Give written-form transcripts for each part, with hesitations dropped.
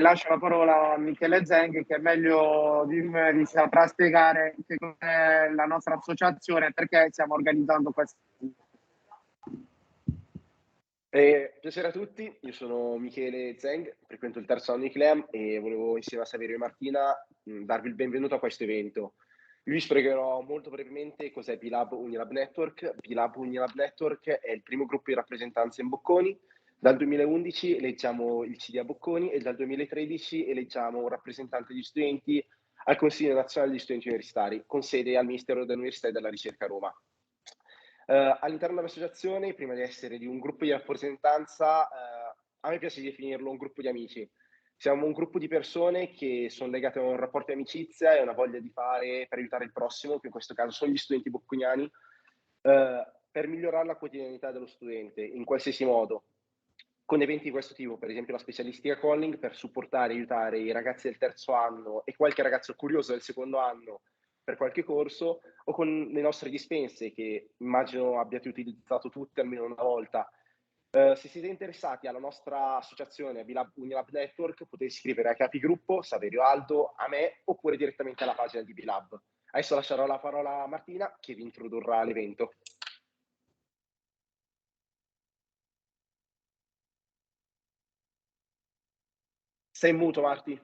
lascio la parola a Michele Zeng, che è meglio di me vi saprà spiegare che cos'è la nostra associazione e perché stiamo organizzando questo. Piacere a tutti, io sono Michele Zeng, frequento il terzo anno di CLEAM e volevo insieme a Saverio e Martina darvi il benvenuto a questo evento. Io vi spiegherò molto brevemente cos'è B-Lab Unilab Network. B-Lab Unilab Network è il primo gruppo di rappresentanza in Bocconi. Dal 2011 eleggiamo il CD a Bocconi e dal 2013 eleggiamo un rappresentante di studenti al Consiglio Nazionale di Studenti Universitari, con sede al Ministero dell'Università e della Ricerca a Roma. All'interno dell'associazione, prima di essere di un gruppo di rappresentanza, a me piace definirlo un gruppo di amici. Siamo un gruppo di persone che sono legate a un rapporto di amicizia e una voglia di fare per aiutare il prossimo, che in questo caso sono gli studenti bocconiani, per migliorare la quotidianità dello studente in qualsiasi modo, con eventi di questo tipo, per esempio la Specialistica Calling, per supportare e aiutare i ragazzi del terzo anno e qualche ragazzo curioso del secondo anno per qualche corso, o con le nostre dispense, che immagino abbiate utilizzato tutte almeno una volta. Se siete interessati alla nostra associazione Unilab Network, potete scrivere a capigruppo, Saverio Aldo, a me, oppure direttamente alla pagina di B-Lab. Adesso lascerò la parola a Martina, che vi introdurrà all'evento. Sei muto, Marti.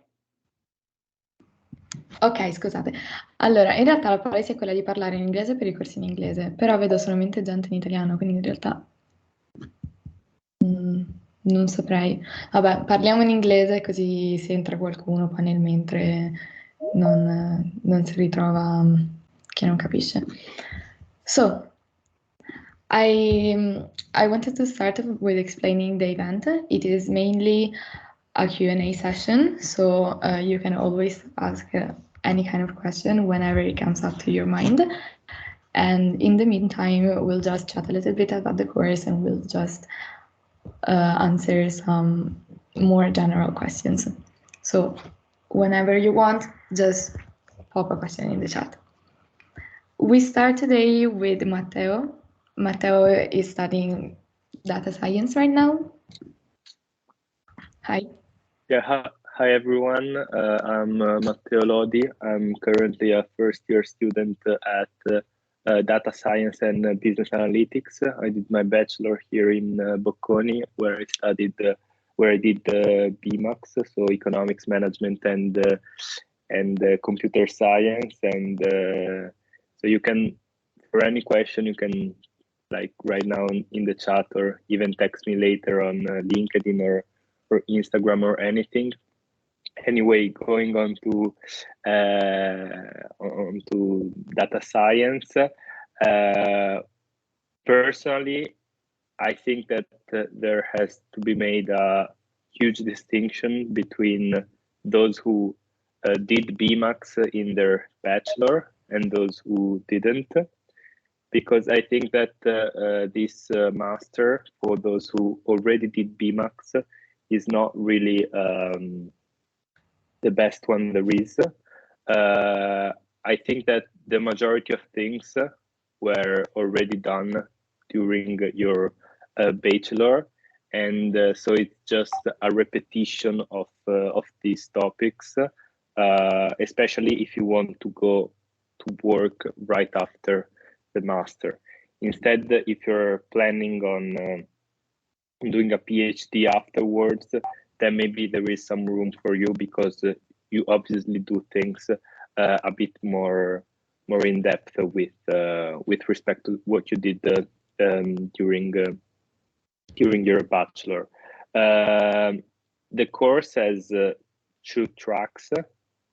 Ok, scusate. Allora, in realtà la policy è quella di parlare in inglese per i corsi in inglese, però vedo solamente gente in italiano, quindi in realtà non saprei. Vabbè, parliamo in inglese così se entra qualcuno poi nel mentre non si ritrova chi non capisce. So, I wanted to start with explaining the event. It is mainly a Q&A session, so you can always ask any kind of question whenever it comes up to your mind. And in the meantime, we'll just chat a little bit about the course and we'll just answer some more general questions. So whenever you want, just pop a question in the chat. We start today with Matteo. Matteo is studying data science right now. Hi. Yeah, hi everyone. I'm Matteo Lodi. I'm currently a first-year student at Data Science and Business Analytics. I did my bachelor here in Bocconi, where I did BMAX, so Economics Management and Computer Science. And so you can, for any question, you can like right now in the chat or even text me later on LinkedIn or Instagram or anything. Anyway, going on to data science. Personally, I think that there has to be made a huge distinction between those who did BMAX in their bachelor and those who didn't, because I think that this master, for those who already did BMAX, is not really the best one there is. I think that the majority of things were already done during your bachelor, and so it's just a repetition of these topics, especially if you want to go to work right after the master. Instead, if you're planning on doing a PhD afterwards, then maybe there is some room for you, because you obviously do things a bit more in depth with respect to what you did during your bachelor. The course has 2 tracks,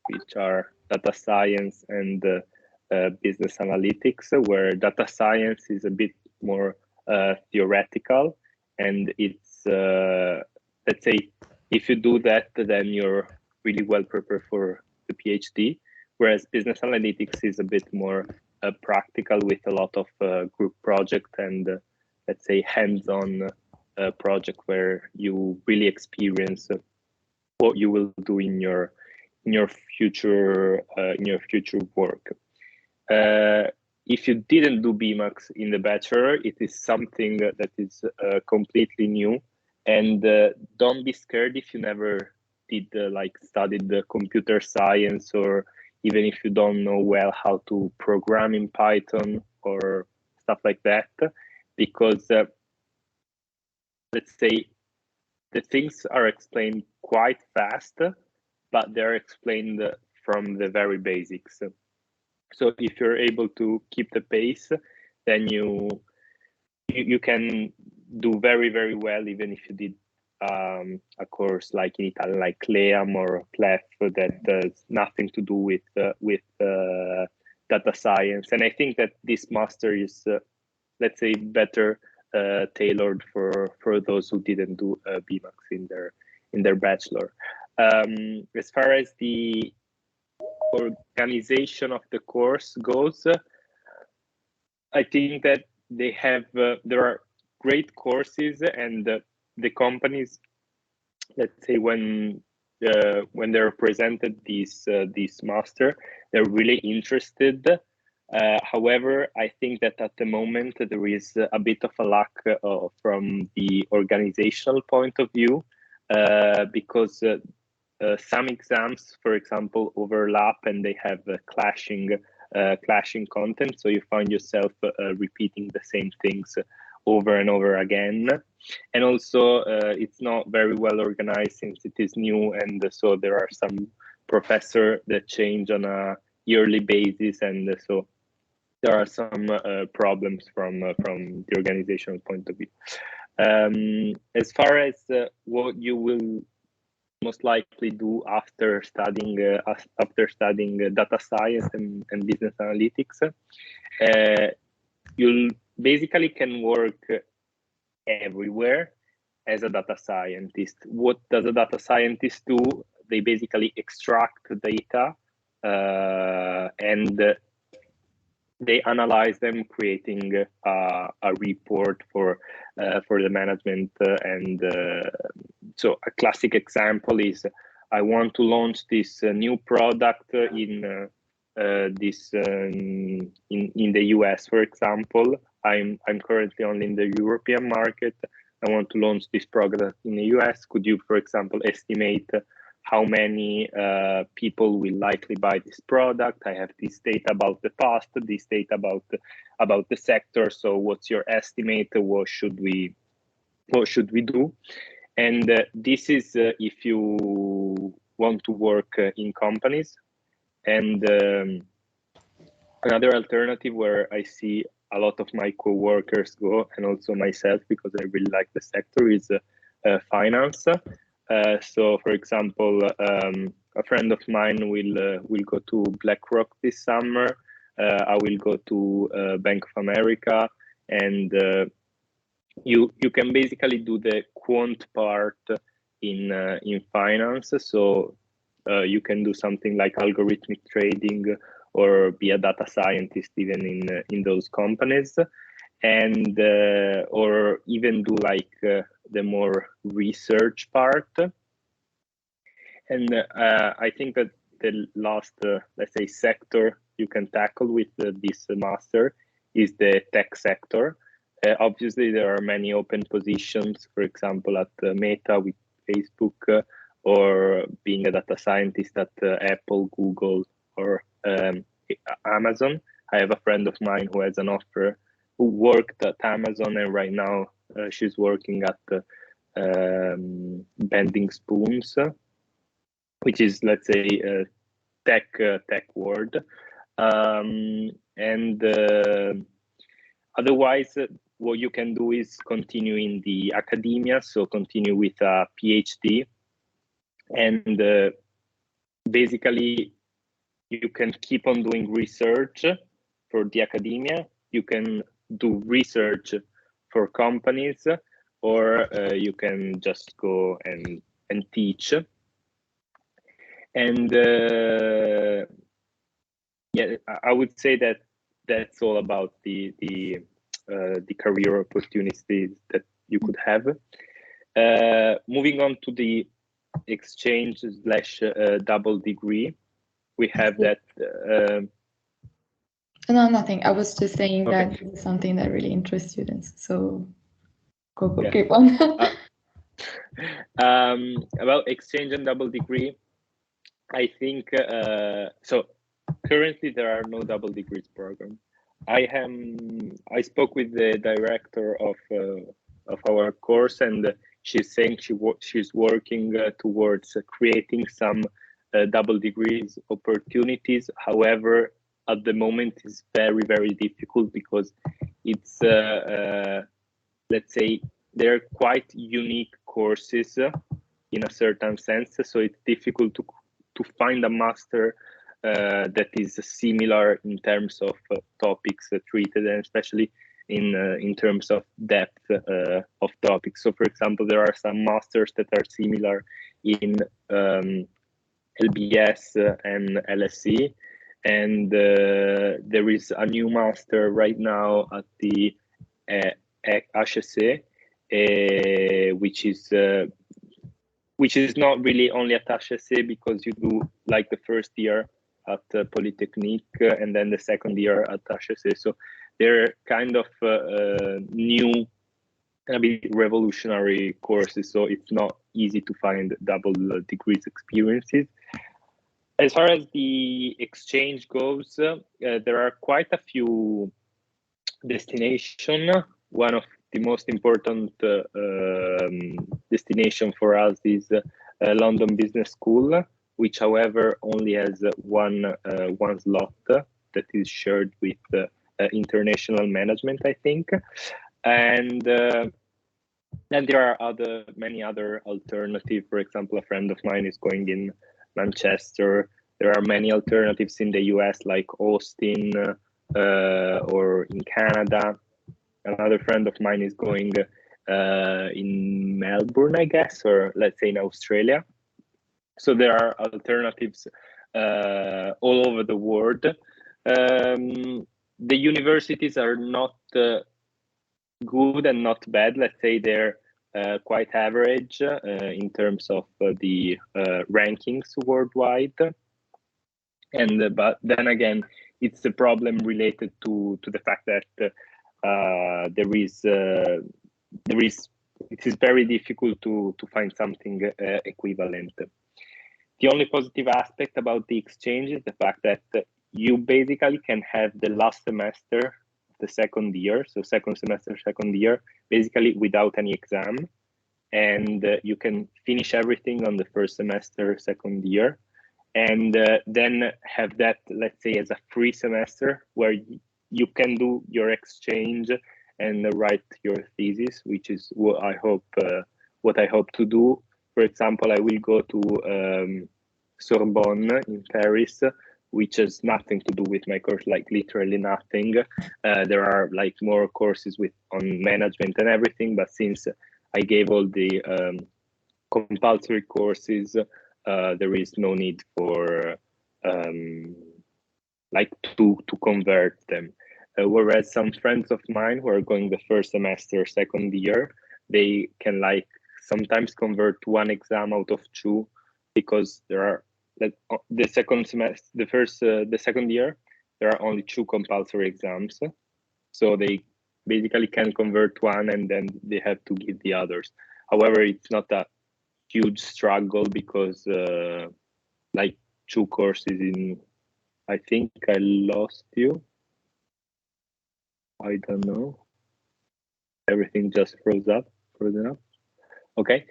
which are data science and business analytics, where data science is a bit more theoretical, and it's let's say if you do that, then you're really well prepared for the PhD, whereas business analytics is a bit more practical, with a lot of group project and let's say hands-on project where you really experience what you will do in your future work. If you didn't do BMAX in the bachelor, it is something that is completely new, and don't be scared if you never did like studied the computer science, or even if you don't know well how to program in Python or stuff like that, because let's say the things are explained quite fast, but they're explained from the very basics. So if you're able to keep the pace, then you can do very, very well, even if you did a course like in Italian, like CLEAM or CLEF, that has nothing to do with data science. And I think that this master is, let's say, better tailored for those who didn't do BMAX in their bachelor. As far as the organization of the course goes, I think that they have there are great courses, and the companies, let's say, when they're presented this master, they're really interested. However, I think that at the moment there is a bit of a lack from the organizational point of view, because some exams, for example, overlap and they have clashing content. So you find yourself repeating the same things over and over again. And also it's not very well organized since it is new. And so there are some professors that change on a yearly basis. And so there are some problems from the organizational point of view. As far as what you will most likely do after studying data science and business analytics, you'll basically can work everywhere as a data scientist. What does a data scientist do? They basically extract data and they analyze them, creating a report for the management. So a classic example is, I want to launch this new product in the US, for example. I'm currently only in the European market. I want to launch this product in the US. Could you, for example, estimate how many people will likely buy this product? I have this data about the past, this data about the sector. So what's your estimate? What should we do? And this is if you want to work in companies. And another alternative where I see a lot of my co-workers go, and also myself, because I really like the sector, is finance. So, for example, a friend of mine will go to BlackRock this summer. I will go to Bank of America, and you can basically do the quant part in finance. So you can do something like algorithmic trading, or be a data scientist even in those companies, and or even do like the more research part. And I think that the last, let's say, sector you can tackle with this master is the tech sector. Obviously, there are many open positions, for example, at Meta with Facebook, or being a data scientist at Apple, Google, or Amazon. I have a friend of mine who has an offer, who worked at Amazon, and right now she's working at Bending Spoons, which is, let's say, tech world. And otherwise, what you can do is continue in the academia, so continue with a PhD, and basically you can keep on doing research for the academia. You can do research for companies, or you can just go and teach. And yeah, I would say that that's all about the career opportunities that you could have. Moving on to the exchange / double degree, we have that. No, nothing. I was just saying Okay. that it's something that really interests students. So go Yeah. keep on. About exchange and double degree, I think so. Currently, there are no double degrees program. I spoke with the director of our course, and she's saying she's working towards creating some double degrees opportunities. However, at the moment, it's very, very difficult because it's let's say they're quite unique courses in a certain sense. So it's difficult to find a master that is similar in terms of topics treated, and especially in terms of depth of topics. So, for example, there are some masters that are similar in LBS and LSE, and there is a new master right now at the HEC, which is not really only at HEC, because you do like the first year at Polytechnique and then the second year at HEC. So they're kind of new, a bit revolutionary courses. So it's not easy to find double degrees experiences. As far as the exchange goes, there are quite a few destinations. One of the most important destination for us is London Business School, which, however, only has one slot that is shared with international management, I think. And then there are many other alternatives. For example, a friend of mine is going in Manchester. There are many alternatives in the US, like Austin, or in Canada. Another friend of mine is going in Melbourne, I guess, or let's say in Australia. So there are alternatives all over the world. The universities are not good and not bad. Let's say they're quite average in terms of the rankings worldwide. And but then again, it's a problem related to the fact that it is very difficult to find something equivalent. The only positive aspect about the exchange is the fact that you basically can have the last semester of the second year, so second semester, second year, basically without any exam, and you can finish everything on the first semester, second year, and then have that, let's say, as a free semester where you can do your exchange and write your thesis, which is what I hope to do. For example, I will go to Sorbonne in Paris, which has nothing to do with my course, like literally nothing. There are like more courses on management and everything, but since I gave all the compulsory courses, there is no need for like to convert them. Whereas some friends of mine who are going the first semester, second year, they can like sometimes convert one exam out of two, because there are like the second semester, the second year, there are only two compulsory exams, so they basically can convert one and then they have to give the others. However, it's not a huge struggle because like two courses in, I think I lost you. I don't know. Everything just frozen up. Okay.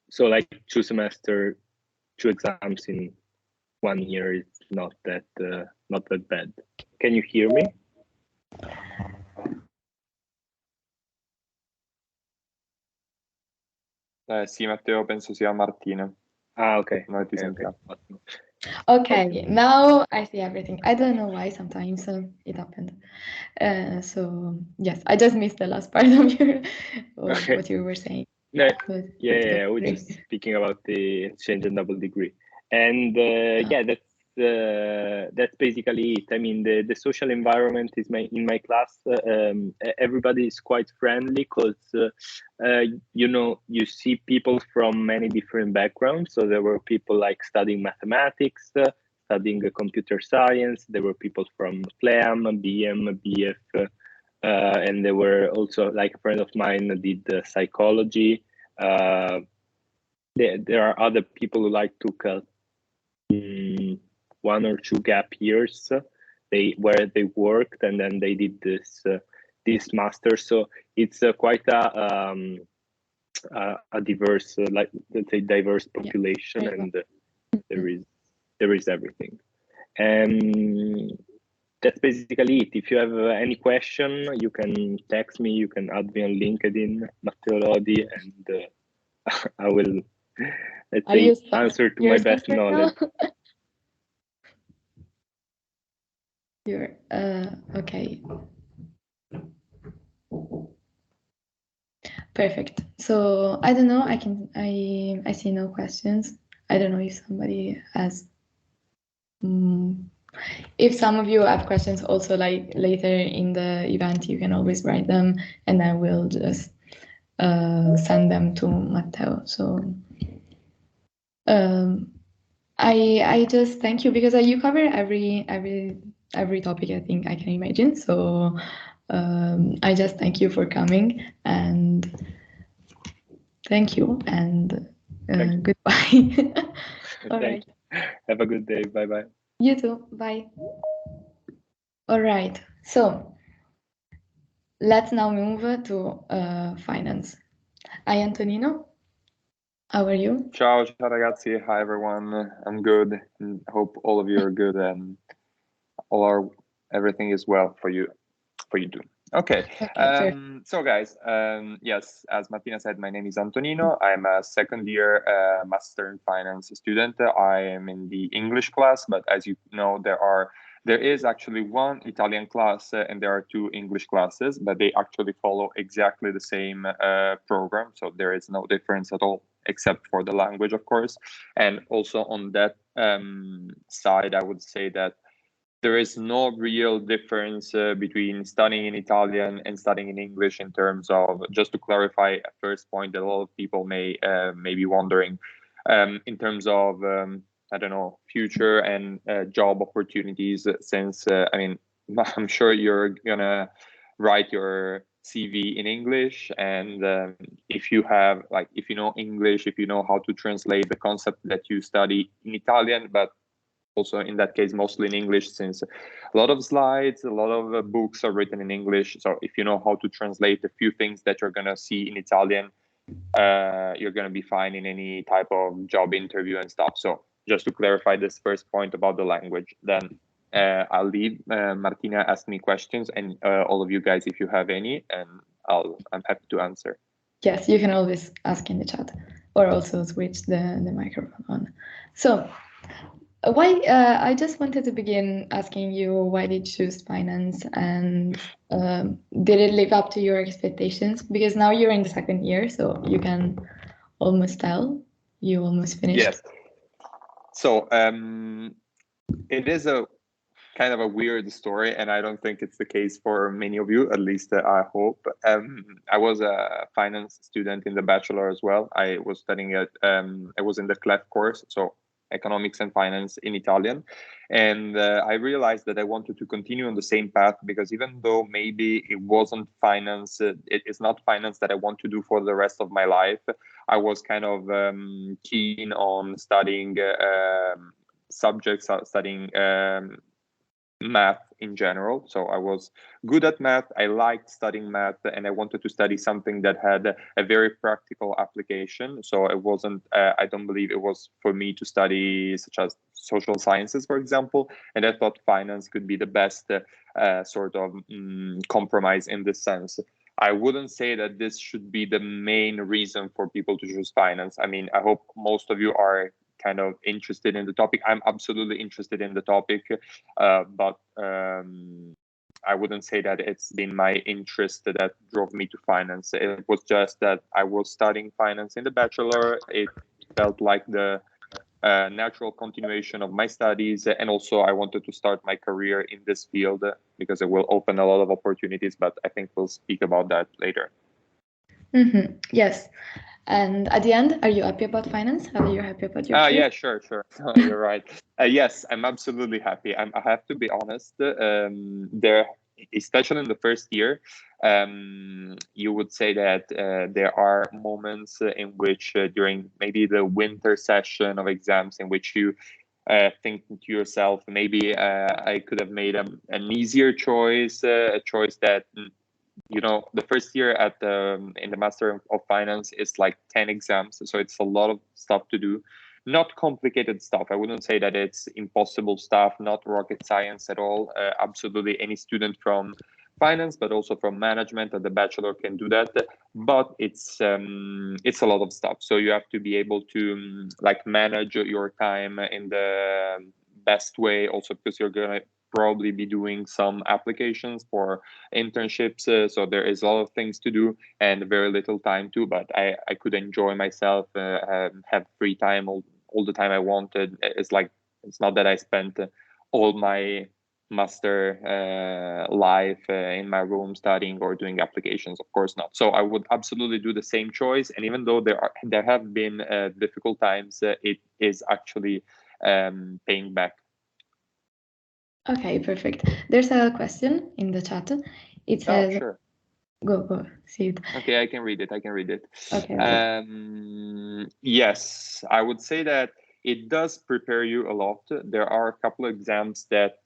So like two exams in 1 year is not that bad. Can you hear me? Sì, Matteo, penso sia Martina. Ah, okay. Noi ti sentiamo. Okay, now I see everything. I don't know why sometimes it happened. So yes, I just missed the last part of what you were saying. No, yeah, we're just speaking about the exchange and double degree, and yeah, that's basically it. I mean, the social environment is in my class. Everybody is quite friendly because you see people from many different backgrounds. So there were people like studying mathematics, studying computer science. There were people from FLEAM, BM, BF, and there were also, like, a friend of mine did psychology. There are other people who like took 1 or 2 gap years where they worked and then they did this master. So it's quite a diverse, like, let's say, diverse population, and there is everything. And that's basically it. If you have any question, you can text me, you can add me on LinkedIn, Matteo Lodi, and I will, let's say, answer to my best knowledge. You're okay. Perfect. So I don't know. I see no questions. I don't know if somebody has. If some of you have questions also, like later in the event, you can always write them, and I will just send them to Matteo. So I just thank you, because you cover every topic I think I can imagine. So I just thank you for coming, and thank you, and goodbye. All right. Have a good day. Bye bye. You too. Bye. All right. So let's now move to finance. Hi, Antonino. How are you? Ciao ragazzi. Hi everyone. I'm good. And hope all of you are good, and everything is well for you too. Okay. So guys, yes, as Martina said, my name is Antonino. I'm a second year Master in Finance student. I am in the English class, but as you know, there is actually one Italian class and there are 2 English classes, but they actually follow exactly the same program. So there is no difference at all, except for the language, of course. And also on that side, I would say that there is no real difference between studying in Italian and studying in English in terms of, just to clarify a first point that a lot of people may be wondering, in terms of, I don't know, future and job opportunities, since, I mean, I'm sure you're gonna write your CV in English, and if you know English, if you know how to translate the concept that you study in Italian, but also in that case mostly in English, since a lot of slides, a lot of books are written in English. So if you know how to translate a few things that you're gonna see in Italian, you're gonna be fine in any type of job interview and stuff. So just to clarify this first point about the language, then I'll leave Martina ask me questions, and all of you guys, if you have any, and I'm happy to answer. Yes, you can always ask in the chat, or also switch the microphone on. So why I just wanted to begin asking you, why did you choose finance, and did it live up to your expectations? Because now you're in the second year, so you can almost tell you almost finished. Yes. So it is a kind of a weird story, and I don't think it's the case for many of you, at least I hope. I was a finance student in the bachelor as well. I was studying I was in the CLEF course, so economics and finance in Italian, and I realized that I wanted to continue on the same path, because even though maybe it wasn't finance, it is not finance that I want to do for the rest of my life, I was kind of keen on studying subjects, studying math in general. So I was good at math, I liked studying math, and I wanted to study something that had a very practical application. So it wasn't, I don't believe it was for me to study such as social sciences, for example, and I thought finance could be the best sort of compromise in this sense. I wouldn't say that this should be the main reason for people to choose finance. I mean, I hope most of you are kind of interested in the topic. I'm absolutely interested in the topic, but I wouldn't say that it's been my interest that drove me to finance. It was just that I was studying finance in the bachelor. It felt like the natural continuation of my studies, and also I wanted to start my career in this field because it will open a lot of opportunities, but I think we'll speak about that later. Mm-hmm. Yes. And at the end, are you happy about finance? Are you happy about your choice? Yeah, sure. You're right. Yes, I'm absolutely happy. I have to be honest. There, especially in the first year, you would say that there are moments in which during maybe the winter session of exams in which you think to yourself, maybe I could have made an easier choice, a choice that, you know, the first year at in the Master of Finance is like 10 exams, so it's a lot of stuff to do. Not complicated stuff. I wouldn't say that it's impossible stuff, not rocket science at all. Absolutely any student from finance, but also from management at the bachelor can do that. But it's a lot of stuff. So you have to be able to like manage your time in the best way, also because you're gonna probably be doing some applications for internships. So there is a lot of things to do and very little time too, but I could enjoy myself, have free time all the time I wanted. It's not that I spent all my master life in my room studying or doing applications. Of course not. So I would absolutely do the same choice. And even though there have been difficult times, it is actually paying back. Okay, perfect. There's a question in the chat. It says, sure. Go, see it. Okay, I can read it. Okay. Yes, I would say that it does prepare you a lot. There are a couple of exams that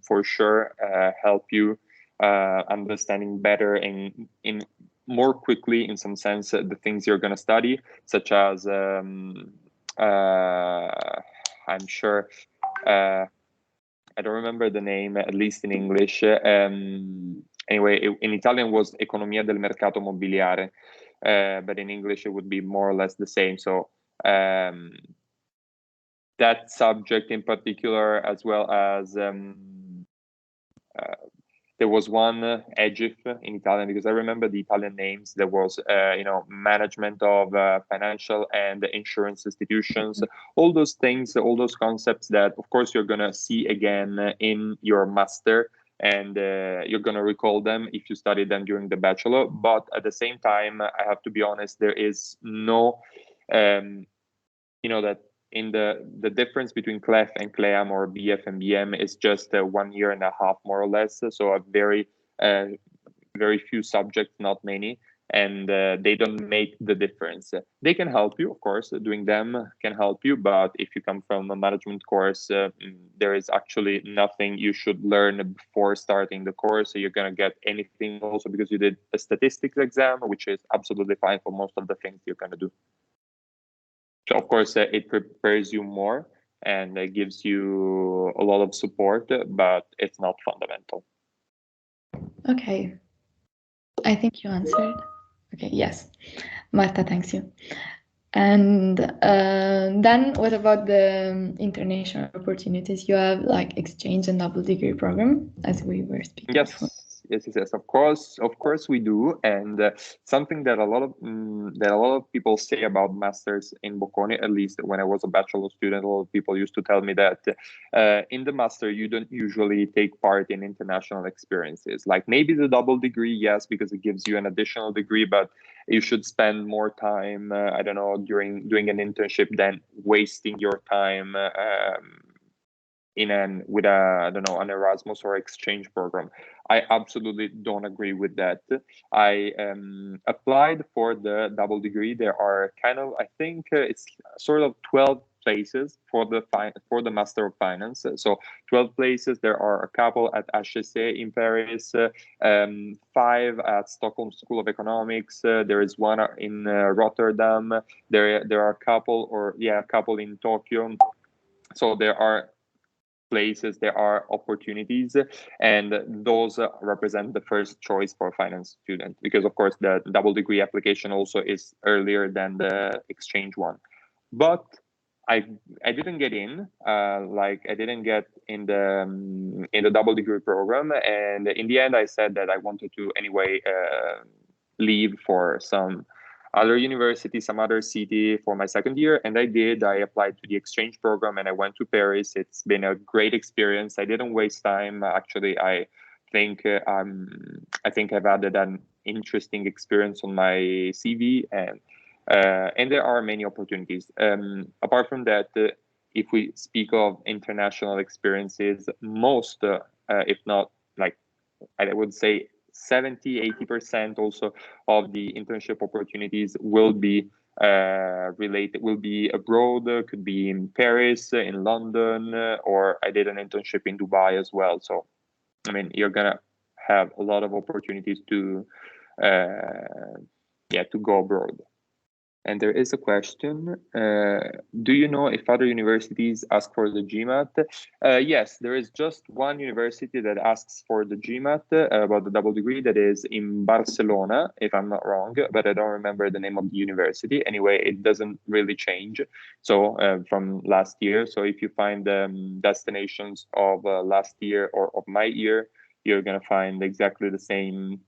for sure help you understanding better and in more quickly, in some sense, the things you're going to study, such as I'm sure I don't remember the name, at least in English. Anyway, in Italian was Economia del mercato mobiliare, but in English it would be more or less the same. So that subject in particular, as well as there was one EGIF in Italian, because I remember the Italian names. There was, management of financial and insurance institutions, all those things, all those concepts that, of course, you're going to see again in your master, and you're going to recall them if you study them during the bachelor. But at the same time, I have to be honest, there is no, that in the difference between CLEF and CLEAM or BF and BM is just 1 year and a half, more or less. So a very few subjects, not many, and they don't make the difference. They can help you, of course, doing them can help you, but if you come from a management course, there is actually nothing you should learn before starting the course. So you're going to get anything also because you did a statistics exam, which is absolutely fine for most of the things you're going to do. So of course, it prepares you more and it gives you a lot of support, but it's not fundamental. Okay. I think you answered. Okay, yes. Marta, thanks you. And then what about the international opportunities? You have like exchange and double degree program, as we were speaking. Yes. Yes. Of course we do, and something that a lot of people say about masters in Bocconi, at least when I was a bachelor student, a lot of people used to tell me that in the master you don't usually take part in international experiences. Like maybe the double degree, yes, because it gives you an additional degree, but you should spend more time, I don't know, doing an internship than wasting your time with an Erasmus or exchange program. I absolutely don't agree with that. I applied for the double degree. There are I think it's sort of 12 places for the Master of Finance. So 12 places. There are a couple at HEC in Paris, 5 at Stockholm School of Economics. There is one in Rotterdam. There are a couple in Tokyo. So there are places, there are opportunities, and those represent the first choice for a finance student, because of course the double degree application also is earlier than the exchange one. But I didn't get in, I didn't get in the double degree program, and in the end I said that I wanted to anyway leave for some other university, some other city for my second year, and I did. I applied to the exchange program and I went to Paris. It's been a great experience. I didn't waste time. Actually, I think I've added an interesting experience on my CV, and there are many opportunities. Apart from that, if we speak of international experiences, most, if not like I would say 70-80% also of the internship opportunities will be will be abroad, could be in Paris, in London, or I did an internship in Dubai as well. So, I mean, you're gonna have a lot of opportunities to, to go abroad. And there is a question, do you know if other universities ask for the GMAT? Yes, there is just one university that asks for the GMAT about the double degree, that is in Barcelona, if I'm not wrong, but I don't remember the name of the university. Anyway, it doesn't really change from last year. So if you find destinations of last year or of my year, you're going to find exactly the same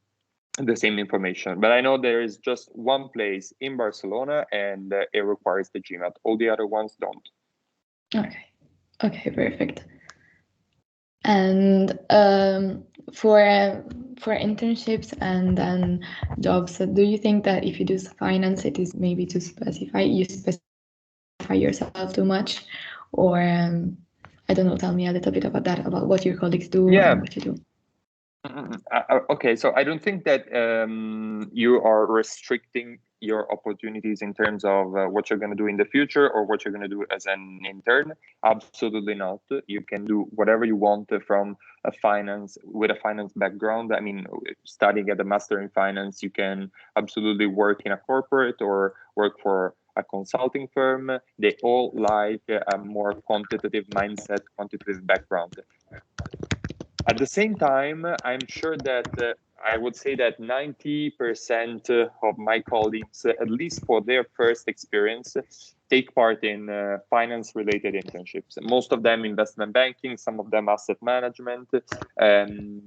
information. But I know there is just one place in Barcelona, and it requires the GMAT. All the other ones don't. Okay, perfect. And for internships and then jobs, do you think that if you do finance, it is maybe to specify yourself too much, or I don't know, tell me a little bit about that, about what your colleagues do and what you do. Okay, so I don't think that you are restricting your opportunities in terms of what you're going to do in the future or what you're going to do as an intern. Absolutely not. You can do whatever you want from a finance background. I mean, studying at a master in finance, you can absolutely work in a corporate or work for a consulting firm. They all like a more quantitative mindset, quantitative background. At the same time, I'm sure that I would say that 90% of my colleagues, at least for their first experience, take part in finance-related internships. Most of them investment banking, some of them asset management, and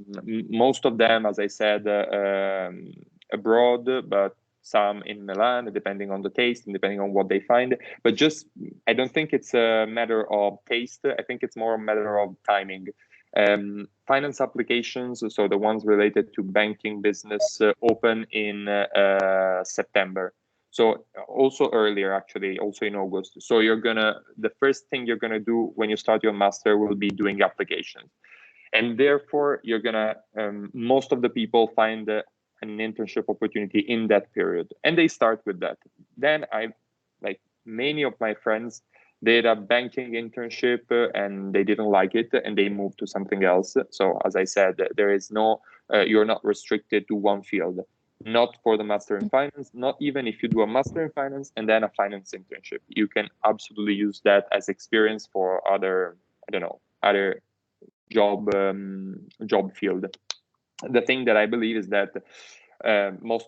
most of them, as I said, abroad, but some in Milan, depending on the taste and depending on what they find. But I don't think it's a matter of taste. I think it's more a matter of timing. Finance applications, so the ones related to banking business, open in September. So also earlier, actually, also in August. So the first thing you're gonna do when you start your master will be doing applications. And therefore, you're gonna, most of the people find an internship opportunity in that period. And they start with that. Then like many of my friends, they had a banking internship and they didn't like it and they moved to something else. So as I said, there is you're not restricted to one field, not for the master in finance, not even if you do a master in finance and then a finance internship. You can absolutely use that as experience for other job field. The thing that I believe is that most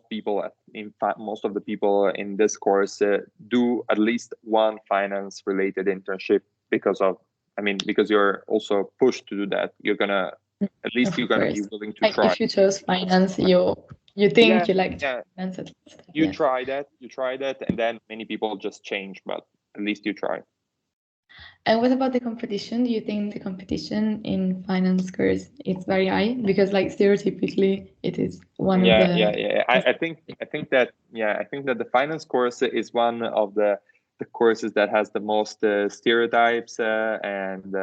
of the people in this course do at least one finance related internship because you're also pushed to do that. You're gonna be willing to try. If you chose finance, you think you like finance at least. You try that, and then many people just change, but at least you try. And what about the competition? Do you think the competition in finance course is very high? Because like stereotypically, it is one of the. I think that the finance course is one of the courses that has the most stereotypes and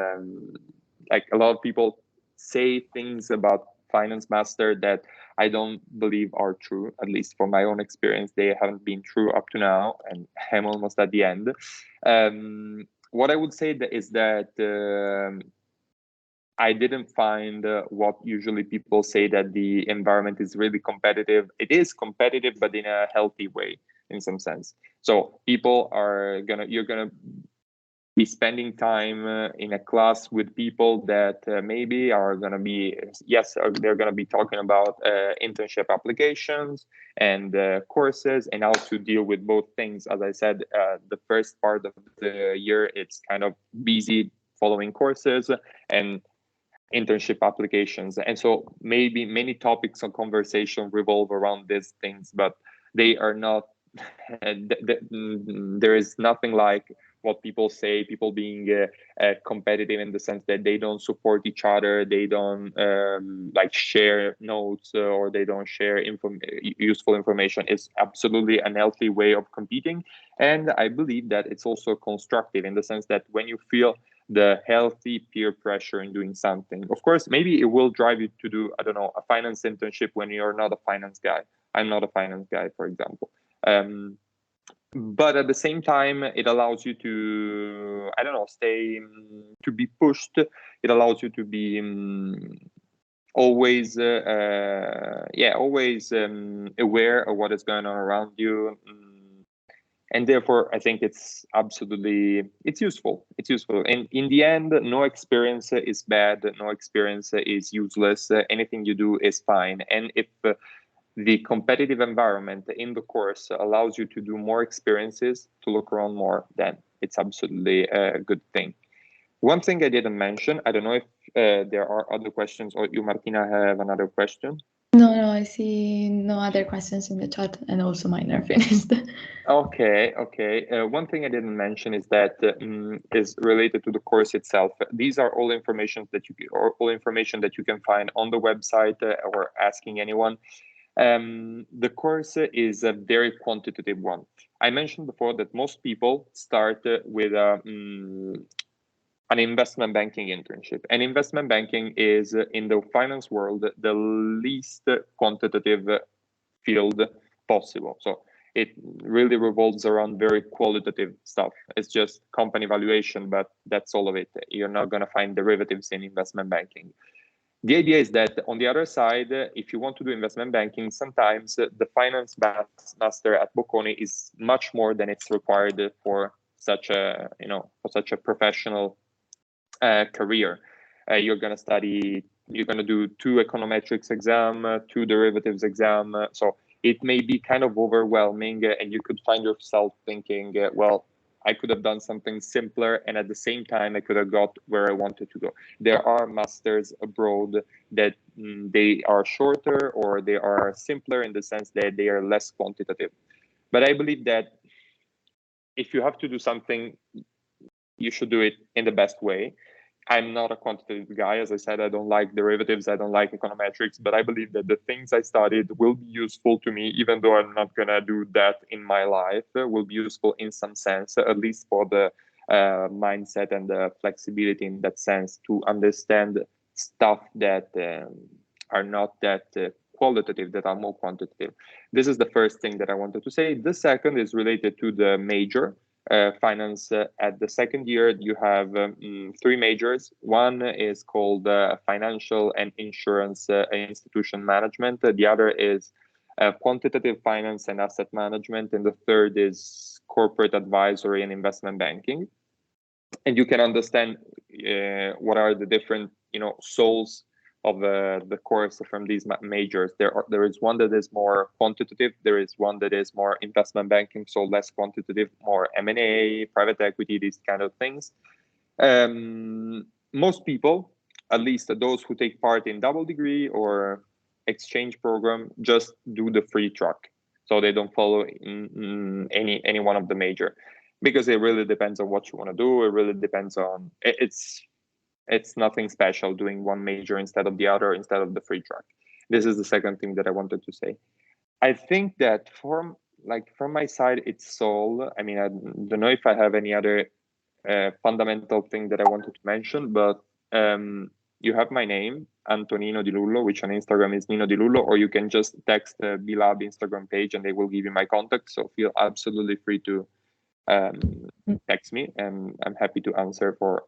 like a lot of people say things about finance master that I don't believe are true. At least from my own experience, they haven't been true up to now, and I'm almost at the end. What I would say is that I didn't find what usually people say, that the environment is really competitive. It is competitive, but in a healthy way, in some sense. So people you're gonna be spending time in a class with people that maybe are gonna be, they're gonna be talking about internship applications and courses and how to deal with both things. As I said, the first part of the year, it's kind of busy following courses and internship applications. And so maybe many topics of conversation revolve around these things, but they are not, there is nothing like what people say, people being competitive in the sense that they don't support each other, they don't like share notes or they don't share useful information. Is absolutely an healthy way of competing. And I believe that it's also constructive in the sense that when you feel the healthy peer pressure in doing something. Of course, maybe it will drive you to do, I don't know, a finance internship when you're not a finance guy. I'm not a finance guy, for example. But at the same time, it allows you to, I don't know, to be pushed. It allows you to be always aware of what is going on around you. And therefore, I think it's useful. It's useful. And in the end, no experience is bad. No experience is useless. Anything you do is fine. And if the competitive environment in the course allows you to do more experiences, to look around more, then it's absolutely a good thing. One thing I didn't mention, I don't know if there are other questions, or you, Martina, have another question? No, I see no other questions in the chat, and also mine are finished. Okay. One thing I didn't mention is that is related to the course itself. These are all information that you can find on the website or asking anyone. The course is a very quantitative one. I mentioned before that most people start with an investment banking internship. And investment banking is, in the finance world, the least quantitative field possible. So it really revolves around very qualitative stuff. It's just company valuation, but that's all of it. You're not going to find derivatives in investment banking. The idea is that on the other side, if you want to do investment banking, sometimes the finance master at Bocconi is much more than it's required for such a professional career. You're going to do 2 econometrics exam, 2 derivatives exam. So it may be kind of overwhelming, and you could find yourself thinking, well, I could have done something simpler, and at the same time, I could have got where I wanted to go. There are masters abroad that they are shorter, or they are simpler in the sense that they are less quantitative. But I believe that if you have to do something, you should do it in the best way. I'm not a quantitative guy. As I said, I don't like derivatives. I don't like econometrics, but I believe that the things I studied will be useful to me, even though I'm not going to do that in my life, will be useful in some sense, at least for the mindset and the flexibility in that sense, to understand stuff that are not that qualitative, that are more quantitative. This is the first thing that I wanted to say. The second is related to the major. Finance. At the second year, you have 3 majors. One is called Financial and Insurance Institution Management. The other is Quantitative Finance and Asset Management. And the third is Corporate Advisory and Investment Banking. And you can understand what are the different souls of the course from these majors. There is one that is more quantitative. There is one that is more investment banking, so less quantitative, more M&A, private equity, these kind of things. Most people, at least those who take part in double degree or exchange program, just do the free track. So they don't follow any one of the major, because it really depends on what you want to do. It really depends on it's nothing special doing one major instead of the other, instead of the free track. This is the second thing that I wanted to say. I think that from my side, it's all. I mean, I don't know if I have any other fundamental thing that I wanted to mention, but you have my name, Antonino Di Lullo, which on Instagram is Nino Di Lullo, or you can just text the B-Lab Instagram page and they will give you my contact. So feel absolutely free to text me, and I'm happy to answer for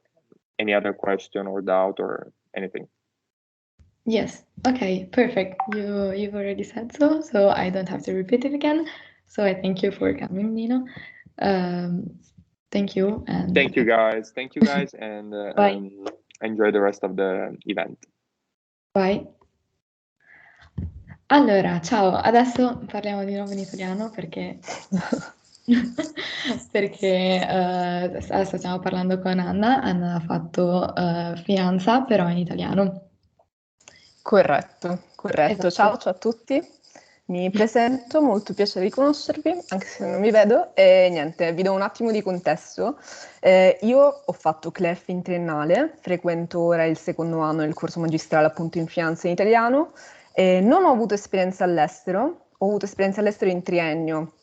any other question or doubt or anything. Yes. Okay, perfect. You've already said so I don't have to repeat it again. So I thank you for coming, Nino. Thank you. And thank you guys, and bye. Enjoy the rest of the event. Bye. Allora, ciao. Adesso parliamo di nuovo in italiano perché adesso stiamo parlando con Anna. Anna ha fatto finanza, però in italiano. Corretto. Esatto. Ciao a tutti. Mi presento, molto piacere di conoscervi, anche se non vi vedo. E niente, vi do un attimo di contesto. Io ho fatto CLEF in triennale, frequento ora il 2º anno del corso magistrale appunto in finanza in italiano. Non ho avuto esperienza all'estero, ho avuto esperienza all'estero in triennio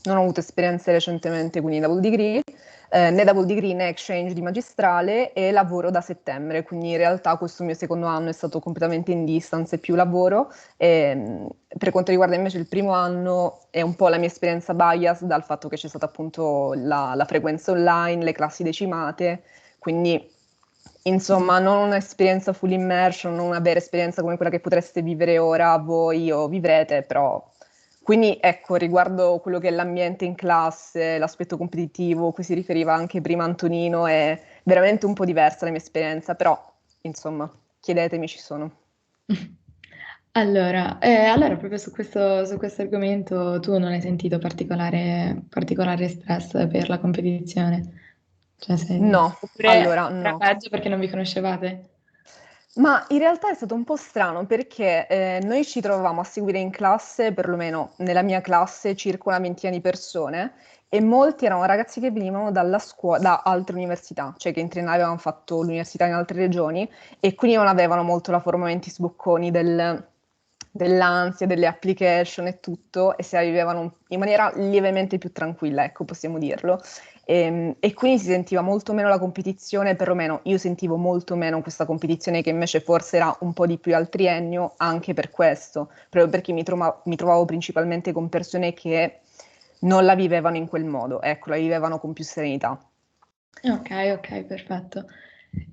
non ho avuto esperienze recentemente, quindi double degree, né double degree né exchange di magistrale, e lavoro da settembre, quindi in realtà questo mio secondo anno è stato completamente in distance e più lavoro. Per quanto riguarda invece il primo anno è un po' la mia esperienza bias dal fatto che c'è stata appunto la frequenza online, le classi decimate, quindi insomma non un'esperienza full immersion, non una vera esperienza come quella che potreste vivere ora voi o vivrete, però... Quindi ecco, riguardo quello che è l'ambiente in classe, l'aspetto competitivo, cui si riferiva anche prima Antonino, è veramente un po' diversa la mia esperienza, però insomma, chiedetemi, ci sono. Allora, proprio su questo argomento tu non hai sentito particolare stress per la competizione? Cioè, No, oppure allora era no. peggio perché non vi conoscevate? Ma in realtà è stato un po' strano perché noi ci trovavamo a seguire in classe, perlomeno nella mia classe, circa una ventina di persone, e molti erano ragazzi che venivano da altre università, cioè che in triennale avevano fatto l'università in altre regioni e quindi non avevano molto la forma mentis bocconi dell'ansia, delle application e tutto, e se la vivevano in maniera lievemente più tranquilla, ecco, possiamo dirlo. E quindi si sentiva molto meno la competizione, perlomeno io sentivo molto meno questa competizione che invece forse era un po' di più al triennio, anche per questo, proprio perché mi trovavo principalmente con persone che non la vivevano in quel modo, ecco, la vivevano con più serenità. Ok, perfetto.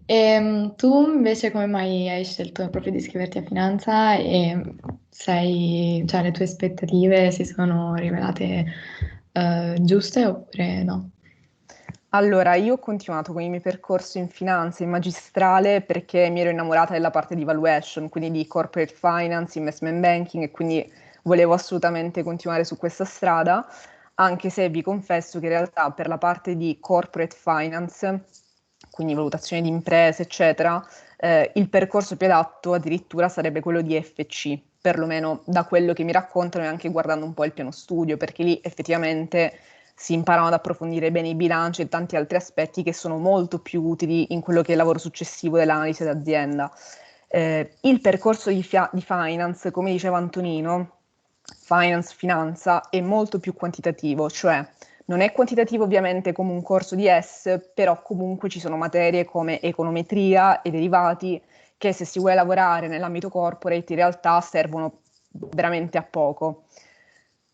Tu invece come mai hai scelto proprio di iscriverti a finanza e cioè, le tue aspettative si sono rivelate giuste oppure no? Allora, io ho continuato con il mio percorso in finanza, in magistrale, perché mi ero innamorata della parte di valuation, quindi di corporate finance, investment banking, e quindi volevo assolutamente continuare su questa strada, anche se vi confesso che in realtà per la parte di corporate finance, quindi valutazione di imprese, eccetera, il percorso più adatto addirittura sarebbe quello di FC, perlomeno da quello che mi raccontano e anche guardando un po' il piano studio, perché lì effettivamente si imparano ad approfondire bene i bilanci e tanti altri aspetti che sono molto più utili in quello che è il lavoro successivo dell'analisi d'azienda. Il percorso di finance, come diceva Antonino, finanza, è molto più quantitativo, cioè non è quantitativo ovviamente come un corso di S, però comunque ci sono materie come econometria e derivati che se si vuole lavorare nell'ambito corporate in realtà servono veramente a poco.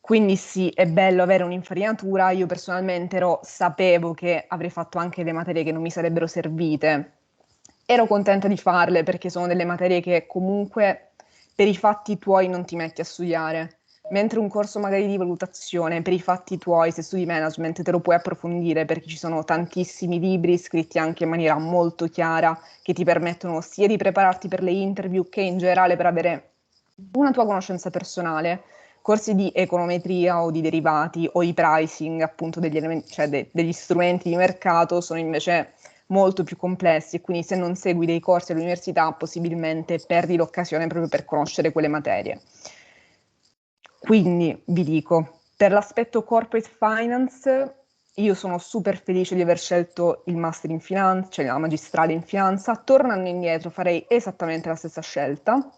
Quindi sì, è bello avere un'infarinatura. Io personalmente sapevo che avrei fatto anche le materie che non mi sarebbero servite. Ero contenta di farle perché sono delle materie che comunque per i fatti tuoi non ti metti a studiare. Mentre un corso magari di valutazione, per i fatti tuoi, se studi management, te lo puoi approfondire perché ci sono tantissimi libri scritti anche in maniera molto chiara che ti permettono sia di prepararti per le interview che in generale per avere una tua conoscenza personale. Corsi di econometria o di derivati o di pricing, appunto degli strumenti di mercato, sono invece molto più complessi e quindi se non segui dei corsi all'università possibilmente perdi l'occasione proprio per conoscere quelle materie. Quindi vi dico, per l'aspetto corporate finance, io sono super felice di aver scelto il master in finanza, cioè la magistrale in finanza. Tornando indietro farei esattamente la stessa scelta,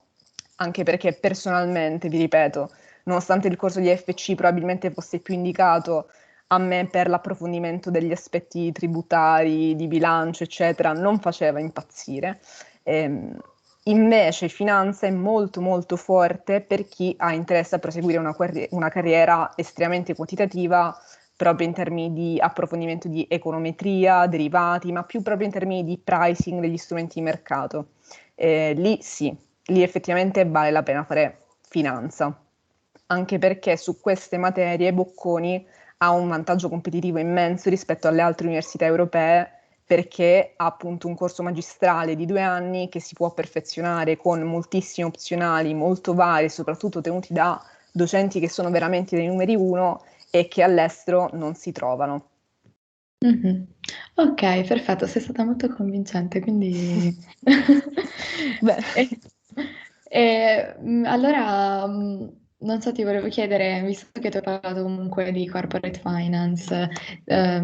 anche perché personalmente, vi ripeto, nonostante il corso di FC probabilmente fosse più indicato a me per l'approfondimento degli aspetti tributari, di bilancio, eccetera, non faceva impazzire. Invece finanza è molto molto forte per chi ha interesse a proseguire una carriera estremamente quantitativa, proprio in termini di approfondimento di econometria, derivati, ma più proprio in termini di pricing degli strumenti di mercato. Lì sì, lì effettivamente vale la pena fare finanza, anche perché su queste materie Bocconi ha un vantaggio competitivo immenso rispetto alle altre università europee perché ha appunto un corso magistrale di 2 anni che si può perfezionare con moltissimi opzionali molto vari, soprattutto tenuti da docenti che sono veramente dei numeri uno e che all'estero non si trovano. Mm-hmm. Ok, perfetto, sei stata molto convincente, quindi... Beh. Allora, non so, ti volevo chiedere, visto che tu hai parlato comunque di corporate finance, da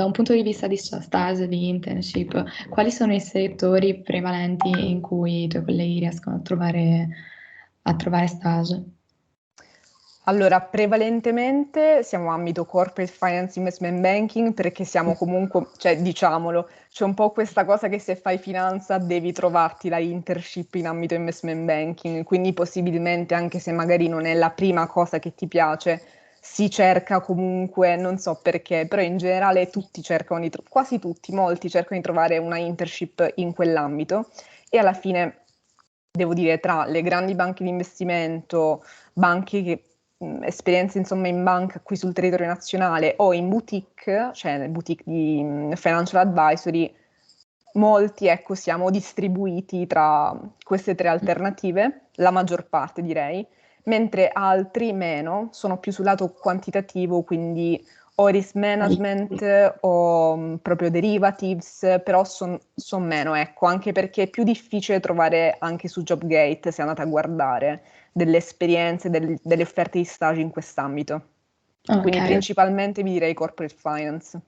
un punto di vista di stage, di internship, quali sono i settori prevalenti in cui i tuoi colleghi riescono a trovare stage? Allora, prevalentemente siamo ambito corporate finance investment banking perché siamo comunque, cioè diciamolo, c'è un po' questa cosa che se fai finanza devi trovarti la internship in ambito investment banking, quindi possibilmente anche se magari non è la prima cosa che ti piace, si cerca comunque, non so perché, però in generale tutti cercano quasi tutti, molti cercano di trovare una internship in quell'ambito e alla fine, devo dire, tra le grandi banche di investimento, banche che esperienze insomma in banca qui sul territorio nazionale o in boutique, cioè nel boutique di financial advisory, molti ecco siamo distribuiti tra queste tre alternative, la maggior parte direi, mentre altri meno, sono più sul lato quantitativo, quindi o risk management o proprio derivatives, però sono meno, ecco, anche perché è più difficile trovare anche su JobGate, se andate a guardare, delle esperienze, delle offerte di stage in quest'ambito. Quindi principalmente vi direi corporate finance.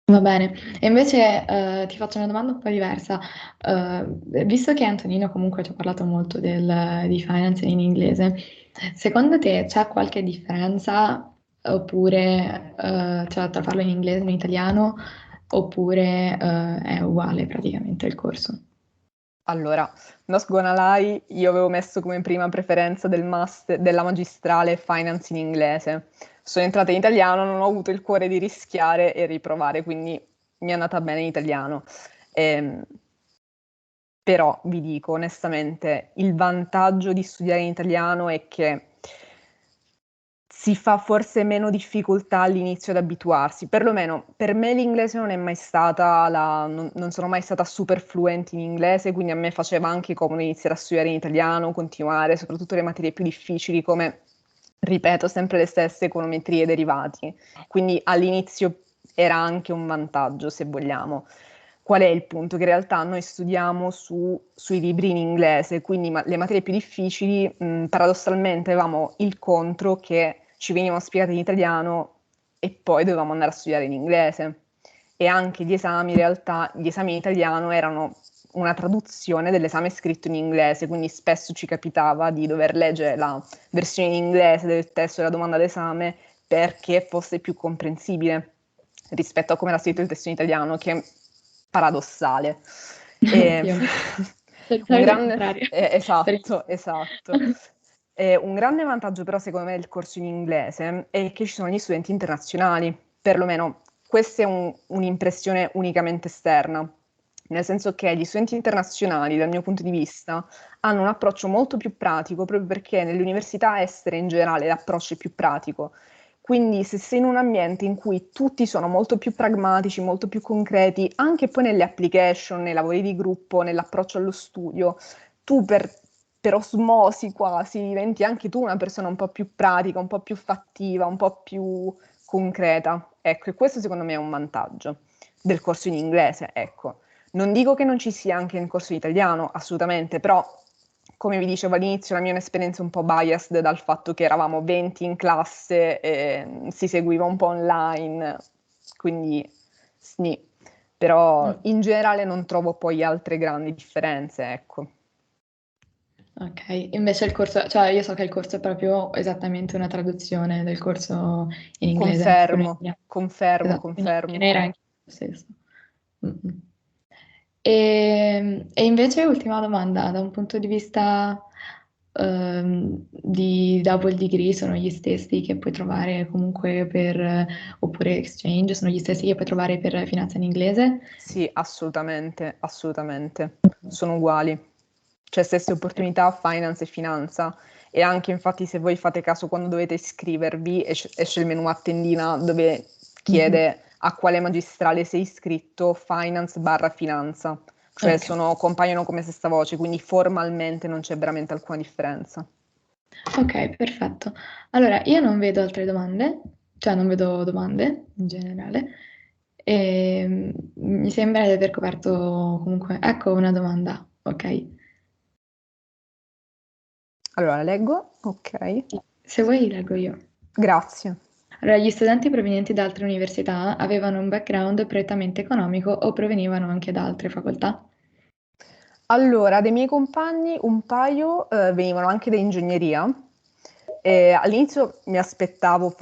Va bene, e invece ti faccio una domanda un po' diversa. Visto che Antonino comunque ci ha parlato molto di finance in inglese, secondo te c'è qualche differenza oppure cioè, tra farlo in inglese e in italiano oppure è uguale praticamente il corso? Allora, not gonna lie, io avevo messo come prima preferenza della magistrale finance in inglese. Sono entrata in italiano, non ho avuto il cuore di rischiare e riprovare, quindi mi è andata bene in italiano. Però vi dico onestamente, il vantaggio di studiare in italiano è che si fa forse meno difficoltà all'inizio ad abituarsi, perlomeno per me l'inglese non è mai stata non sono mai stata super fluente in inglese, quindi a me faceva anche comodo iniziare a studiare in italiano, continuare, soprattutto le materie più difficili come, ripeto, sempre le stesse econometrie e derivati, quindi all'inizio era anche un vantaggio se vogliamo. Qual è il punto? Che in realtà noi studiamo sui libri in inglese, quindi le materie più difficili, paradossalmente avevamo il contro che ci venivano spiegate in italiano e poi dovevamo andare a studiare in inglese. E anche gli esami, in realtà, gli esami in italiano erano una traduzione dell'esame scritto in inglese, quindi spesso ci capitava di dover leggere la versione in inglese del testo della domanda d'esame perché fosse più comprensibile rispetto a come era scritto il testo in italiano, che è paradossale. Un grande, esatto. Un grande vantaggio però secondo me del corso in inglese è che ci sono gli studenti internazionali, perlomeno questa è un'impressione unicamente esterna, nel senso che gli studenti internazionali, dal mio punto di vista, hanno un approccio molto più pratico, proprio perché nelle università estere in generale l'approccio è più pratico. Quindi se sei in un ambiente in cui tutti sono molto più pragmatici, molto più concreti, anche poi nelle application, nei lavori di gruppo, nell'approccio allo studio, tu per osmosi quasi diventi anche tu una persona un po' più pratica, un po' più fattiva, un po' più concreta. Ecco, e questo secondo me è un vantaggio del corso in inglese, ecco. Non dico che non ci sia anche nel corso in italiano, assolutamente, però come vi dicevo all'inizio, la mia è un'esperienza un po' biased dal fatto che eravamo 20 in classe e si seguiva un po' online, quindi sì. Però in generale non trovo poi altre grandi differenze, ecco. Ok, invece il corso, cioè io so che il corso è proprio esattamente una traduzione del corso in inglese. Confermo. Che ne era anche lo stesso. Mm-mm. E invece, ultima domanda, da un punto di vista di double degree, sono gli stessi che puoi trovare comunque oppure exchange, sono gli stessi che puoi trovare per finanza in inglese? Sì, assolutamente, sono uguali. Cioè stesse opportunità, finance e finanza. E anche infatti se voi fate caso quando dovete iscrivervi, esce il menu a tendina dove chiede a quale magistrale sei iscritto, finance/finanza. Cioè compaiono come stessa voce, quindi formalmente non c'è veramente alcuna differenza. Ok, perfetto. Allora, io non vedo altre domande, cioè non vedo domande in generale. E mi sembra di aver coperto comunque. Ecco una domanda, ok. Allora, leggo, ok. Se vuoi, leggo io. Grazie. Allora, gli studenti provenienti da altre università avevano un background prettamente economico o provenivano anche da altre facoltà? Allora, dei miei compagni un paio venivano anche da ingegneria, E all'inizio mi aspettavo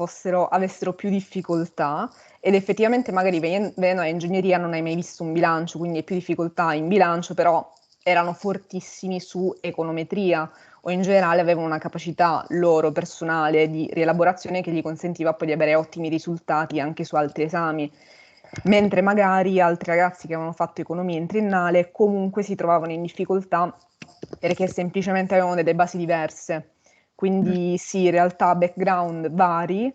avessero più difficoltà, ed effettivamente magari venendo a ingegneria non hai mai visto un bilancio, quindi hai più difficoltà in bilancio, però erano fortissimi su econometria, o in generale avevano una capacità loro personale di rielaborazione che gli consentiva poi di avere ottimi risultati anche su altri esami, mentre magari altri ragazzi che avevano fatto economia in triennale comunque si trovavano in difficoltà perché semplicemente avevano delle basi diverse. Quindi sì, in realtà background vari,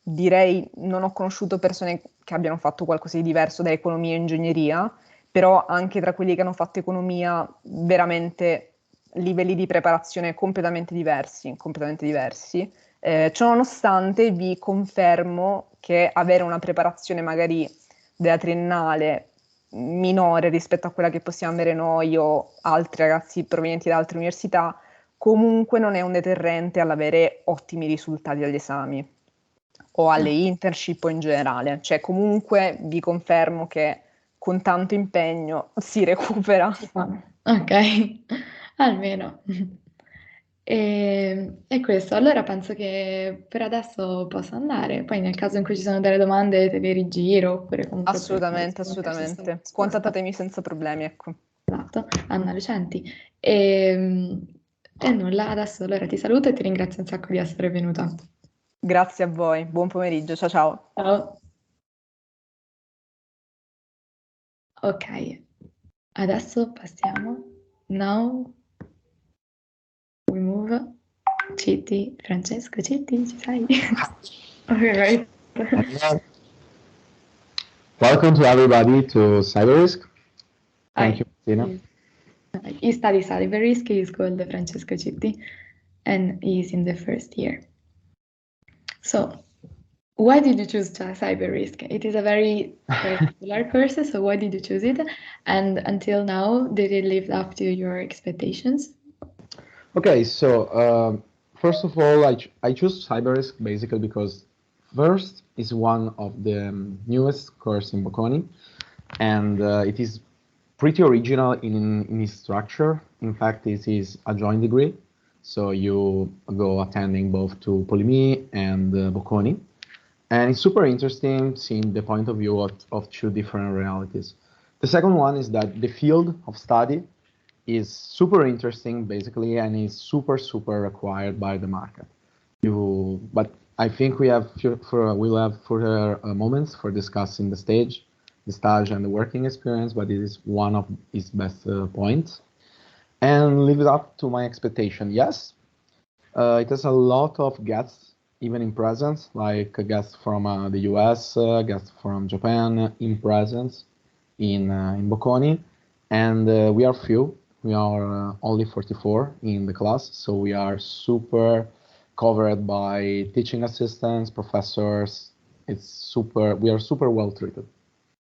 direi non ho conosciuto persone che abbiano fatto qualcosa di diverso da economia e ingegneria, però anche tra quelli che hanno fatto economia veramente livelli di preparazione completamente diversi. Ciononostante vi confermo che avere una preparazione magari della triennale minore rispetto a quella che possiamo avere noi o altri ragazzi provenienti da altre università comunque non è un deterrente all'avere ottimi risultati agli esami o alle internship o in generale. Cioè comunque vi confermo che con tanto impegno si recupera. Ok, almeno. E questo, allora penso che per adesso possa andare. Poi nel caso in cui ci sono delle domande te le rigiro oppure comunque Assolutamente. Contattatemi senza problemi, ecco. Esatto, Anna Lucenti. E nulla, adesso allora ti saluto e ti ringrazio un sacco di essere venuta. Grazie a voi, buon pomeriggio, ciao ciao. Ciao. Ok, adesso passiamo. Now we move. Citti, Francesco, Citti, ci sei? Okay, right. Welcome to everybody to CyberRisk. Thank Hi. you, Martina. He studies cyber risk. He is called Francesco Citti, and he is in the first year. So, why did you choose cyber risk? It is a very popular course, so why did you choose it? And until now, did it live up to your expectations? Okay, so first of all, I choose CyberRisk basically because first is one of the newest course in Bocconi, and it is pretty original in its structure. In fact, it is a joint degree, so you go attending both to Polimi and Bocconi. And it's super interesting seeing the point of view of two different realities. The second one is that the field of study is super interesting, basically, and is super required by the market. But I think we'll have further moments for discussing the stage and the working experience, but it is one of its best points. And live it up to my expectation. Yes, it has a lot of guests, even in presence, like guests from the US, guests from Japan in presence in Bocconi, and we are few. We are only 44 in the class, so we are super covered by teaching assistants, professors. We are super well treated.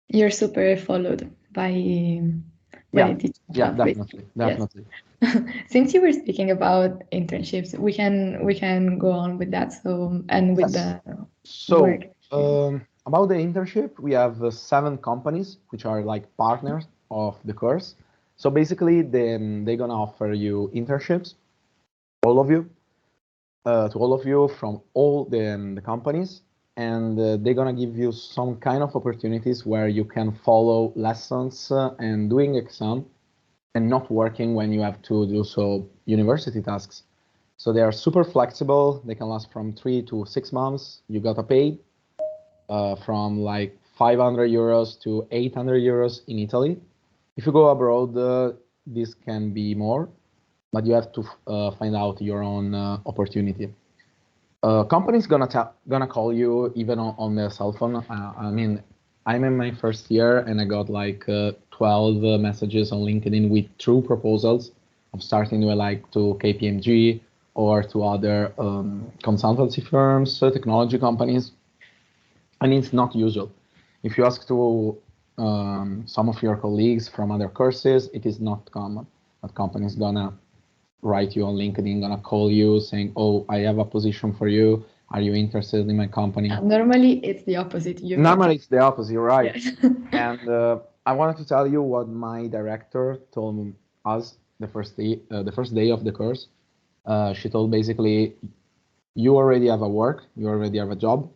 You're super followed by teachers. Yeah, definitely. Yes. Since you were speaking about internships, we can go on with that. So with the work. About the internship, we have 7 companies which are like partners of the course. So basically, they're gonna offer you internships, all of you, to all of you from all the companies, and they're gonna give you some kind of opportunities where you can follow lessons and doing exam and not working when you have to do so university tasks. So they are super flexible. They can last from 3 to 6 months. You got paid from like 500 euros to 800 euros in Italy. If you go abroad, this can be more, but you have to find out your own opportunity. Companies gonna call you even on their cell phone. I mean, I'm in my first year and I got like 12 messages on LinkedIn with true proposals of starting with like to KPMG or to other consultancy firms, technology companies. And it's not usual. If you ask to some of your colleagues from other courses, it is not common. But companies gonna write you on LinkedIn, gonna call you saying, "Oh, I have a position for you. Are you interested in my company?" Normally, it's the opposite. Normally, it's the opposite, right? Yes. And I wanted to tell you what my director told us the first day of the course. She told basically, you already have a work, you already have a job,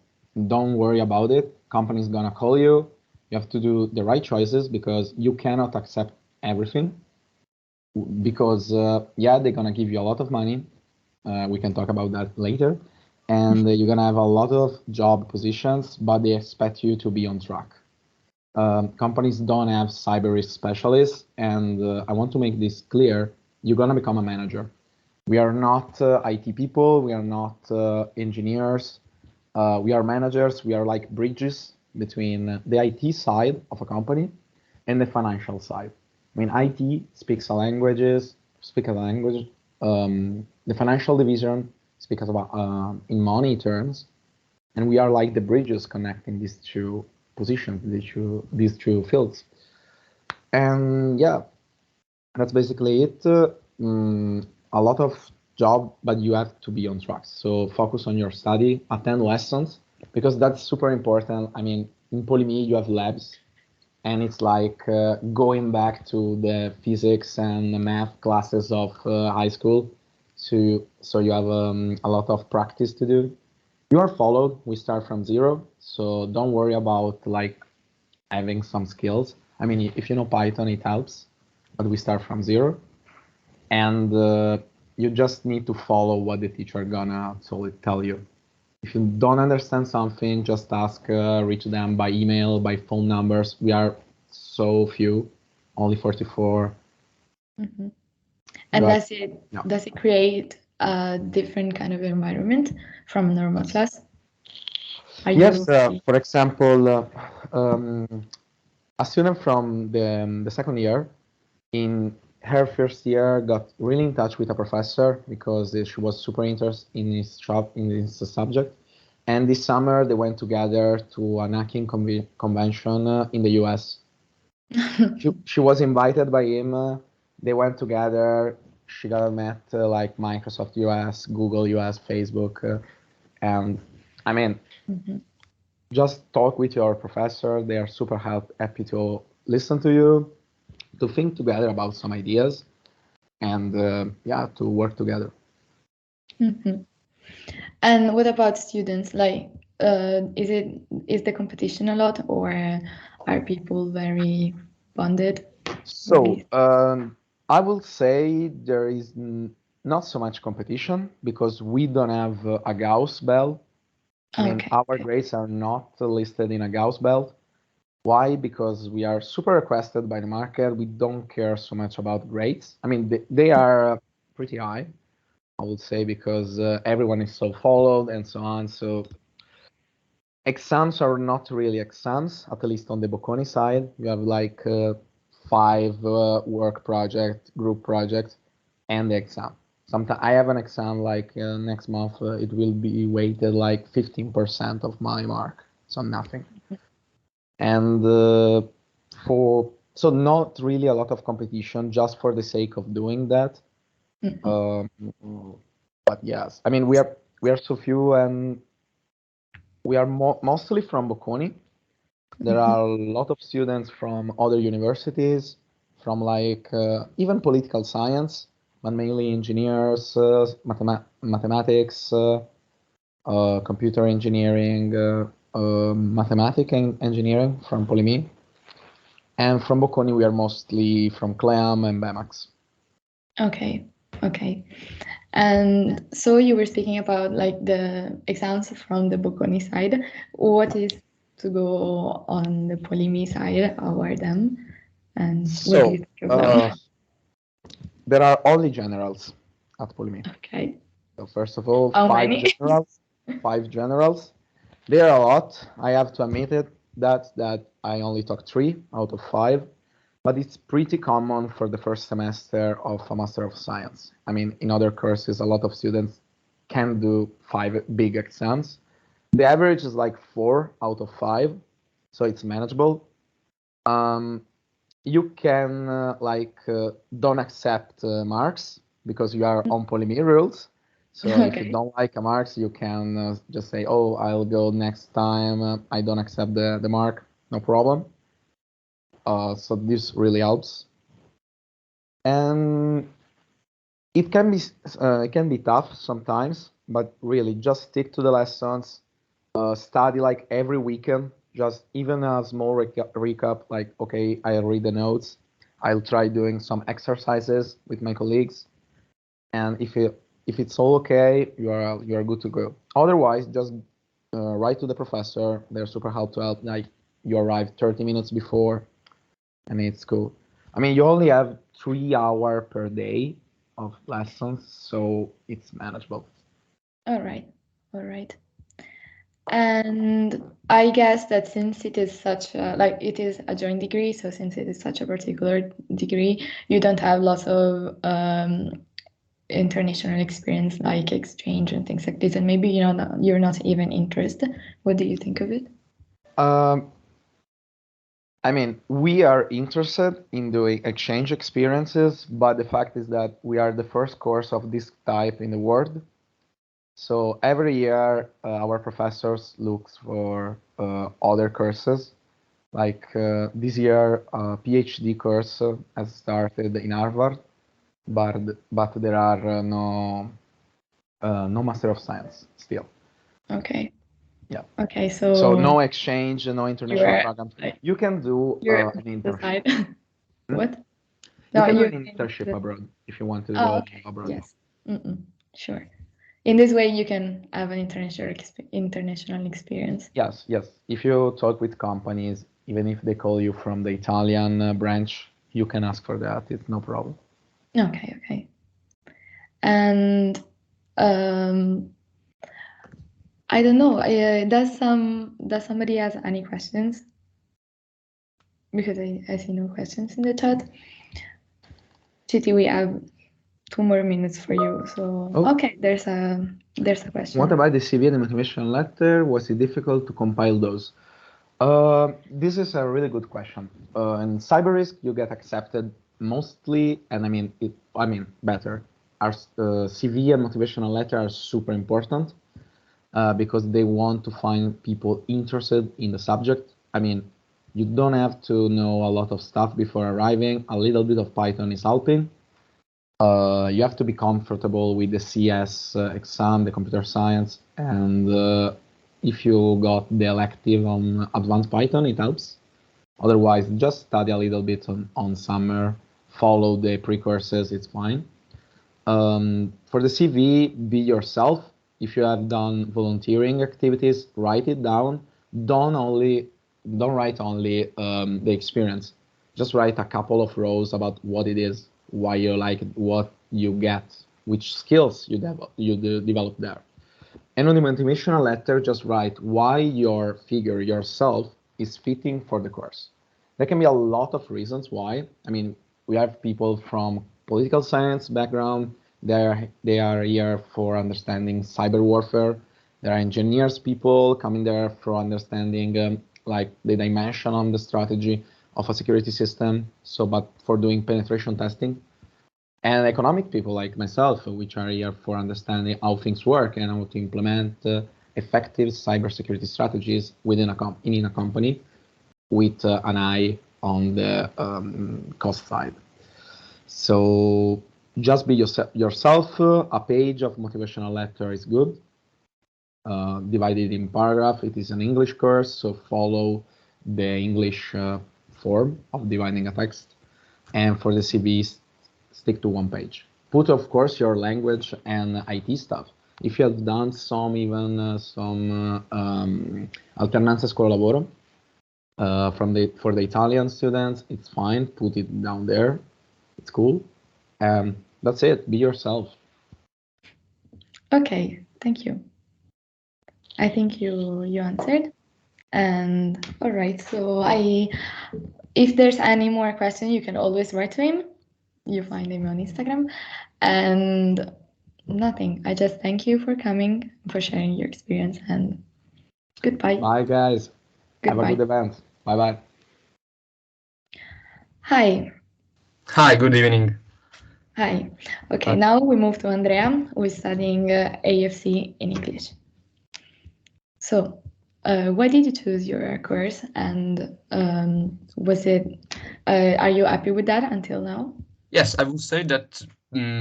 don't worry about it. Company's gonna call you. You have to do the right choices because you cannot accept everything. Because yeah, they're gonna give you a lot of money. We can talk about that later. And you're gonna have a lot of job positions, but they expect you to be on track. Companies don't have cyber risk specialists, and I want to make this clear. You're gonna become a manager. We are not IT people. We are not engineers. We are managers. We are like bridges between the IT side of a company and the financial side. I mean, IT speaks a language. The financial division speaks about in money terms, and we are like the bridges connecting these two positions, these two fields. And yeah, that's basically it. A lot of job, but you have to be on track. So focus on your study, attend lessons, because that's super important. I mean, in Polyme, you have labs, and it's like going back to the physics and the math classes of high school. So you have a lot of practice to do. You are followed. We start from zero, so don't worry about like having some skills. I mean, if you know Python, it helps, but we start from zero. And you just need to follow what the teacher gonna tell you. If you don't understand something, just ask, reach them by email, by phone numbers. We are so few, only 44. Mm-hmm. And does it create a different kind of environment from a normal class? Yes, for example, a student from the second year in her first year got really in touch with a professor because she was super interested in his subject. And this summer they went together to an hacking convention in the US. She was invited by him. They went together. She got met like Microsoft US, Google US, Facebook. And I mean, just talk with your professor. They are super happy to listen to you, to think together about some ideas, and yeah, to work together. And what about students? Like, is the competition a lot, or are people very bonded? So I will say there is not so much competition because we don't have a Gauss belt. I mean, our grades are not listed in a Gauss belt. Why? Because we are super requested by the market. We don't care so much about grades. I mean, they are pretty high, I would say, because everyone is so followed and so on. So exams are not really exams, at least on the Bocconi side. You have like 5 work project, group projects, and the exam. Sometimes I have an exam like next month. It will be weighted like 15% of my mark, so nothing. And so not really a lot of competition, just for the sake of doing that. But yes, I mean we are so few, and we are mostly from Bocconi. There are a lot of students from other universities, from like even political science, but mainly engineers, mathematics, computer engineering, mathematics and engineering from Polyme. And from Bocconi, we are mostly from CLEAM and BEMAX. Okay. And so you were speaking about like the exams from the Bocconi side. What is to go on the Polyme side? How are them? And what do you think of them? There are only generals at Polyme. Okay. So first of all, How many? five generals. They are a lot. I have to admit it. That I only took 3 out of 5. But it's pretty common for the first semester of a Master of Science. I mean, in other courses, a lot of students can do 5 big exams. The average is like 4 out of 5, so it's manageable. You can don't accept marks because you are on Polyme rules. So if you don't like a marks, you can just say, "Oh, I'll go next time. I don't accept the mark. No problem." So this really helps. And It can be tough sometimes, but really just stick to the lessons. Study like every weekend. Just even a small recap, like okay, I'll read the notes. I'll try doing some exercises with my colleagues, and if it's all okay, you are good to go. Otherwise, just write to the professor. They're super help. Like you arrive 30 minutes before, and it's cool. I mean, you only have 3 hours per day of lessons, so it's manageable. All right. And I guess that since it is such a, like it is a joint degree, so since it is such a particular degree, you don't have lots of international experience like exchange and things like this, and maybe you're not even interested. What do you think of it? I mean, we are interested in doing exchange experiences, but the fact is that we are the first course of this type in the world. So every year, our professors look for other courses. Like this year, a PhD course has started in Harvard, but there are no Master of Science still. Okay. Yeah. Okay, so So no exchange, no international programs. You can do an internship. What? You can do an internship abroad if you want to go abroad. Yes. Sure. In this way, you can have an international experience. Yes. If you talk with companies, even if they call you from the Italian branch, you can ask for that. It's no problem. Okay. And I don't know. Does somebody has any questions? Because I see no questions in the chat. Chiti, we have 2 more minutes for you. So okay, there's a question. What about the CV and the motivation letter? Was it difficult to compile those? This is a really good question. In cyber risk, you get accepted mostly, and better. Our CV and motivational letter are super important because they want to find people interested in the subject. I mean, you don't have to know a lot of stuff before arriving. A little bit of Python is helping. You have to be comfortable with the CS exam, the computer science, and if you got the elective on advanced Python, it helps. Otherwise, just study a little bit on summer, follow the pre-courses, it's fine. For the CV, be yourself. If you have done volunteering activities, write it down. Don't write only the experience. Just write a couple of rows about what it is, why you like it, what you get, which skills you develop there. And on the motivational letter, just write why your figure, yourself, is fitting for the course. There can be a lot of reasons why. I mean, we have people from political science background. They are here for understanding cyber warfare. There are engineers people coming there for understanding like the dimension on the strategy of a security system. But for doing penetration testing. And economic people like myself, which are here for understanding how things work and how to implement effective cybersecurity strategies in a company with an eye on the cost side. So just be yourself. A page of motivational letter is good. Divided in paragraph. It is an English course, so follow the English form of dividing a text. And for the CVs, stick to one page. Put, of course, your language and IT stuff. If you have done some alternanza scuola-lavoro for the Italian students, it's fine. Put it down there. It's cool. That's it. Be yourself. Okay, thank you. I think you answered. And all right, so if there's any more questions, you can always write to him. You find him on Instagram. And nothing. I just thank you for coming, for sharing your experience, and goodbye. Bye, guys. Goodbye. Have a good event. Bye-bye. Hi. Hi, good evening. Hi. Okay, now we move to Andrea, who is studying AFC in English. So, why did you choose your course, and are you happy with that until now? Yes, I would say that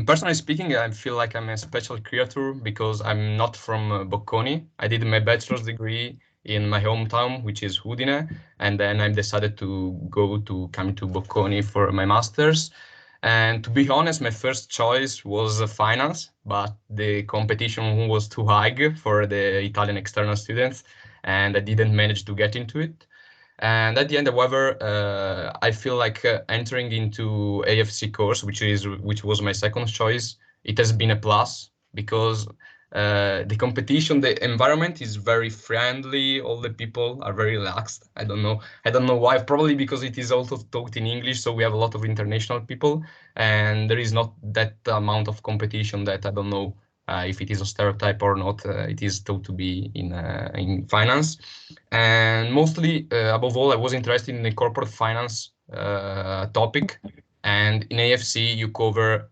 Personally speaking, I feel like I'm a special creator because I'm not from Bocconi. I did my bachelor's degree in my hometown, which is Udine, and then I decided to come to Bocconi for my master's. And to be honest, my first choice was finance, but the competition was too high for the Italian external students, and I didn't manage to get into it. And at the end, however, I feel like entering into AFC course, which was my second choice, it has been a plus because the competition, the environment is very friendly. All the people are very relaxed. I don't know why. Probably because it is also taught in English, so we have a lot of international people, and there is not that amount of competition that I don't know if it is a stereotype or not. It is taught to be in finance, and mostly, above all, I was interested in the corporate finance topic, and in AFC you cover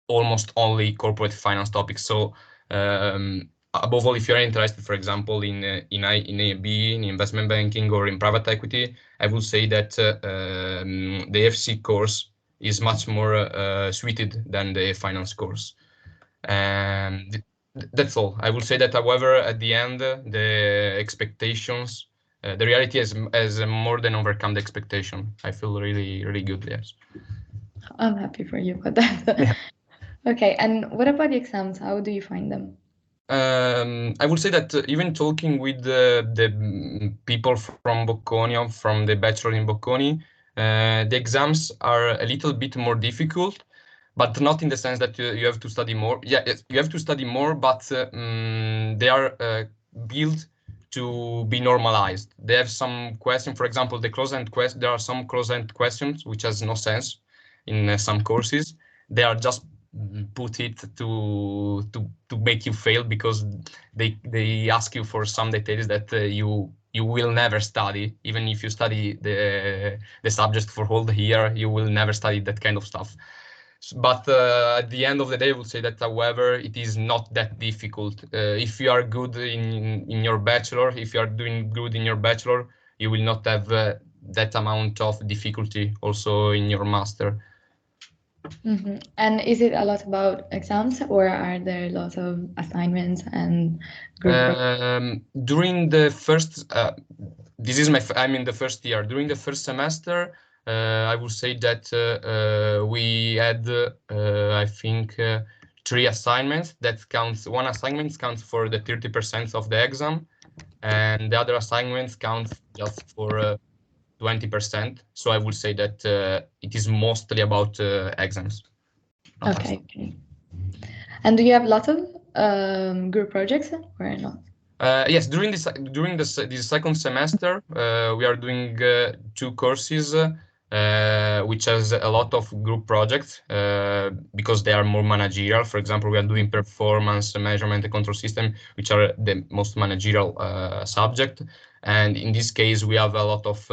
almost only corporate finance topics. So above all, if you're interested, for example, in AB, in investment banking, or in private equity, I would say that the AFC course is much more suited than the finance course. And that's all. I will say that, however, at the end, the expectations, the reality has more than overcome the expectation. I feel really, really good. Yes. I'm happy for you for that. Yeah. Okay, and what about the exams? How do you find them? I would say that even talking with the people from Bocconi, from the bachelor in Bocconi, the exams are a little bit more difficult, but not in the sense that you have to study more. Yeah, you have to study more, but they are built to be normalized. They have some question, for example, the close-end question. There are some close-end questions which has no sense in some courses. They are just put it to make you fail because they ask you for some details that you will never study. Even if you study the subject for whole the year, you will never study that kind of stuff. But at the end of the day, I would say that, however, it is not that difficult. If you are good in your bachelor, if you are doing good in your bachelor, you will not have that amount of difficulty also in your master. Mm-hmm. And is it a lot about exams, or are there a lot of assignments and group projects? During the first, I'm in the first year. During the first semester, I would say that we had, I think, 3 assignments. That counts. One assignment counts for the 30% of the exam, and the other assignments count just for 20%. So I would say that it is mostly about exams. Okay. And do you have a lot of group projects or not? Yes, during this second semester, we are doing 2 courses, which has a lot of group projects because they are more managerial. For example, we are doing performance measurement and control system, which are the most managerial subject. And in this case, we have a lot of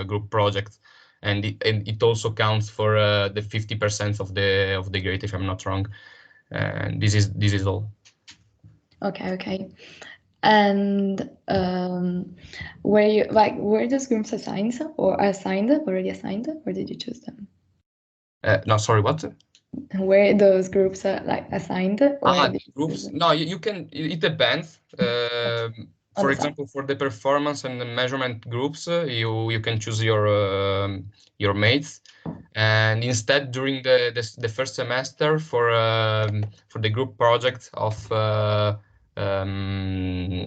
group projects, and it also counts for the 50% of the grade, if I'm not wrong. And this is all. Okay. And were those groups already assigned, or did you choose them? No, sorry, what? Were those groups assigned? Or Groups? No, you can. It depends. For example, for the performance and the measurement groups, you can choose your mates. And instead, during the first semester, for the group project of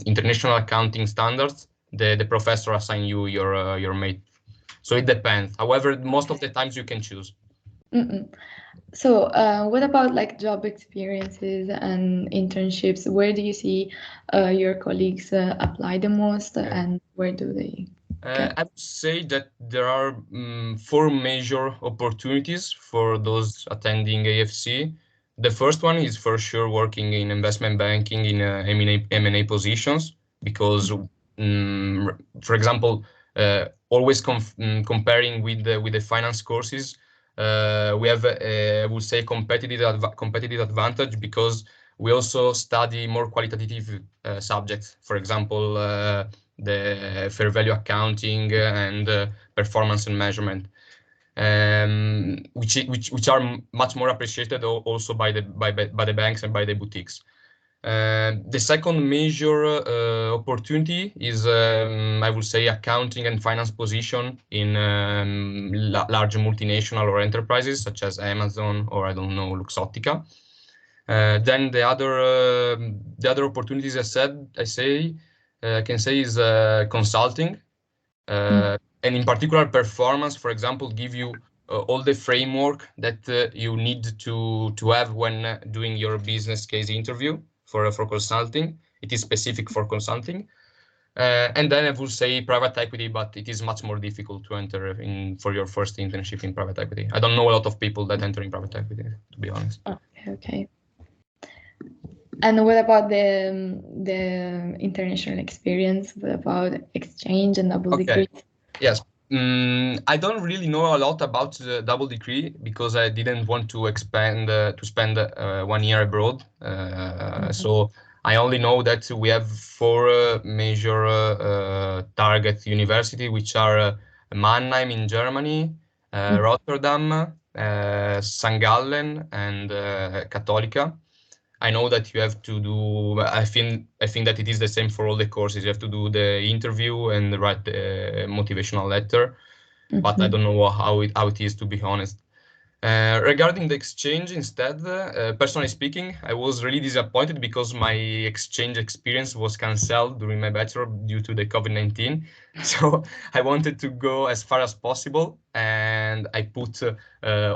international accounting standards, the professor assign you your mate. So it depends. However, most of the times you can choose. So what about job experiences and internships? Where do you see your colleagues apply the most, and where do they? I would say that there are 4 major opportunities for those attending AFC. The first one is for sure working in investment banking in M&A positions, because, for example, always comparing with the finance courses, we have, I would say, competitive advantage because we also study more qualitative subjects. For example, the fair value accounting and performance and measurement. which are much more appreciated also by the banks and by the boutiques. The second major opportunity is, I would say, accounting and finance position in large multinational or enterprises such as Amazon or, I don't know, Luxottica. Then the other opportunities I can say is consulting, and in particular performance, for example, give you all the framework that you need to have when doing your business case interview for consulting. It is specific for consulting. And then I would say private equity, but it is much more difficult to enter for your first internship in private equity. I don't know a lot of people that enter in private equity, to be honest. Okay. And what about the international experience? What about exchange and double degree? Yes. I don't really know a lot about the double degree because I didn't want to spend 1 year abroad. So I only know that we have 4 major target universities, which are Mannheim in Germany, Rotterdam, St. Gallen, and Cattolica. I know that you have to do. I think that it is the same for all the courses. You have to do the interview and write the motivational letter, but I don't know how it is, to be honest. Regarding the exchange, instead, personally speaking, I was really disappointed because my exchange experience was cancelled during my bachelor due to the COVID-19. So I wanted to go as far as possible, and I put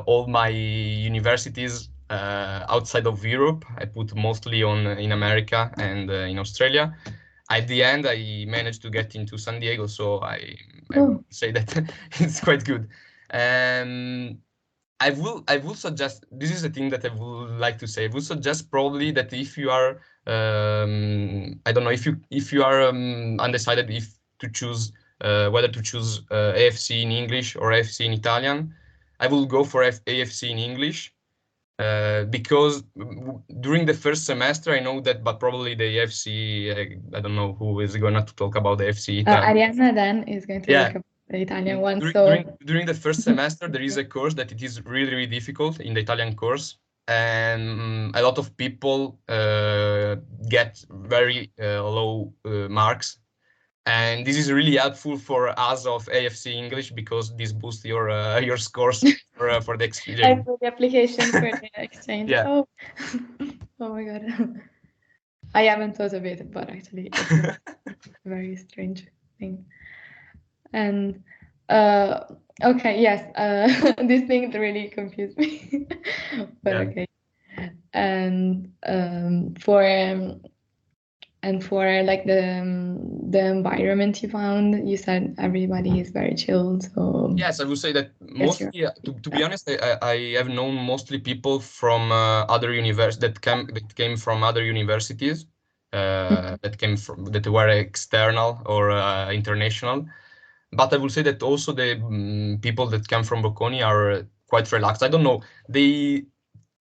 all my universities outside of Europe. I put mostly in America and in Australia. At the end, I managed to get into San Diego, so I would say that it's quite good. I will suggest, this is the thing that I would like to say. I would suggest probably that if you are, I don't know, if you are undecided whether to choose AFC in English or AFC in Italian, I will go for AFC in English. Because during the first semester, I know that, but probably the AFC, I don't know who is going to talk about the AFC. Arianna then is going to talk about the Italian one. During the first semester, there is a course that it is really, really difficult in the Italian course. And a lot of people get very low marks. And this is really helpful for us of AFC English because this boosts your scores for the exchange. For the application for the exchange. Yeah. Oh my god. I haven't thought of it, but actually it's a very strange thing. And okay, yes, this thing really confused me. But okay. And for like the environment you found, you said everybody is very chill. So yes, I would say that mostly. To be honest, I have known mostly people from other universities that came from other universities that were external or international. But I would say that also the people that come from Bocconi are quite relaxed. I don't know.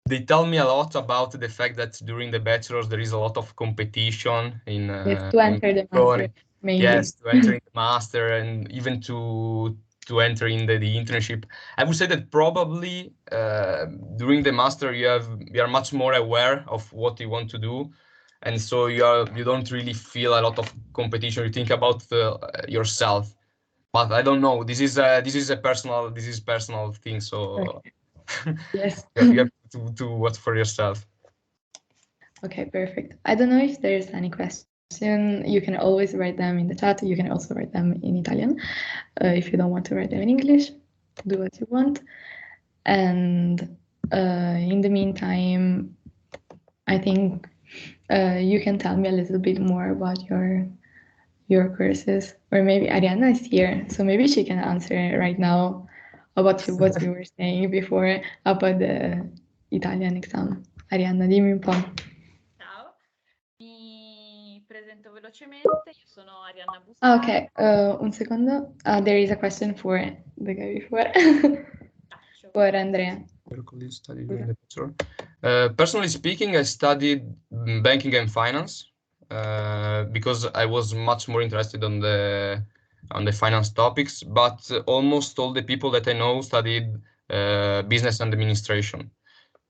They tell me a lot about the fact that during the bachelor's there is a lot of competition in to enter the master. Mainly. Yes, to enter in the master and even to enter in the internship. I would say that probably during the master you are much more aware of what you want to do, and so you don't really feel a lot of competition. You think about yourself. But I don't know. This is personal thing. So yes, you have to watch for yourself. Okay, perfect. I don't know if there's any question. You can always write them in the chat. You can also write them in Italian. If you don't want to write them in English, do what you want. And in the meantime, I think you can tell me a little bit more about your courses, or maybe Arianna is here, so maybe she can answer right now about what you were saying before about the Italian exam. Arianna, dimmi un po'. Ciao, mi presento velocemente, io sono Arianna Buscari. Okay, un secondo. There is a question for the guy before. For Andrea. Personally speaking, I studied banking and finance because I was much more interested on the on the finance topics, but almost all the people that I know studied business and administration.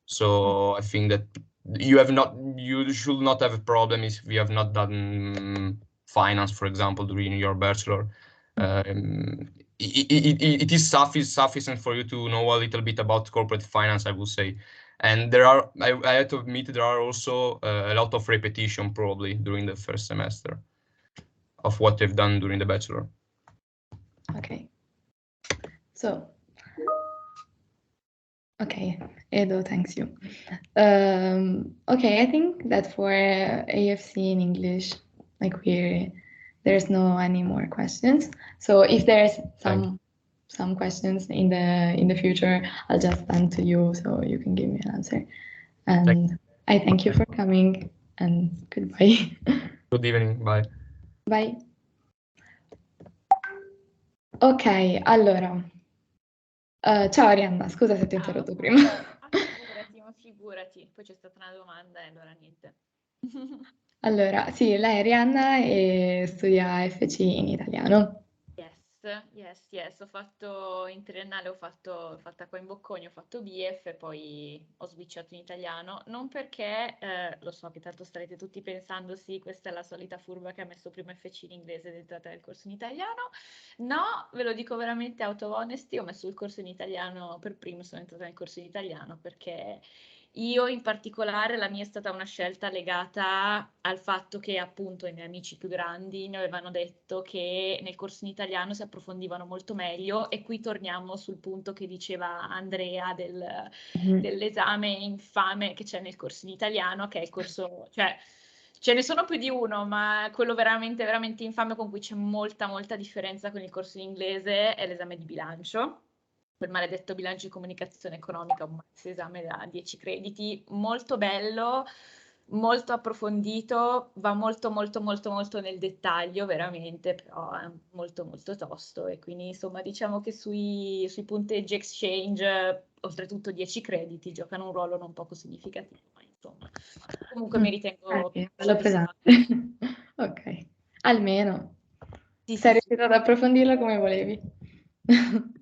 So I think that you should not have a problem if you have not done finance, for example, during your bachelor. It is sufficient for you to know a little bit about corporate finance, I would say. And I have to admit, there are also a lot of repetition probably during the first semester of what they've done during the bachelor. Okay. So, okay, Edo, thanks you. Okay, I think that for AFC in English, like there's no any more questions. So if there's some questions in the future, I'll just send to you so you can give me an answer. And I thank you for coming and goodbye. Good evening, bye. Bye. Ok, allora. Ciao Arianna, scusa se ti ho interrotto prima. Figurati, poi c'è stata una domanda e allora niente. Allora, sì, lei è Arianna e studia FC in italiano. Yes, ho fatto in triennale, ho fatta qua in Bocconi, ho fatto BF e poi ho switchato in italiano, non perché, lo so che tanto starete tutti pensando, sì, questa è la solita furba che ha messo prima FC in inglese ed è entrata nel corso in italiano, no, ve lo dico veramente out of honesty, ho messo il corso in italiano per primo, sono entrata nel corso in italiano perché io in particolare, la mia è stata una scelta legata al fatto che appunto i miei amici più grandi mi avevano detto che nel corso in italiano si approfondivano molto meglio e qui torniamo sul punto che diceva Andrea dell'esame infame che c'è nel corso in italiano, che è il corso, cioè ce ne sono più di uno, ma quello veramente, veramente infame con cui c'è molta differenza con il corso in inglese è l'esame di bilancio. Quel maledetto bilancio di comunicazione economica, un esame da 10 crediti, molto bello, molto approfondito, va molto nel dettaglio veramente, però è molto tosto e quindi insomma diciamo che sui punteggi exchange, oltretutto 10 crediti, giocano un ruolo non poco significativo, ma insomma comunque mi ritengo bello pesante. Ok, almeno sei riuscito ad approfondirlo come volevi.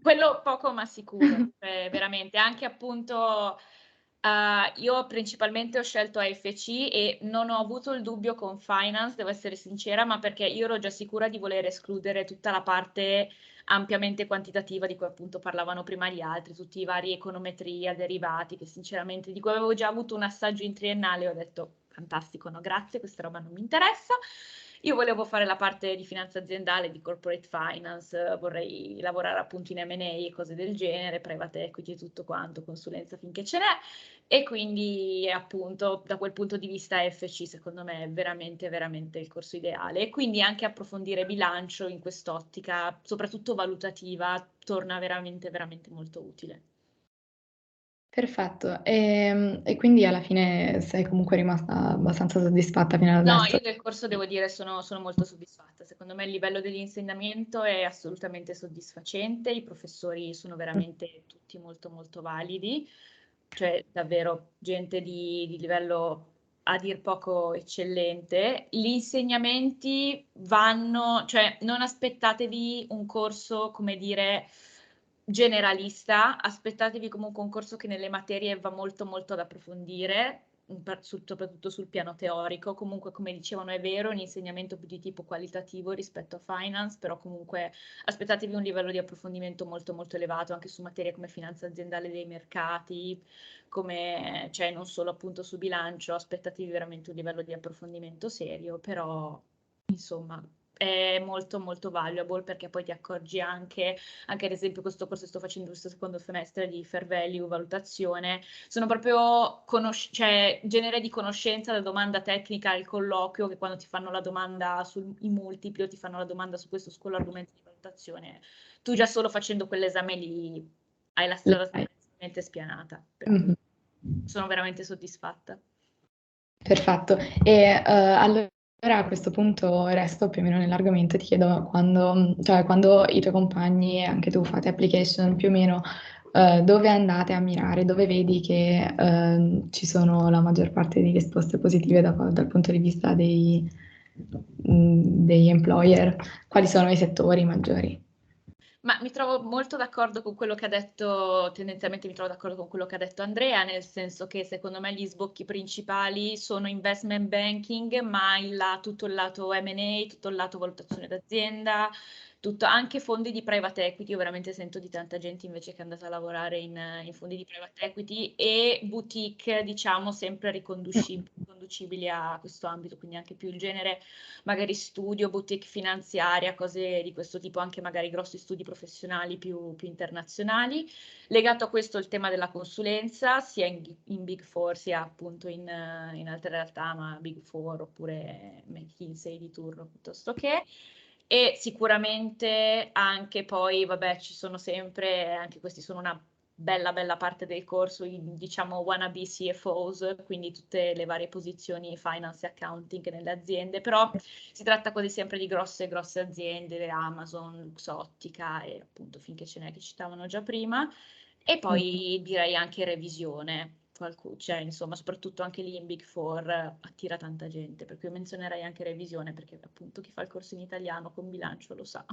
Quello poco ma sicuro, veramente, anche appunto io principalmente ho scelto AFC e non ho avuto il dubbio con Finance, devo essere sincera, ma perché io ero già sicura di voler escludere tutta la parte ampiamente quantitativa di cui appunto parlavano prima gli altri, tutti i vari econometria, derivati, che sinceramente di cui avevo già avuto un assaggio in triennale e ho detto fantastico, no grazie, questa roba non mi interessa. Io volevo fare la parte di finanza aziendale, di corporate finance, vorrei lavorare appunto in M&A e cose del genere, private equity e tutto quanto, consulenza finché ce n'è. E quindi appunto da quel punto di vista FC secondo me è veramente il corso ideale. E quindi anche approfondire bilancio in quest'ottica, soprattutto valutativa, torna veramente molto utile. Perfetto, e quindi alla fine sei comunque rimasta abbastanza soddisfatta fino adesso? No, io del corso devo dire sono molto soddisfatta. Secondo me il livello dell'insegnamento è assolutamente soddisfacente, i professori sono veramente tutti molto validi, cioè davvero gente di livello a dir poco eccellente. Gli insegnamenti vanno, cioè non aspettatevi un corso, come dire, generalista, aspettatevi comunque un corso che nelle materie va molto ad approfondire, soprattutto sul piano teorico. Comunque, come dicevano, è vero, un insegnamento più di tipo qualitativo rispetto a finance, però comunque aspettatevi un livello di approfondimento molto elevato anche su materie come finanza aziendale dei mercati, come, cioè non solo appunto su bilancio, aspettatevi veramente un livello di approfondimento serio, però insomma è molto valuable perché poi ti accorgi anche ad esempio questo corso che sto facendo questo secondo semestre di fair value, valutazione, sono proprio cioè, genere di conoscenza, la domanda tecnica, il colloquio, che quando ti fanno la domanda sui multipli o ti fanno la domanda su questo scuola argomenti di valutazione, tu già solo facendo quell'esame lì hai la strada sicuramente spianata. Sono veramente soddisfatta. Perfetto, e allora a questo punto resto più o meno nell'argomento, ti chiedo quando i tuoi compagni e anche tu fate application, più o meno dove andate a mirare, dove vedi che ci sono la maggior parte di risposte positive dal punto di vista degli employer, quali sono i settori maggiori? Ma mi trovo molto d'accordo con quello che ha detto, tendenzialmente mi trovo d'accordo con quello che ha detto Andrea, nel senso che secondo me gli sbocchi principali sono investment banking, ma tutto il lato M&A, tutto il lato valutazione d'azienda, anche fondi di private equity. Io veramente sento di tanta gente invece che è andata a lavorare in fondi di private equity e boutique, diciamo, sempre riconducibili a questo ambito, quindi anche più il genere magari studio, boutique finanziaria, cose di questo tipo, anche magari grossi studi professionali più internazionali. Legato a questo il tema della consulenza, sia in Big Four sia appunto in altre realtà, ma Big Four oppure McKinsey di turno piuttosto che. E sicuramente anche poi, vabbè, ci sono sempre, anche questi sono una bella parte del corso, diciamo wannabe CFOs, quindi tutte le varie posizioni finance e accounting nelle aziende, però si tratta quasi sempre di grosse aziende, Amazon, Luxottica e appunto finché ce n'è che citavano già prima, e poi direi anche revisione. Cioè, insomma, soprattutto anche lì in Big Four attira tanta gente, per cui io menzionerei anche revisione, perché appunto chi fa il corso in italiano con bilancio lo sa.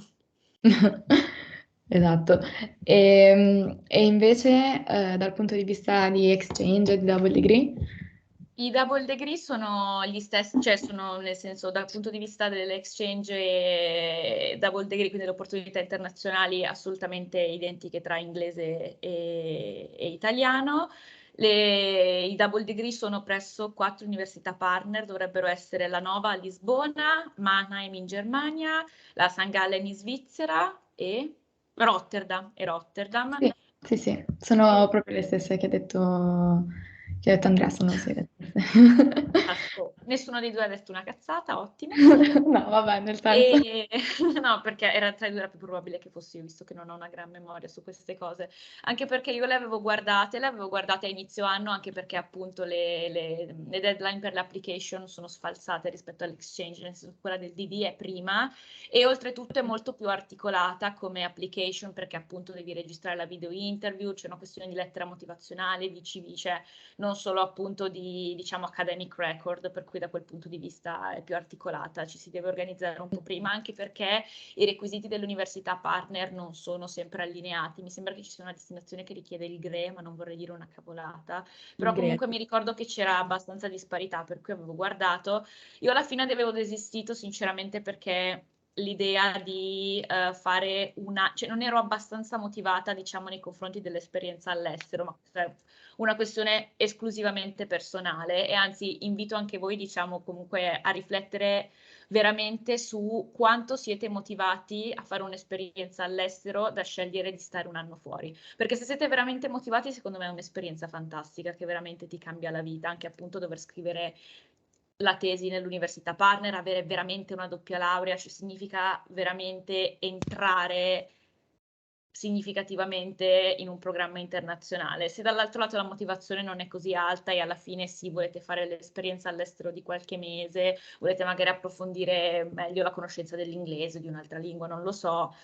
Esatto. E invece dal punto di vista di exchange e di double degree? I double degree sono gli stessi, cioè sono nel senso dal punto di vista dell'exchange e double degree, quindi le opportunità internazionali assolutamente identiche tra inglese e italiano. I double degree sono presso 4 università partner, dovrebbero essere la Nova a Lisbona, Mannheim in Germania, la St. Gallen in Svizzera e Rotterdam. Sì, sono proprio le stesse che ha detto Andrea, sono sì, le stesse. Nessuno dei due ha detto una cazzata, ottimo. No, vabbè, nel senso... No, perché tra i due era più probabile che fossi io, visto che non ho una gran memoria su queste cose. Anche perché io le avevo guardate a inizio anno, anche perché appunto le deadline per le application sono sfalsate rispetto all'exchange, nel senso che quella del DD è prima e oltretutto è molto più articolata come application, perché appunto devi registrare la video interview, c'è una questione di lettera motivazionale, di CV, cioè non solo appunto di, diciamo, academic record, per cui da quel punto di vista è più articolata, ci si deve organizzare un po' prima, anche perché i requisiti dell'università partner non sono sempre allineati. Mi sembra che ci sia una destinazione che richiede il GRE, ma non vorrei dire una cavolata, però comunque mi ricordo che c'era abbastanza disparità, per cui avevo guardato. Io alla fine avevo desistito sinceramente perché l'idea di fare cioè non ero abbastanza motivata, diciamo, nei confronti dell'esperienza all'estero, ma questa è una questione esclusivamente personale e anzi invito anche voi, diciamo, comunque a riflettere veramente su quanto siete motivati a fare un'esperienza all'estero da scegliere di stare un anno fuori. Perché se siete veramente motivati, secondo me è un'esperienza fantastica che veramente ti cambia la vita, anche appunto dover scrivere la tesi nell'università partner, avere veramente una doppia laurea, cioè significa veramente entrare significativamente in un programma internazionale. Se dall'altro lato la motivazione non è così alta e alla fine sì, volete fare l'esperienza all'estero di qualche mese, volete magari approfondire meglio la conoscenza dell'inglese, di un'altra lingua, non lo so,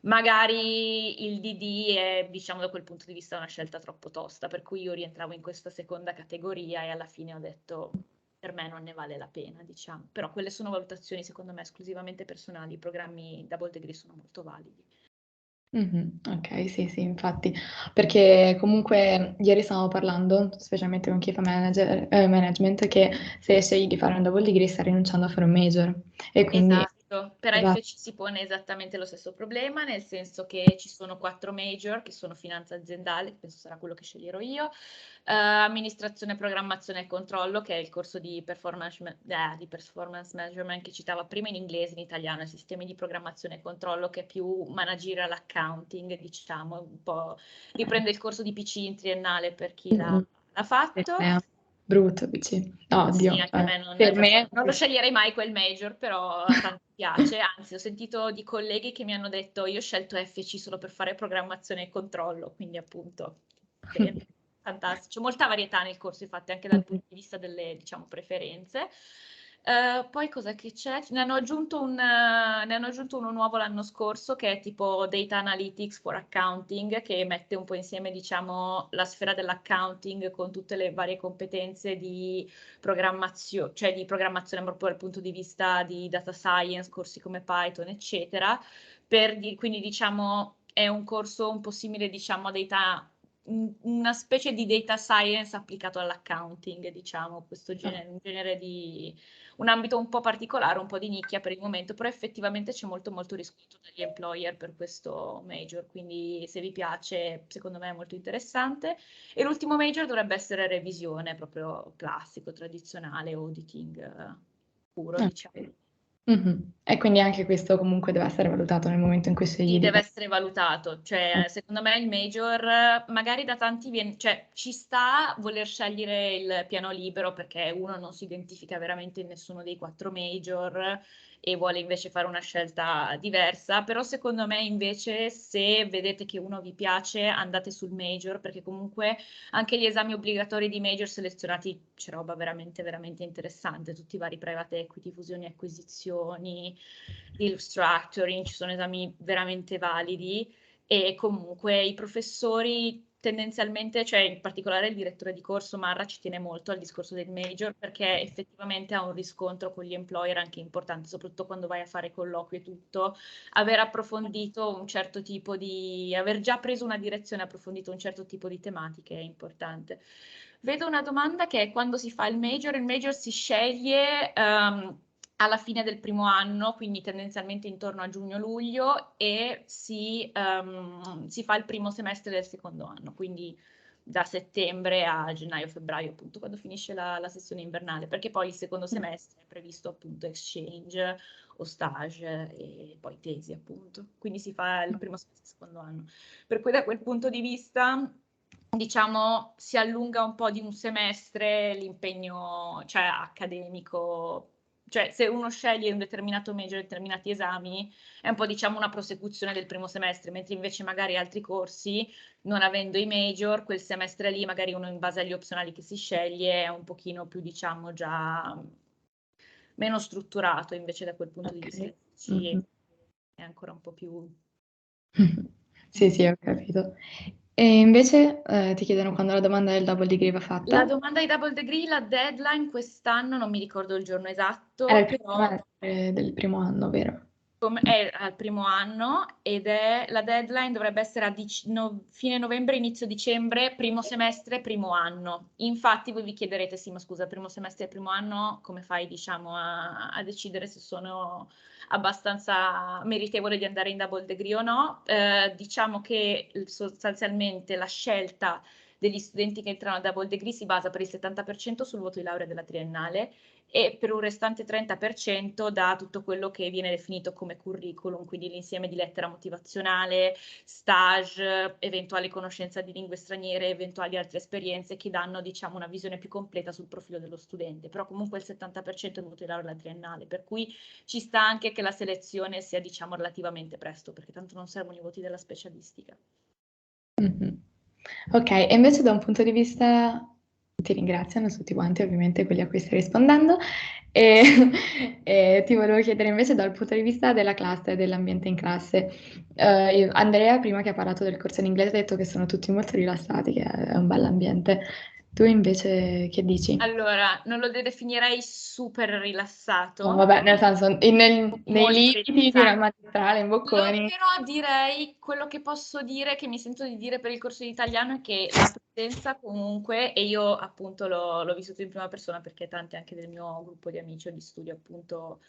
magari il DD è, diciamo, da quel punto di vista una scelta troppo tosta, per cui io rientravo in questa seconda categoria e alla fine ho detto per me non ne vale la pena, diciamo. Però quelle sono valutazioni secondo me esclusivamente personali, i programmi double degree sono molto validi. Ok, sì, infatti, perché comunque ieri stavamo parlando, specialmente con chi fa management, che se scegli di fare un double degree stai rinunciando a fare un major e quindi... Esatto, per Esatto. AFC si pone esattamente lo stesso problema, nel senso che ci sono 4 major che sono finanza aziendale, che penso sarà quello che sceglierò io, amministrazione, programmazione e controllo, che è il corso di performance management che citava prima in inglese, in italiano, sistemi di programmazione e controllo, che è più managerial accounting, diciamo, un po' riprende il corso di PC in triennale per chi l'ha fatto. Brutto, dici? Oddio. Sì, anche a me Per me... non lo sceglierei mai quel major, però a tanti piace. Anzi, ho sentito di colleghi che mi hanno detto io ho scelto FC solo per fare programmazione e controllo, quindi appunto, bene, fantastico. C'è molta varietà nel corso, infatti, anche dal punto di vista delle, diciamo, preferenze. Poi cosa che c'è? Ne hanno aggiunto uno nuovo l'anno scorso che è tipo Data Analytics for Accounting, che mette un po' insieme, diciamo, la sfera dell'accounting con tutte le varie competenze di programmazione, cioè di programmazione proprio dal punto di vista di data science, corsi come Python, eccetera. Quindi, diciamo, è un corso un po' simile, diciamo, a una specie di data science applicato all'accounting, diciamo, un genere di un ambito un po' particolare, un po' di nicchia per il momento, però effettivamente c'è molto molto riscontro dagli employer per questo major, quindi se vi piace, secondo me è molto interessante. E l'ultimo major dovrebbe essere revisione, proprio classico, tradizionale, auditing puro, diciamo. E quindi anche questo comunque deve essere valutato nel momento in cui scegli Sì, di deve essere valutato, cioè secondo me il major magari da tanti viene, cioè ci sta a voler scegliere il piano libero perché uno non si identifica veramente in nessuno dei 4 major e vuole invece fare una scelta diversa, però secondo me invece se vedete che uno vi piace andate sul major perché comunque anche gli esami obbligatori di major selezionati c'è roba veramente veramente interessante, tutti i vari private equity, fusioni e acquisizioni, deal structuring, ci sono esami veramente validi e comunque i professori tendenzialmente, cioè in particolare il direttore di corso Marra ci tiene molto al discorso del major perché effettivamente ha un riscontro con gli employer anche importante, soprattutto quando vai a fare colloqui e tutto, aver approfondito un certo tipo di, aver già preso una direzione, approfondito un certo tipo di tematiche è importante. Vedo una domanda che è quando si fa il major si sceglie alla fine del primo anno, quindi tendenzialmente intorno a giugno-luglio, e si fa il primo semestre del secondo anno, quindi da settembre a gennaio-febbraio, appunto, quando finisce la sessione invernale, perché poi il secondo semestre è previsto appunto exchange o stage e poi tesi, appunto. Quindi si fa il primo semestre del secondo anno. Per cui da quel punto di vista diciamo, si allunga un po' di un semestre l'impegno, cioè, accademico. Cioè, se uno sceglie un determinato major, determinati esami, è un po', diciamo, una prosecuzione del primo semestre, mentre invece magari altri corsi, non avendo i major, quel semestre lì, magari uno in base agli opzionali che si sceglie, è un pochino più, diciamo, già meno strutturato, invece da quel punto di vista è ancora un po' più... Sì, sì, ho capito. E invece ti chiedono quando la domanda del double degree va La fatta. domanda di double degree, la deadline quest'anno, non mi ricordo il giorno esatto, Era il però semestre del primo anno, vero? è al primo anno ed è la deadline dovrebbe essere a fine novembre, inizio dicembre, primo semestre, primo anno. Infatti voi vi chiederete, sì, ma scusa, primo semestre e primo anno, come fai, diciamo, a decidere se sono abbastanza meritevole di andare in double degree o no? Diciamo che sostanzialmente la scelta degli studenti che entrano a double degree si basa per il 70% sul voto di laurea della triennale e per un restante 30% da tutto quello che viene definito come curriculum, quindi l'insieme di lettera motivazionale, stage, eventuali conoscenza di lingue straniere, eventuali altre esperienze che danno, diciamo, una visione più completa sul profilo dello studente, però comunque il 70% è il voto di laurea della triennale, per cui ci sta anche che la selezione sia, diciamo, relativamente presto, perché tanto non servono i voti della specialistica. Ok, e invece da un punto di vista, ti ringraziano tutti quanti ovviamente quelli a cui stai rispondendo, e, e ti volevo chiedere invece dal punto di vista della classe e dell'ambiente in classe. Andrea, prima che ha parlato del corso in inglese, ha detto che sono tutti molto rilassati, che è un bell'ambiente. Tu invece che dici? Allora, non lo definirei super rilassato. No, vabbè, nel senso, nei Molto limiti di una magistrale in Bocconi. Però direi, quello che posso dire, che mi sento di dire per il corso di italiano, è che la presenza comunque, e io appunto l'ho vissuto in prima persona perché tanti anche del mio gruppo di amici o di studio appunto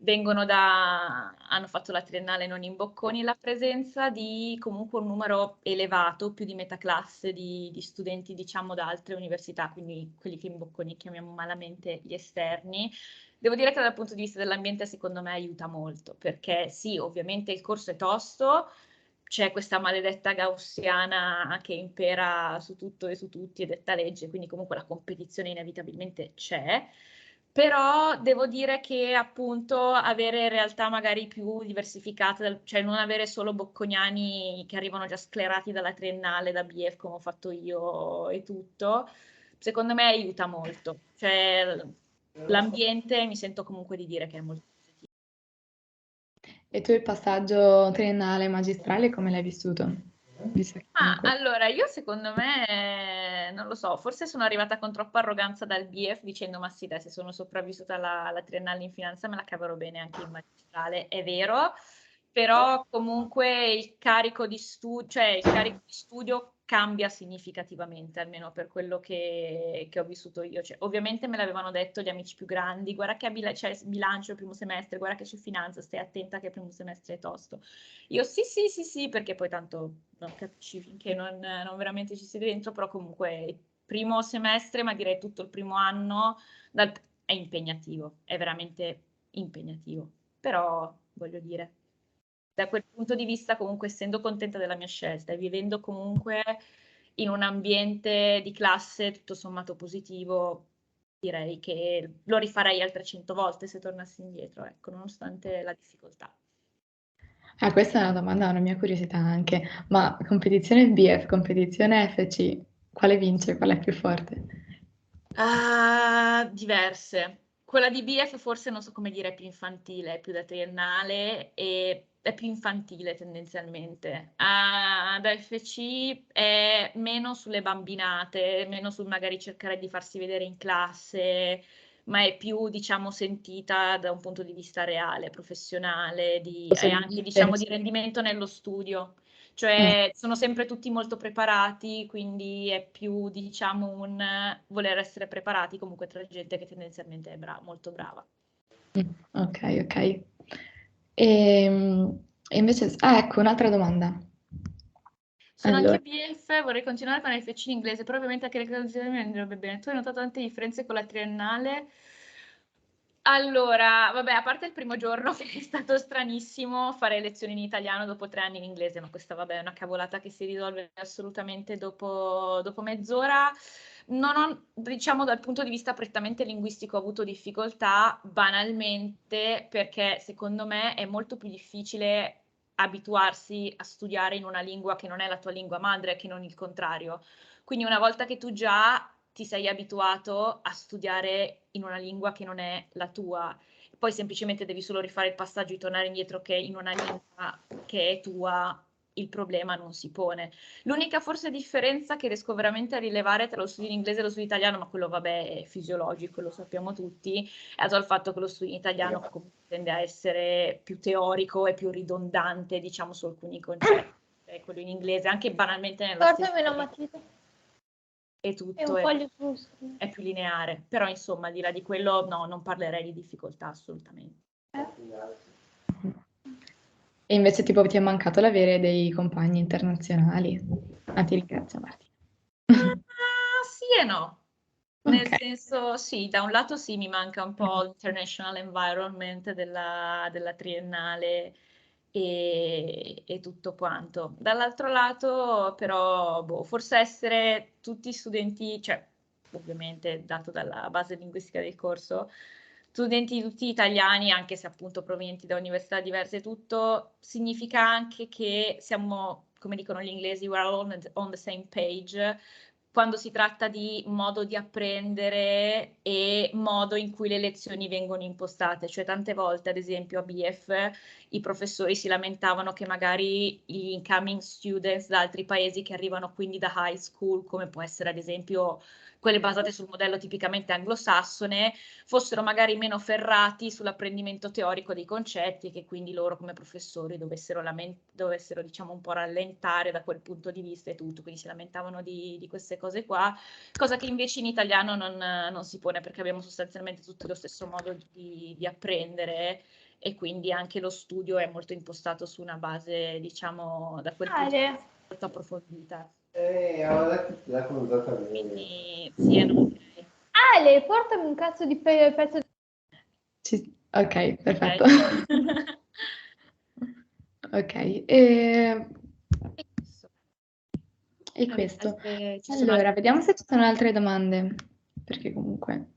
hanno fatto la triennale non in Bocconi, la presenza di comunque un numero elevato, più di metà classe di studenti diciamo da altre università, quindi quelli che in Bocconi chiamiamo malamente gli esterni. Devo dire che dal punto di vista dell'ambiente secondo me aiuta molto, perché sì, ovviamente il corso è tosto, c'è questa maledetta gaussiana che impera su tutto e su tutti, è detta legge, quindi comunque la competizione inevitabilmente c'è, però devo dire che appunto avere realtà magari più diversificate, cioè non avere solo bocconiani che arrivano già sclerati dalla triennale, da BF come ho fatto io e tutto, secondo me aiuta molto. Cioè, l'ambiente mi sento comunque di dire che è molto positivo. E tu il passaggio triennale magistrale come l'hai vissuto? Visto che comunque... Allora, io secondo me, non lo so, forse sono arrivata con troppa arroganza dal BF dicendo ma sì, dai, se sono sopravvissuta alla triennale in finanza me la caverò bene anche in magistrale, è vero, però comunque il carico di studio cambia significativamente, almeno per quello che ho vissuto io. Cioè, ovviamente me l'avevano detto gli amici più grandi, guarda che c'è bilancio il primo semestre, guarda che c'è finanza, stai attenta che il primo semestre è tosto. Io sì, perché poi tanto non capisci finché non veramente ci sei dentro, però comunque il primo semestre, ma direi tutto il primo anno, è impegnativo, è veramente impegnativo. Però, voglio dire, da quel punto di vista, comunque, essendo contenta della mia scelta e vivendo comunque in un ambiente di classe tutto sommato positivo, direi che lo rifarei altre 100 volte se tornassi indietro, ecco, nonostante la difficoltà. Questa è una domanda, una mia curiosità anche, ma competizione BF, competizione FC, quale vince, qual è più forte? Diverse. Quella di BF forse non so come dire, è più infantile, è più da triennale e è più infantile tendenzialmente. Da FC è meno sulle bambinate, meno sul magari cercare di farsi vedere in classe, ma è più, diciamo, sentita da un punto di vista reale, professionale, e anche, diciamo, di rendimento nello studio. Cioè sono sempre tutti molto preparati, quindi è più, diciamo, un voler essere preparati comunque tra gente che tendenzialmente è molto brava. Ok. E invece, ecco, un'altra domanda. Sono Allora. anche BF, vorrei continuare con le FC in inglese, però ovviamente anche le cose mi andrebbe bene. Tu hai notato tante differenze con la triennale? Allora, vabbè, a parte il primo giorno che è stato stranissimo fare lezioni in italiano dopo 3 anni in inglese, ma questa vabbè è una cavolata che si risolve assolutamente dopo mezz'ora. Non ho, diciamo, dal punto di vista prettamente linguistico ho avuto difficoltà banalmente perché secondo me è molto più difficile abituarsi a studiare in una lingua che non è la tua lingua madre, che non il contrario. Quindi una volta che tu già ti sei abituato a studiare in una lingua che non è la tua, poi semplicemente devi solo rifare il passaggio di tornare indietro che in una lingua che è tua il problema non si pone. L'unica forse differenza che riesco veramente a rilevare tra lo studio in inglese e lo studio in italiano, ma quello vabbè è fisiologico, lo sappiamo tutti, è dato il fatto che lo studio in italiano comunque tende a essere più teorico e più ridondante, diciamo, su alcuni concetti. Quello in inglese, anche banalmente nella Portami una matita e tutto e un foglio su scrivere. è più lineare, però insomma al di là di quello no, non parlerei di difficoltà assolutamente. E invece tipo ti è mancato l'avere dei compagni internazionali? Ti ringrazio Martina. Sì e no. Nel Ok. senso, sì, da un lato sì, mi manca un po' l'international environment della triennale e tutto quanto. Dall'altro lato, però, forse essere tutti studenti, cioè, ovviamente, dato dalla base linguistica del corso, studenti tutti italiani, anche se appunto provenienti da università diverse e tutto, significa anche che siamo, come dicono gli inglesi, we're all on the same page, quando si tratta di modo di apprendere e modo in cui le lezioni vengono impostate. Cioè tante volte, ad esempio, a BF i professori si lamentavano che magari gli incoming students da altri paesi che arrivano quindi da high school, come può essere ad esempio quelle basate sul modello tipicamente anglosassone, fossero magari meno ferrati sull'apprendimento teorico dei concetti e che quindi loro come professori dovessero diciamo un po' rallentare da quel punto di vista e tutto, quindi si lamentavano di queste cose qua, cosa che invece in italiano non si pone perché abbiamo sostanzialmente tutti lo stesso modo di apprendere e quindi anche lo studio è molto impostato su una base, diciamo, da quel punto di vista molto approfondita. Quindi sì e no. Ale, portami un cazzo di pezzo di... Ok, perfetto. Ok, e questo. Allora, vediamo se ci sono altre domande, perché comunque...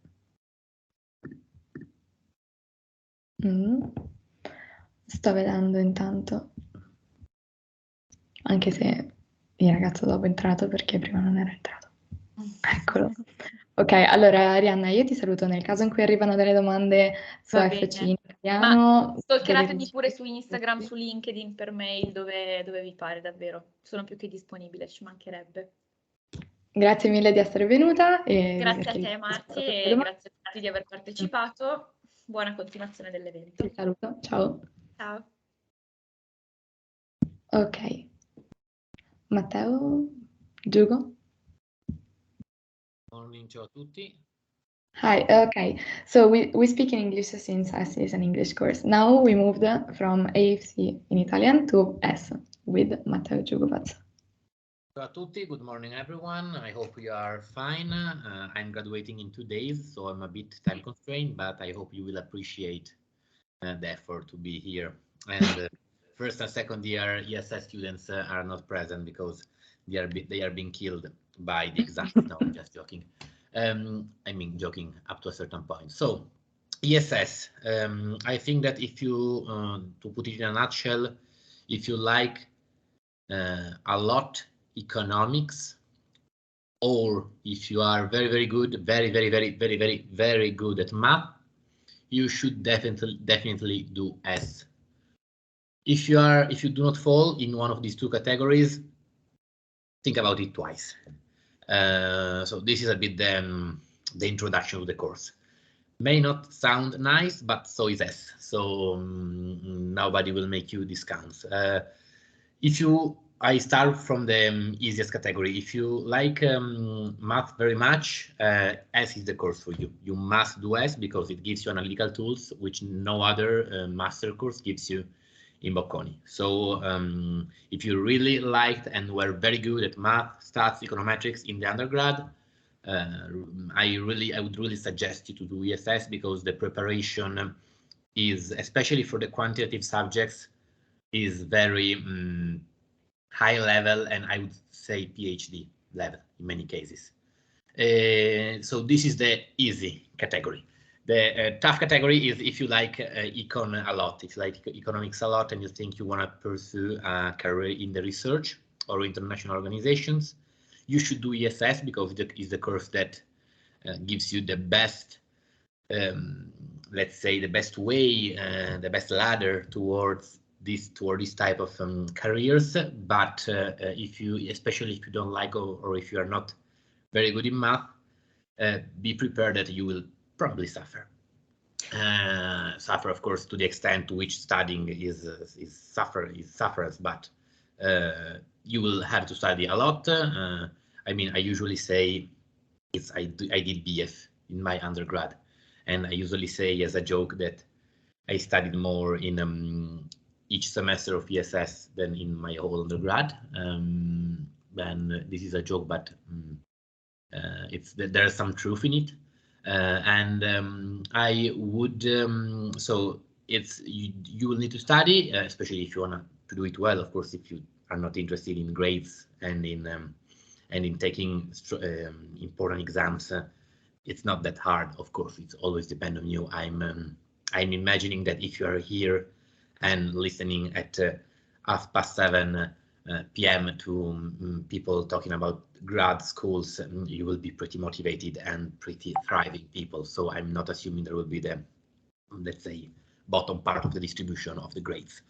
Sto vedendo intanto, anche se il ragazzo dopo è entrato perché prima non era entrato. Eccolo. Ok, allora Arianna, io ti saluto. Nel caso in cui arrivano delle domande su Va FC bene. in Ma italiano, stalkeratemi scriveteci. pure su Instagram, su LinkedIn, per mail, dove vi pare davvero. Sono più che disponibile, ci mancherebbe. Grazie mille di essere venuta. E Grazie a te Marti e grazie a tutti di aver partecipato. Buona continuazione dell'evento. Ti saluto, ciao. Ciao. Ok. Matteo, Giugo. Morning, ciao a tutti. Hi, okay. So we speak in English since S is an English course. Now we moved from AFC in Italian to S with Matteo Giugovac. Ciao a tutti, good morning everyone. I hope you are fine. I'm graduating in 2 days, so I'm a bit time constrained, but I hope you will appreciate the effort to be here. And first and second year ESS students are not present because they are being killed by the exams. No, just joking. I mean, joking up to a certain point. So ESS, I think that if you, to put it in a nutshell, if you like a lot economics, or if you are very good, very good at math, you should definitely do S. If you do not fall in one of these two categories, think about it twice. So this is a bit the introduction to the course. May not sound nice, but so is S. So nobody will make you discounts. I start from the easiest category. If you like math very much, S is the course for you. You must do S because it gives you analytical tools which no other master course gives you in Bocconi. So if you really liked and were very good at math, stats, econometrics in the undergrad, I would really suggest you to do ESS because the preparation is, especially for the quantitative subjects, is very high level, and I would say PhD level in many cases. So this is the easy category. The tough category is if you like econ a lot, if you like economics a lot and you think you want to pursue a career in the research or international organizations, you should do ESS because it is the course that gives you the best, let's say, the best way, the best ladder towards this type of careers. But especially if you don't like or if you are not very good in math, be prepared that you will probably suffer. Suffer, of course, to the extent to which studying is suffers, but you will have to study a lot. I mean, I usually say I did BF in my undergrad, and I usually say as a joke that I studied more in each semester of ESS than in my whole undergrad. And this is a joke, but there's some truth in it. I would so you will need to study, especially if you want to do it well. Of course, if you are not interested in grades and in taking important exams, it's not that hard. Of course, it's always depend on you. I'm imagining that if you are here and listening at 7:30 p.m. to people talking about grad schools, you will be pretty motivated and pretty thriving people. So I'm not assuming there will be the, let's say, bottom part of the distribution of the grades,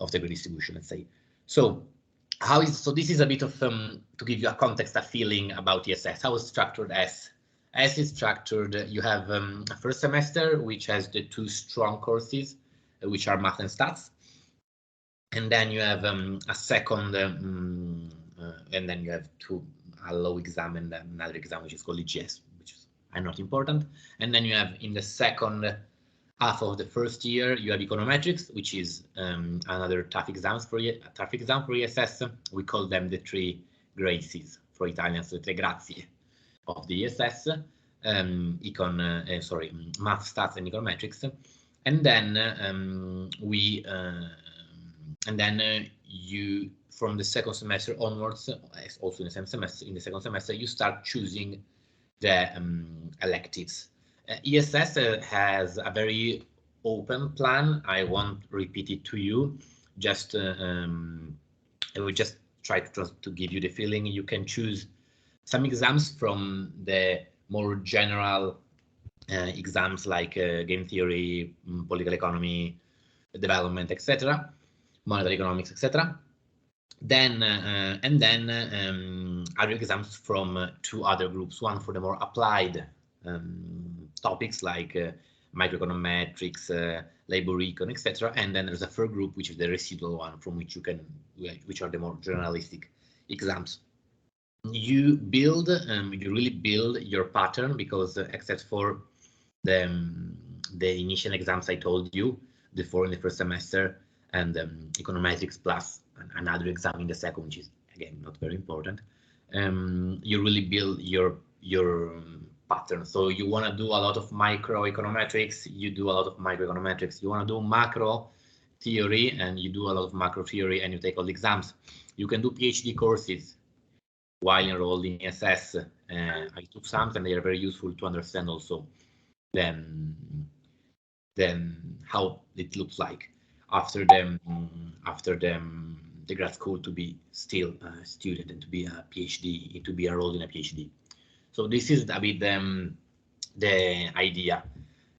of the grade distribution, let's say. So this is a bit of to give you a context, a feeling about ESS. How is structured S? S is structured, you have a first semester which has the two strong courses, which are math and stats. And then you have a second, and then you have a low exam and another exam which is called EGS, which are not important. And then you have in the second half of the first year, you have econometrics, which is another tough exam for ESS. We call them the three gracies for Italian, so the tre grazie of the ESS, math, stats, and econometrics. And then you, from the second semester onwards, also in the same semester, in the second semester, you start choosing the electives. ESS has a very open plan. I won't repeat it to you. Just I will just try to give you the feeling. You can choose some exams from the more general exams like game theory, political economy, development, etc., monetary economics, etc. Then other exams from two other groups, one for the more applied topics like microeconometrics, labor econ, etc. And then there's a third group, which is the residual one, from which which are the more journalistic exams. You build, you really build your pattern, because except for the initial exams I told you, the 4 in the first semester, and econometrics plus another exam in the second, which is again not very important, you really build your pattern. So you want to do a lot of microeconometrics, you do a lot of microeconometrics. You want to do macro theory, and you do a lot of macro theory, and you take all the exams. You can do PhD courses while enrolled in ESS. I took some, and they are very useful to understand also then how it looks like after the grad school, to be still a student and to be a PhD, to be enrolled in a PhD. So this is a bit the idea.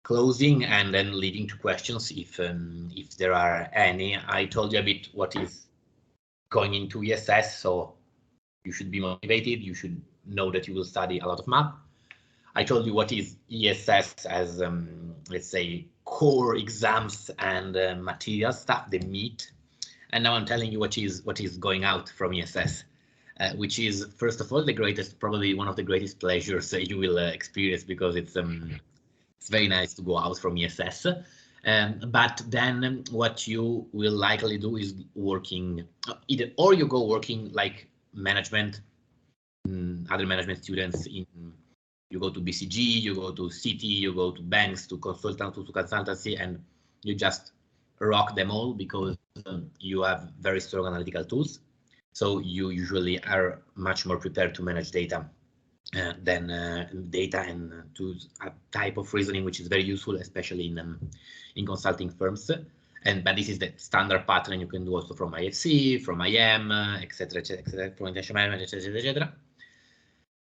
Closing and then leading to questions if there are any. I told you a bit what is going into ESS, so you should be motivated. You should know that you will study a lot of math. I told you what is ESS as, let's say, core exams and material stuff, the meat. And now I'm telling you what is going out from ESS, which is, first of all, the greatest, probably one of the greatest pleasures you will experience, because it's very nice to go out from ESS. But then what you will likely do is working, either or you go working like management, other management students in. You go to BCG, you go to Citi, you go to banks, to consultancy, and you just rock them all, because you have very strong analytical tools. So you usually are much more prepared to manage data than data and to a type of reasoning which is very useful, especially in consulting firms. But this is the standard pattern you can do also from IFC, from IM, etc., etc., from intention management, etc., etc.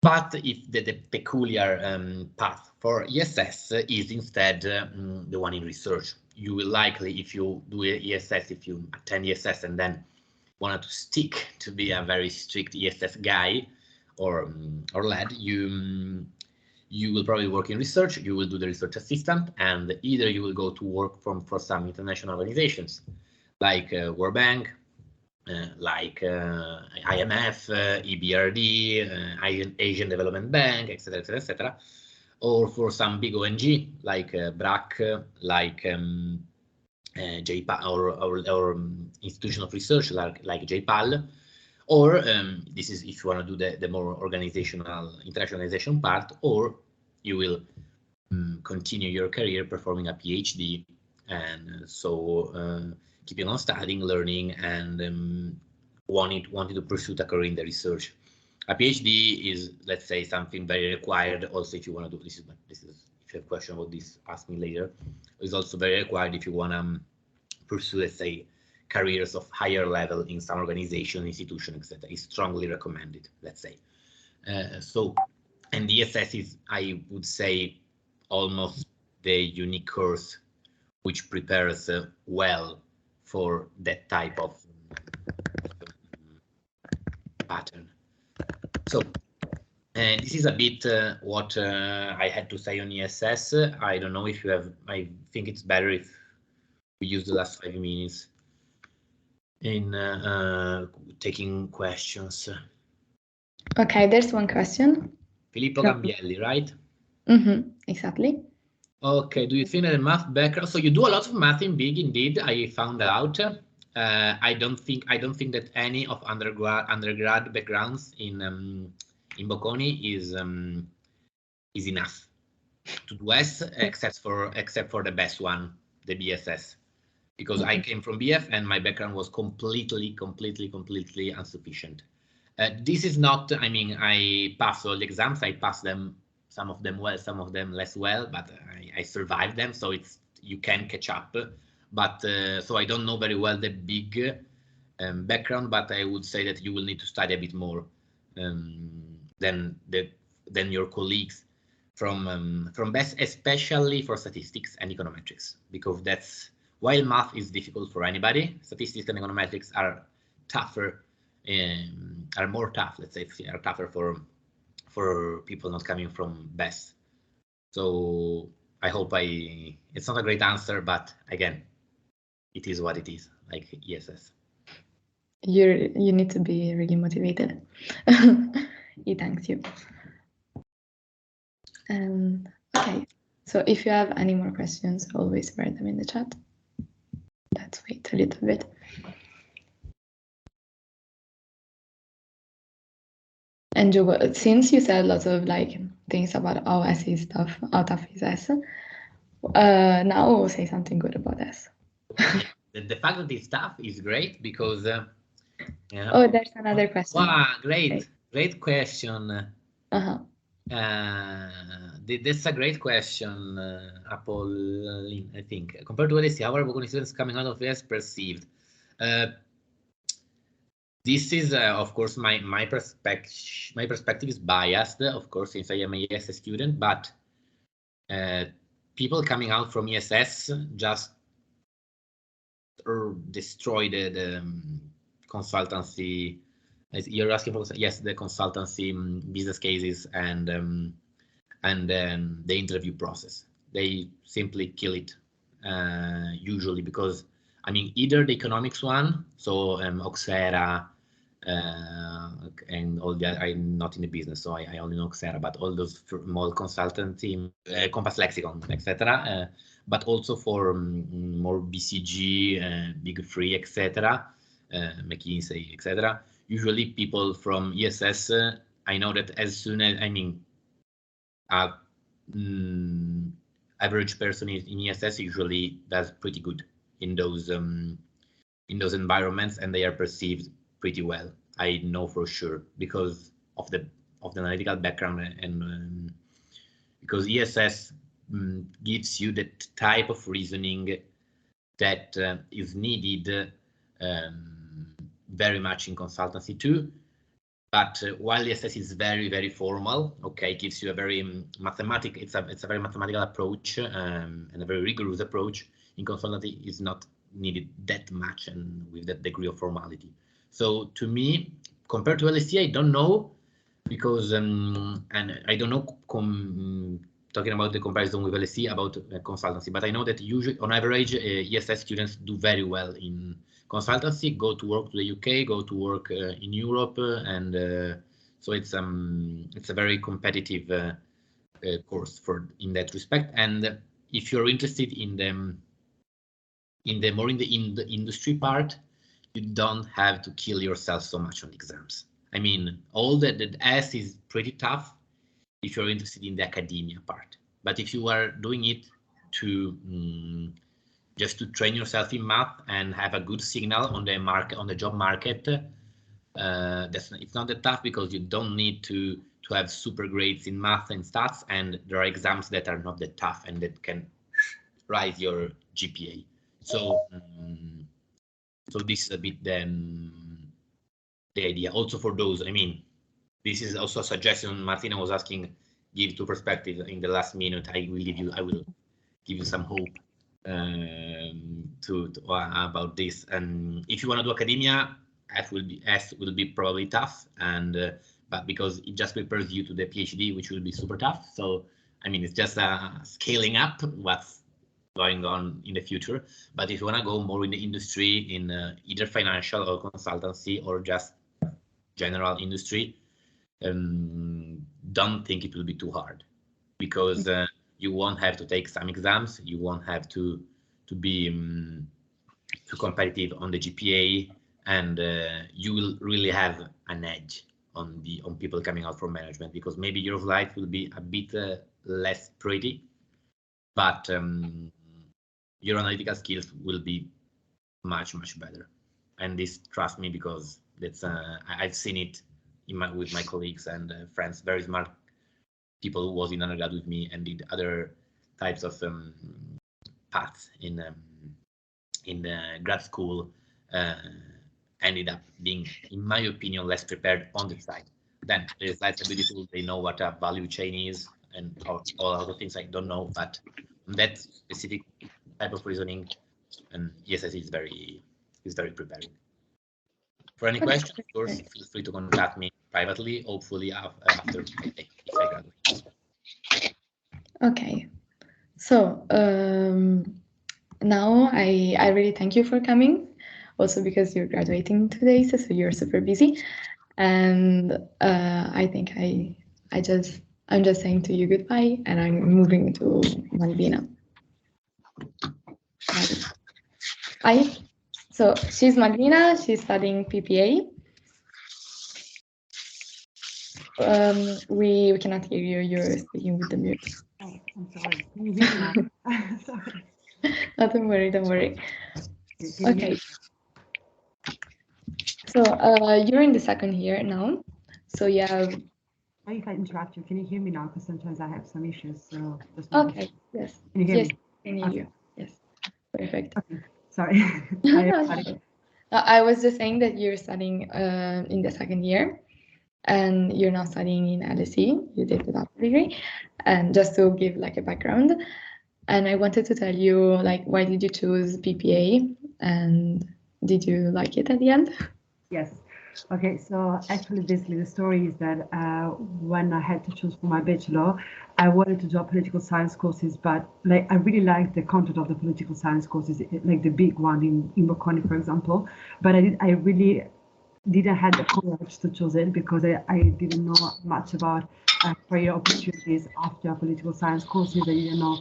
But if the peculiar path for ESS is instead the one in research, you will likely, if you do ESS, if you attend ESS and then wanted to stick to be a very strict ESS guy or lad, you will probably work in research. You will do the research assistant, and either you will go to work for some international organizations like World Bank, like IMF, EBRD, Asian Development Bank, etc., etc., etc., or for some big ONG like BRAC, like JPAL, or institution of research like JPAL, or this is if you want to do the more organizational internationalization part, or you will continue your career performing a PhD, and so keeping on studying, learning, and wanting to pursue a career in the research. A PhD is, let's say, something very required. Also, if you want to do this is if you have a question about this, ask me later. It's also very required if you want to pursue, let's say, careers of higher level in some organization, institution, etc. It's strongly recommended, let's say. And the ESS is, I would say, almost the unique course which prepares well for that type of pattern. So this is a bit what I had to say on ESS. I don't know if you have, I think it's better if we use the last 5 minutes in taking questions. Okay, there's one question. Filippo Gambielli, right? Mm-hmm, exactly. Okay, do you think that the math background? So you do a lot of math in Big, indeed. I found out. I don't think that any of undergrad backgrounds in Bocconi is enough to do S, except for the best one, the BSS, because I came from BF and my background was completely insufficient. This is not. I mean, I passed all the exams. I passed them. Some of them well, some of them less well, but I survived them, so you can catch up. But so I don't know very well the big background, but I would say that you will need to study a bit more than your colleagues from best, especially for statistics and econometrics, because that's while math is difficult for anybody, statistics and econometrics are tougher, are more tough. Let's say are tougher for people not coming from best. So I hope it's not a great answer, but again, it is what it is, like ESS. You need to be really motivated. He thanks you. Okay, so if you have any more questions, always write them in the chat. Let's wait a little bit. And Joe, since you said lots of like things about how S is tough, how tough is S, now say something good about S. The fact that it's tough is great because. Yeah. Oh, there's another question. Wow, great, Okay. Great question. Uh-huh. That's a great question, Apolline, I think. Compared to LSE, how are Bocconi students coming out of ES perceived? This is, of course, my perspective is biased, of course, since I am a ESS student, but people coming out from ESS just destroy the consultancy. You're asking for, yes, the consultancy business cases and then the interview process. They simply kill it usually because, I mean, either the economics one, so Oxera and all the, I'm not in the business, so I only know Oxera, but all those more consultancy, Compass Lexicon, etc. But also for more BCG, Big Free, etc., McKinsey, etc. Usually people from ESS, I know that as soon as, I mean, average person in ESS usually does pretty good in those environments, and they are perceived pretty well. I know for sure because of the analytical background and because ESS gives you the type of reasoning that is needed very much in consultancy too. But while ESS is very, very formal, okay, it gives you a very mathematical, it's a very mathematical approach and a very rigorous approach. In consultancy is not needed that much and with that degree of formality. So to me, compared to LSE, I don't know because, and I don't know talking about the comparison with LSE about consultancy, but I know that usually on average, ESS students do very well in consultancy, go to work to the UK, go to work in Europe, and so it's a very competitive course in that respect. And if you're interested in the industry part, you don't have to kill yourself so much on exams. I mean, all the S is pretty tough if you're interested in the academia part, but if you are doing it to just to train yourself in math and have a good signal on the market, on the job market, it's not that tough because you don't need to have super grades in math and stats, and there are exams that are not that tough and that can rise your GPA. So so this is a bit the idea also for those. I mean, this is also a suggestion. Martina was asking, give two perspectives in the last minute. I will give you some hope about this. And if you want to do academia, S will be probably tough, and but because it just prepares you to the PhD, which will be super tough. So I mean, it's just scaling up what's going on in the future. But if you want to go more in the industry, in either financial or consultancy or just general industry, don't think it will be too hard, because you won't have to take some exams, you won't have to be too competitive on the GPA, and you will really have an edge on people coming out from management, because maybe your life will be a bit less pretty, but your analytical skills will be much better. And this, trust me, because that's I've seen it with my colleagues and friends, very smart people who was in undergrad with me and did other types of paths in the grad school, ended up being, in my opinion, less prepared on the side. Then the slides are beautiful. They know what a value chain is, and all other things I don't know, but that specific type of reasoning, and ESS is very preparing. For any questions, of course, feel free to contact me privately, hopefully after if I graduate. Okay, so now I really thank you for coming, also because you're graduating today, so you're super busy, and I think I'm just saying to you goodbye, and I'm moving to Malvina. So she's Malvina, she's studying PPA. We cannot hear you, you're speaking with the mute. Oh, I'm sorry. Can you hear me now? Sorry. No, don't worry, don't worry. Okay. So you're in the second year now. So you have. If I interrupt you, can you hear me now? Because sometimes I have some issues. So just okay. Yes. Can you hear yes, me? Can you hear you? Yes. Perfect. Okay. Sorry. I was just saying that you're studying in the second year, and you're now studying in LSE. You did the doctorate degree, and just to give like a background. And I wanted to tell you, like, why did you choose PPA, and did you like it at the end? Yes. Okay, so actually, basically, the story is that when I had to choose for my bachelor, I wanted to do political science courses, but like I really liked the content of the political science courses, like the big one in Bocconi, for example. But I really didn't have the courage to choose it because I didn't know much about career opportunities after political science courses. I didn't know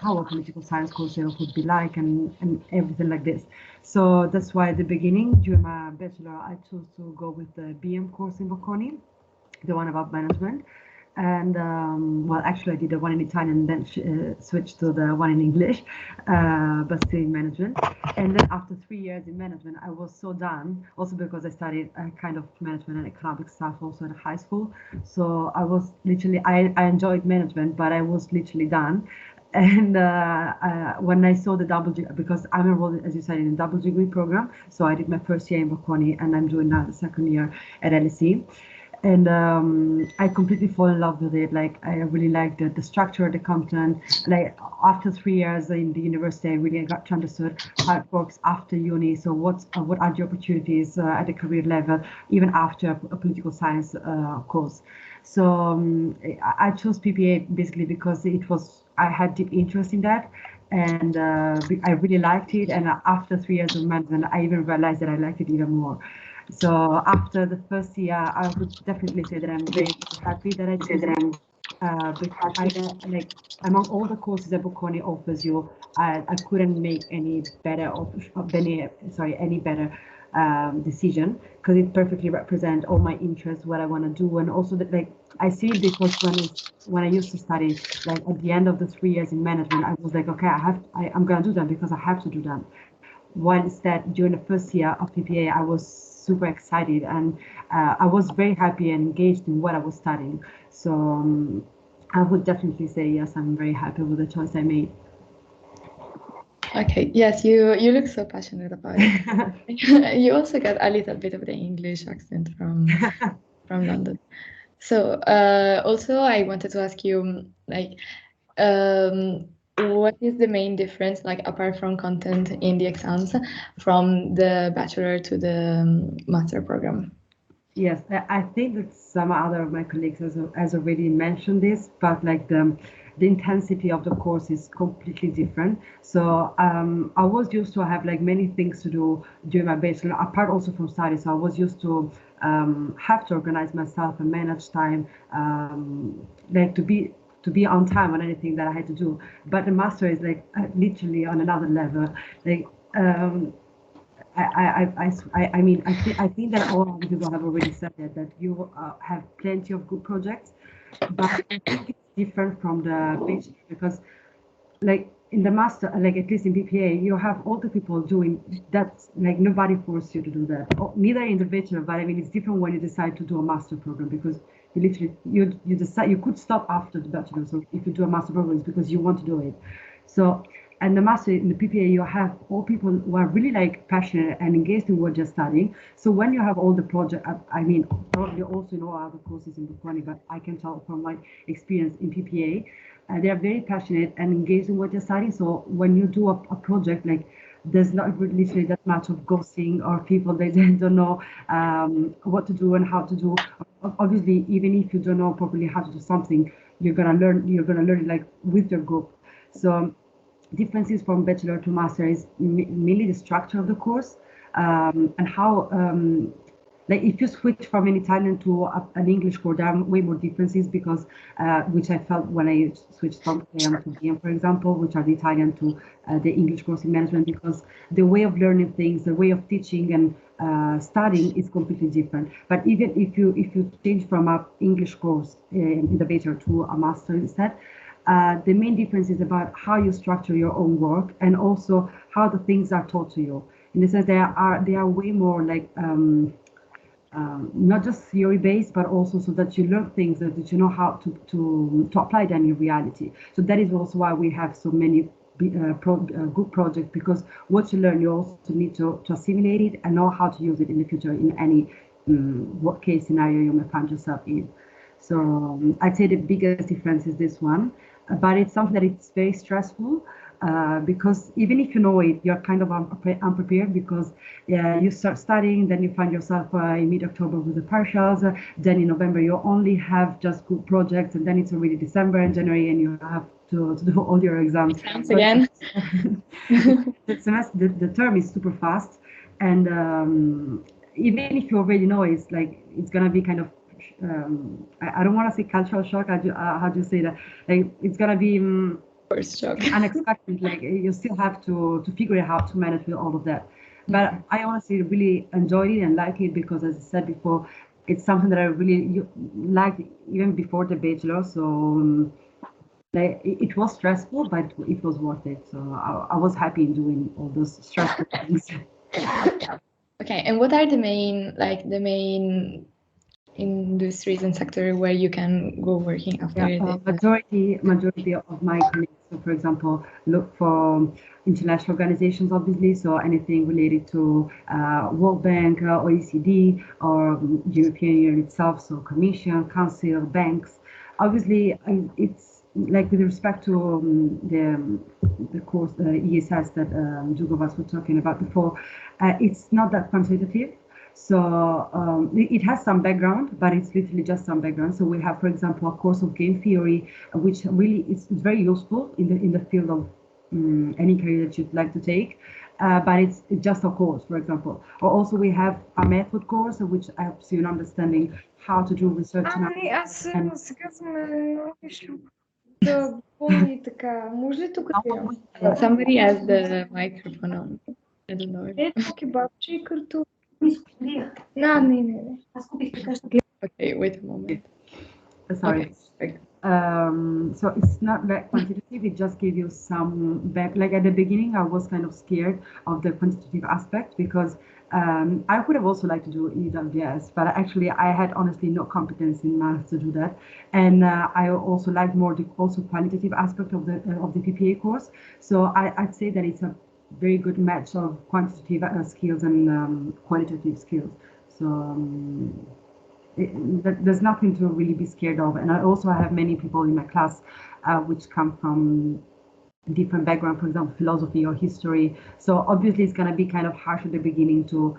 how a political science course would be like and everything like this. So that's why at the beginning, during my bachelor, I chose to go with the BM course in Bocconi, the one about management. And well, actually, I did the one in Italian and then switched to the one in English, but still in management. And then after 3 years in management, I was so done, also because I studied kind of management and economic stuff also in high school. So I was literally, I enjoyed management, but I was literally done. And when I saw the double degree, because I'm enrolled, as you said, in a double degree program, so I did my first year in Bocconi, and I'm doing now the second year at LSE. And I completely fall in love with it. Like I really liked the structure, the content. Like after 3 years in the university, I really got to understand how it works after uni. So what are the opportunities at the career level, even after a political science course. So I chose PPA basically because I had deep interest in that. And I really liked it. And after 3 years of management, I even realized that I liked it even more. So after the first year, I would definitely say that I'm very happy that I did it. Because like among all the courses that Bocconi offers you, I couldn't make any better decision because it perfectly represents all my interests, what I want to do, and also that like I see it because when I used to study, like at the end of the 3 years in management, I was like, okay, I'm gonna do that because I have to do that. While instead during the first year of PPA, I was super excited and I was very happy and engaged in what I was studying. So I would definitely say yes, I'm very happy with the choice I made. Okay, yes, you look so passionate about it. You also got a little bit of the English accent from London. So also I wanted to ask you, like, what is the main difference, like apart from content in the exams, from the bachelor to the master program? Yes, I think that some other of my colleagues has already mentioned this, but like the intensity of the course is completely different. So I was used to have like many things to do during my bachelor, apart also from studies. So I was used to have to organize myself and manage time, like to be on time on anything that I had to do. But the master is like literally on another level. Like I think that all of the people have already said that you have plenty of good projects, but it's different from the bachelor because, like in the master, like at least in PPA, you have all the people doing that. Like nobody forced you to do that. Neither in the bachelor, but I mean it's different when you decide to do a master program because you literally you decide you could stop after the bachelor. So if you do a master program, it's because you want to do it. So And the master in the PPA, you have all people who are really like passionate and engaged in what you're studying. So when you have all the project, I mean, probably also know other courses in Bocconi, but I can tell from my experience in PPA, they are very passionate and engaged in what you're studying. So when you do a project, like there's not literally that much of ghosting or people they don't know what to do and how to do. Obviously, even if you don't know properly how to do something, you're gonna learn like with your group. So differences from bachelor to master is mainly the structure of the course and how like if you switch from an Italian to an English course, there are way more differences because which I felt when I switched from AM to BM, for example, which are the Italian to the English course in management, because the way of learning things, the way of teaching and studying is completely different. But even if you change from an English course in the bachelor to a master instead, the main difference is about how you structure your own work and also how the things are taught to you. In the sense they are way more like not just theory based, but also so that you learn things that you know how to apply them in reality. So that is also why we have so many group projects, because what you learn you also need to assimilate it and know how to use it in the future in any what case scenario you may find yourself in. So I'd say the biggest difference is this one, but it's something that it's very stressful because even if you know it, you're kind of unprepared because you start studying, then you find yourself in mid-October with the partials, then in November you only have just group projects, and then it's already December and January and you have to do all your exams. Exams again. The term is super fast, and even if you already know it's like it's gonna be kind of I don't want to say cultural shock. How do you say that? Like it's gonna be first shock, unexpected. Like you still have to figure out how to manage with all of that. But I honestly really enjoyed it and like it because, as I said before, it's something that I really liked even before the bachelor. So like it was stressful, but it was worth it. So I was happy in doing all those stressful things. Okay, and what are the main industries and sector where you can go working after majority of my colleagues, so for example, look for international organizations, obviously, so anything related to World Bank, OECD, or European Union itself, so Commission, Council, banks. Obviously, it's like with respect to the course, the ESS that Djugovac was talking about before, it's not that quantitative. So it has some background, but it's literally just some background. So we have, for example, a course of game theory, which really is very useful in the field of any career that you'd like to take. But it's just a course, for example. Or also we have a method course, which helps you in understanding how to do research. Somebody has the microphone on. I don't know. Okay, wait a moment. Sorry. Okay. So it's not that quantitative, it just gives you some back. Like at the beginning, I was kind of scared of the quantitative aspect because I would have also liked to do EWS, but actually I had honestly no competence in math to do that. And I also like more the also qualitative aspect of the PPA course. So I'd say that it's a very good match of quantitative skills and qualitative skills. So there's nothing to really be scared of. And I also have many people in my class which come from different background, for example, philosophy or history. So obviously it's going to be kind of harsh at the beginning to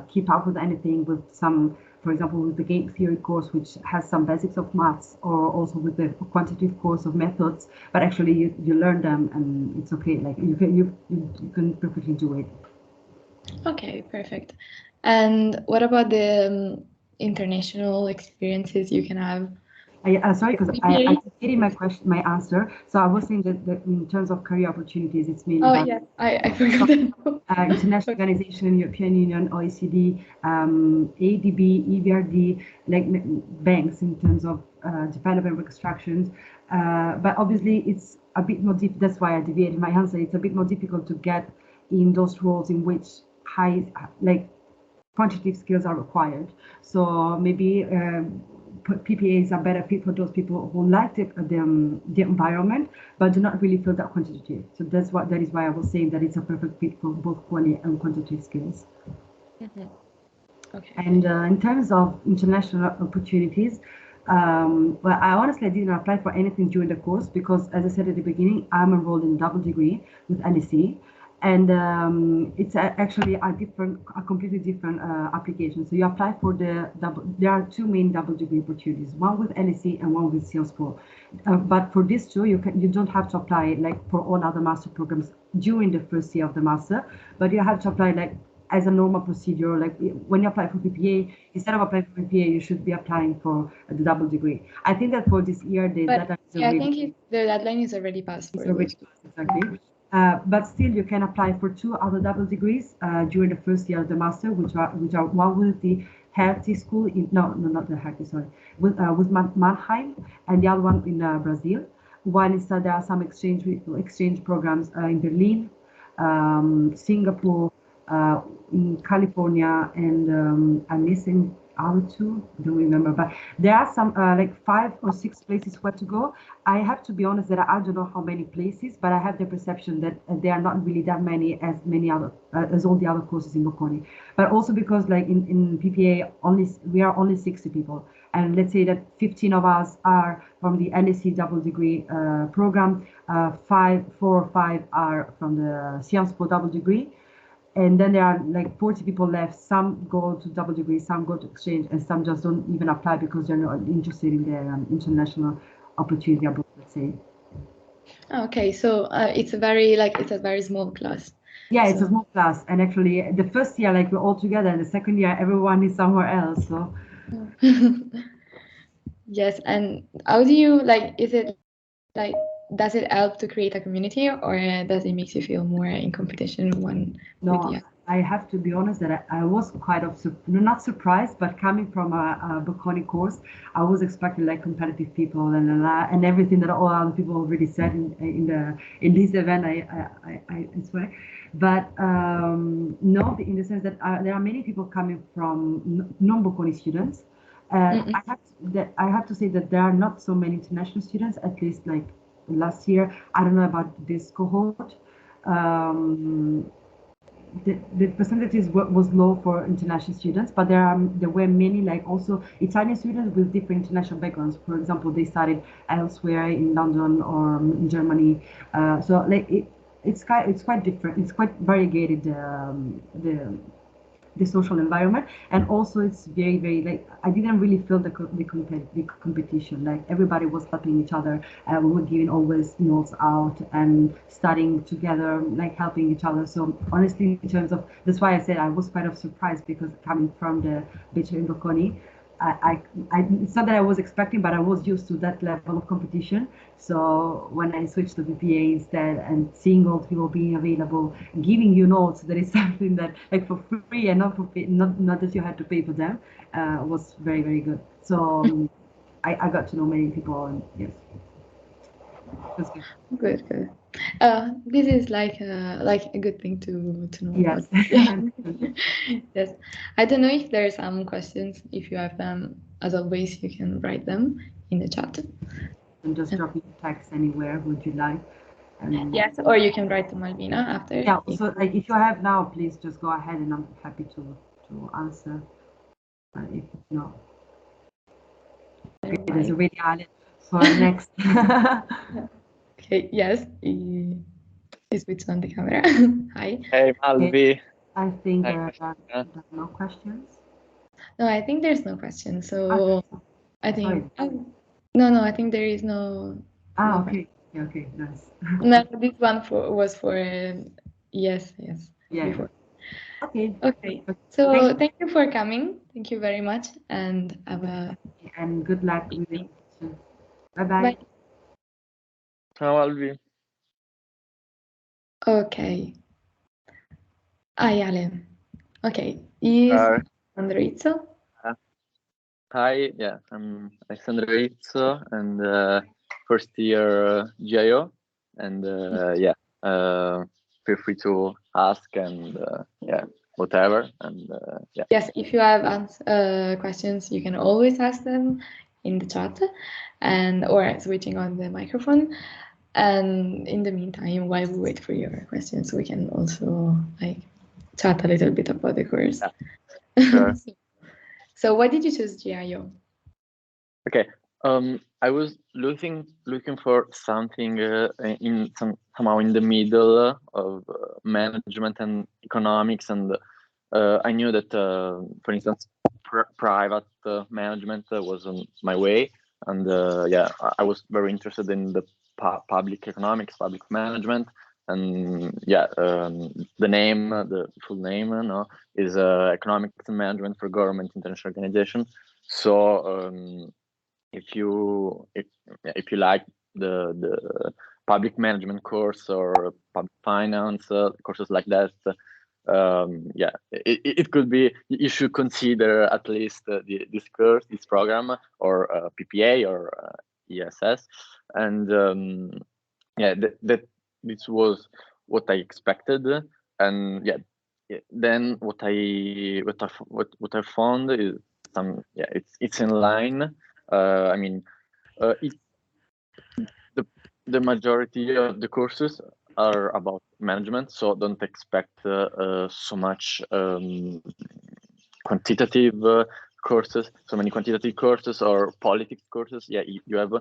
keep up with anything with some, for example, with the game theory course, which has some basics of maths, or also with the quantitative course of methods, but actually you learn them and it's okay. Like you can perfectly do it. Okay, perfect. And what about the international experiences you can have? Sorry, because I didn't my answer. So I was saying that in terms of career opportunities, it's mainly about yeah, I forgot that. International organization, European Union, OECD, ADB, EBRD, like banks in terms of development reconstructions. But obviously, it's a bit more deep. That's why I deviated my answer. It's a bit more difficult to get in those roles in which quantitative skills are required. So maybe PPAs are better fit for those people who like the environment, but do not really feel that quantitative. So that is why I was saying that it's a perfect fit for both quality and quantitative skills. Okay. And in terms of international opportunities, well, I honestly didn't apply for anything during the course because, as I said at the beginning, I'm enrolled in a double degree with LSE, and it's actually a completely different application. So you apply for there are two main double degree opportunities, one with LSE and one with Salesforce. But for these two, you don't have to apply like for all other master programs during the first year of the master, but you have to apply like as a normal procedure. Like when you apply for PPA, instead of applying for PPA, you should be applying for the double degree. I think that for this year, the deadline is I think the deadline is already passed. It's already passed, exactly. But still, you can apply for two other double degrees during the first year of the master, which are one with the Hertie School not the Hertie, sorry, with Mannheim, and the other one in Brazil. One is there are some exchange programs in Berlin, Singapore, in California, and I'm missing other two, don't remember, but there are some like 5 or 6 places where to go. I have to be honest that I don't know how many places, but I have the perception that there are not really that many as all the other courses in Bocconi. But also because like in PPA we are only 60 people, and let's say that 15 of us are from the LSE double degree program, 4 or 5 are from the Sciences Po double degree. And then there are like 40 people left. Some go to double degree, some go to exchange, and some just don't even apply because they're not interested in the international opportunity abroad, let's say. Okay, so it's a very small class. Yeah, so. It's a small class, and actually the first year like we're all together, and the second year everyone is somewhere else. So. Yes, and how do you like? Is it like? Does it help to create a community, or does it make you feel more in competition with the other? I have to be honest that I was kind of not surprised, but coming from a Bocconi course, I was expecting like competitive people and everything that all other people already said in this event. I swear, but no, in the sense that there are many people coming from non-Bocconi students. I have to say that there are not so many international students, at least like last year. I don't know about this cohort. The percentages was low for international students, but there were many like also Italian students with different international backgrounds. For example, they studied elsewhere in London or in Germany. So like it's quite different. It's quite variegated. The social environment, and also it's very like I didn't really feel the competition. Like everybody was helping each other. We were giving always notes out and studying together, like helping each other. So honestly, in terms of that's why I said I was quite of surprised, because coming from the Bachelor in Bocconi, it's not that I was expecting, but I was used to that level of competition. So when I switched to BPA instead, and seeing all the people being available, giving you notes, that is something that like for free and not for pay, not that you had to pay for them, was very good. So I got to know many people, and yes, it was good. Good. This is like a good thing to know. Yes. About. Yes. I don't know if there are some questions. If you have them, as always, you can write them in the chat. And just drop me a text anywhere. Would you like? Yes, or you can write to Malvina after. Yeah. So like if you have now, please just go ahead, and I'm happy to answer. If not, okay, there's already Alan for next. Okay. Yes. He switched on the camera. Hi. Hey, Malvi. I think there are no questions. No, I think there's no question. So I think no, I think there is no. Okay. Okay, nice. No, this one was for yes. Yeah. Before. Okay. So thank you for coming. Thank you very much, and have a and good luck with it. Bye. Bye. Ciao, Malvi. Okay. Hi, Ale. Okay. Is Alessandro Izzo? Hi, yeah, I'm Alessandro Izzo, and first year GIO, and feel free to ask and whatever, and yeah. Yes, if you have questions, you can always ask them in the chat, and or switching on the microphone. And in the meantime, while we wait for your questions, we can also like chat a little bit about the course. Sure. So why did you choose GIO? Okay. I was looking for something somehow in the middle of management and economics, and I knew that, for instance, private management was on my way, and yeah, I was very interested in the public economics, public management, and yeah, the full name, no, is Economics and Management for Government International Organization. So if you like the public management course or public finance courses like that, yeah, it could be, you should consider at least this course, this program, or PPA or ESS, and yeah, that this was what I expected, and yeah, then what I found is it's in line. I mean, the majority of the courses are about management, so don't expect so much quantitative courses, so many quantitative courses or politics courses. Yeah, you have.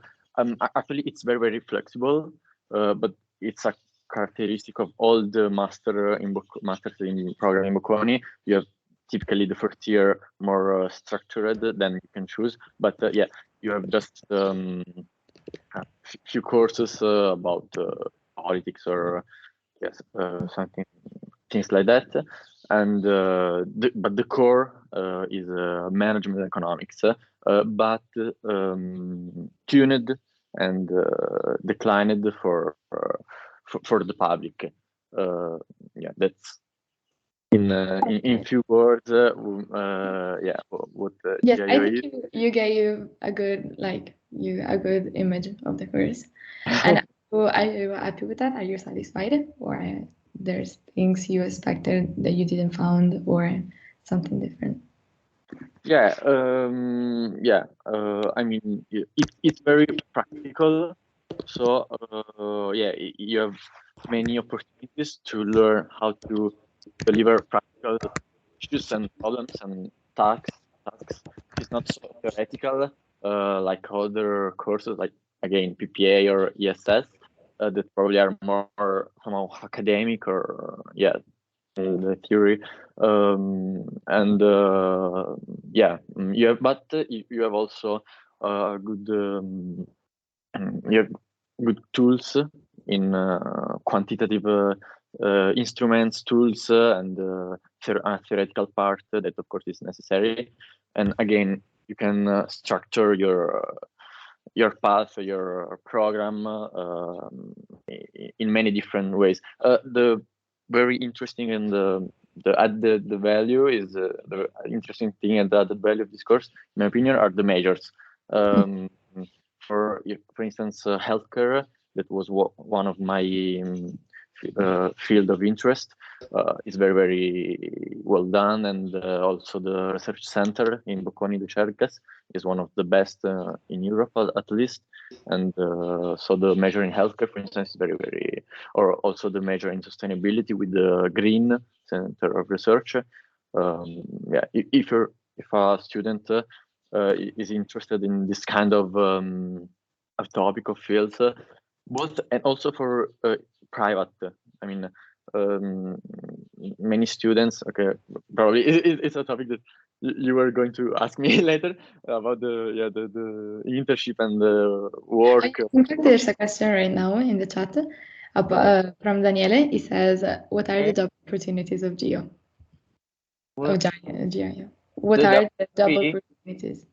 Actually, it's very flexible, but it's a characteristic of all the masters in program in Bocconi. You have typically the first year more structured, then you can choose. But yeah, you have just a few courses about politics or something, things like that, and but the core is management economics, but tuned and declined for the public. Yeah, that's in few words. Yeah, what yes, GIO I think you gave a good image of the course, and are you happy with that? Are you satisfied, or there's things you expected that you didn't found, or something different? Yeah, yeah. I mean, it's very practical. So yeah, you have many opportunities to learn how to deliver practical issues and problems and tasks. It's not so theoretical like other courses, like again PPA or ESS, that probably are more somehow academic or yeah, the theory, and yeah, you have also good you have good tools in quantitative instruments, tools, and theoretical part that of course is necessary. And again, you can structure your path, your program in many different ways. The very interesting and the added value is the interesting thing, and the added value of this course, in my opinion, are the majors. For instance, healthcare, that was one of my field of interest, is very well done, and also the research center in Bocconi de Cercas is one of the best in Europe, at least. And so the measure in healthcare, for instance, is very, or also the measure in sustainability with the Green Center of Research. Yeah, if a student is interested in this kind of topic of fields, both, and also for private. I mean, many students. Okay, probably it's a topic that you were going to ask me later about the internship and the work. In fact, there's a question right now in the chat from Daniele. He says, "What are the job opportunities of GIO?" What? GIO. What are the job opportunities?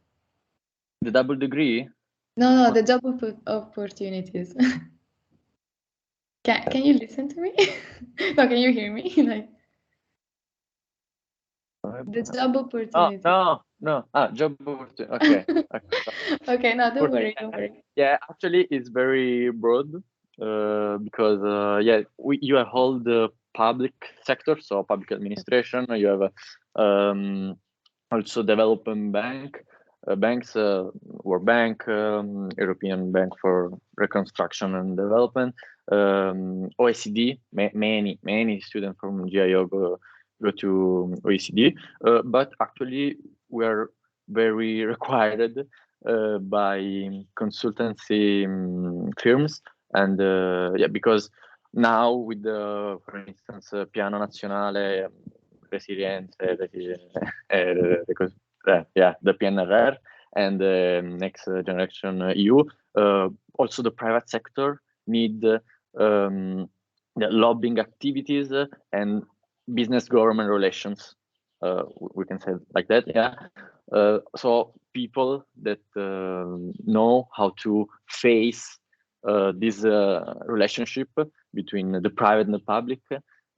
The double degree? No, the job opportunities. Can you listen to me? No, can you hear me? Like the job opportunity. No. Job opportunity. Okay. Okay, no, don't worry. Yeah, actually, it's very broad because yeah, you have all the public sector, so public administration. You have also development banks, World Bank, European Bank for Reconstruction and Development, OECD. Many students from GIO go to OECD, but actually we are very required by consultancy firms, and yeah, because now with the, for instance, Piano Nazionale Resilienza, the PNRR and the Next Generation EU, also the private sector need the lobbying activities and business government relations. We can say it like that, yeah. So people that know how to face this relationship between the private and the public,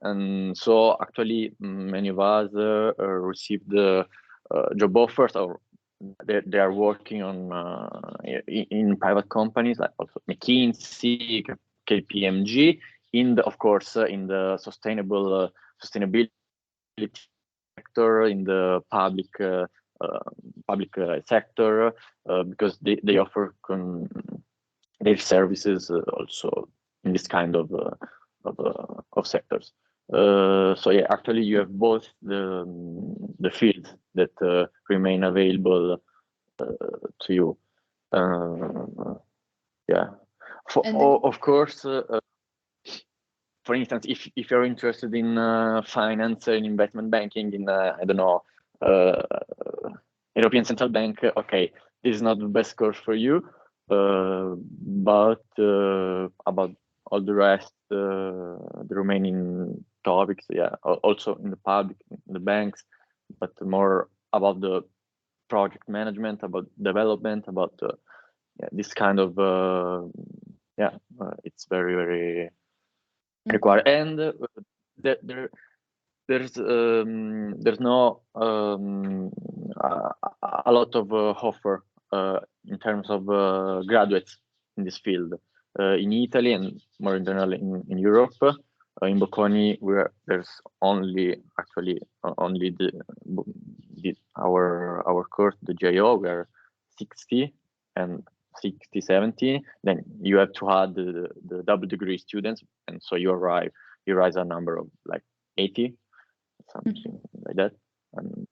and so actually many of us received job offers, or they are working on in private companies like also McKinsey, KPMG, of course in the sustainability sector, in the public sector, because they offer their services also in this kind of sectors. So yeah, actually you have both the fields that remain available to you. Yeah, of course. For instance, if you're interested in finance and investment banking in I don't know, European Central Bank, okay, this is not the best course for you. But about all the rest, the remaining topics, yeah, also in the public, in the banks, but more about the project management, about development, about this kind of it's very, very required. And there's no a lot of offer in terms of graduates in this field in Italy and more generally in Europe. In Bocconi, there's only our course, the JO. We are 60 and 60, 70. Then you have to add the double degree students, and so you rise a number of like 80, something like that. And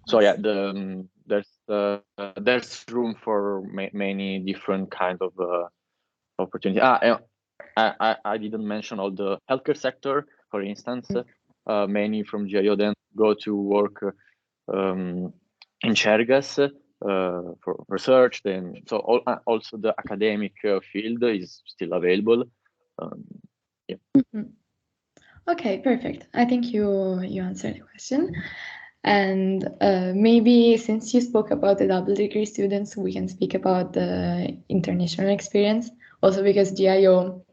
so yeah, there's room for many different kind of opportunities. I didn't mention all the healthcare sector, for instance. Many from GIO then go to work in Chergas for research. Then so also the academic field is still available. Yeah. Okay, perfect. I think you answered the question. And maybe since you spoke about the double degree students, we can speak about the international experience. Also because GIO,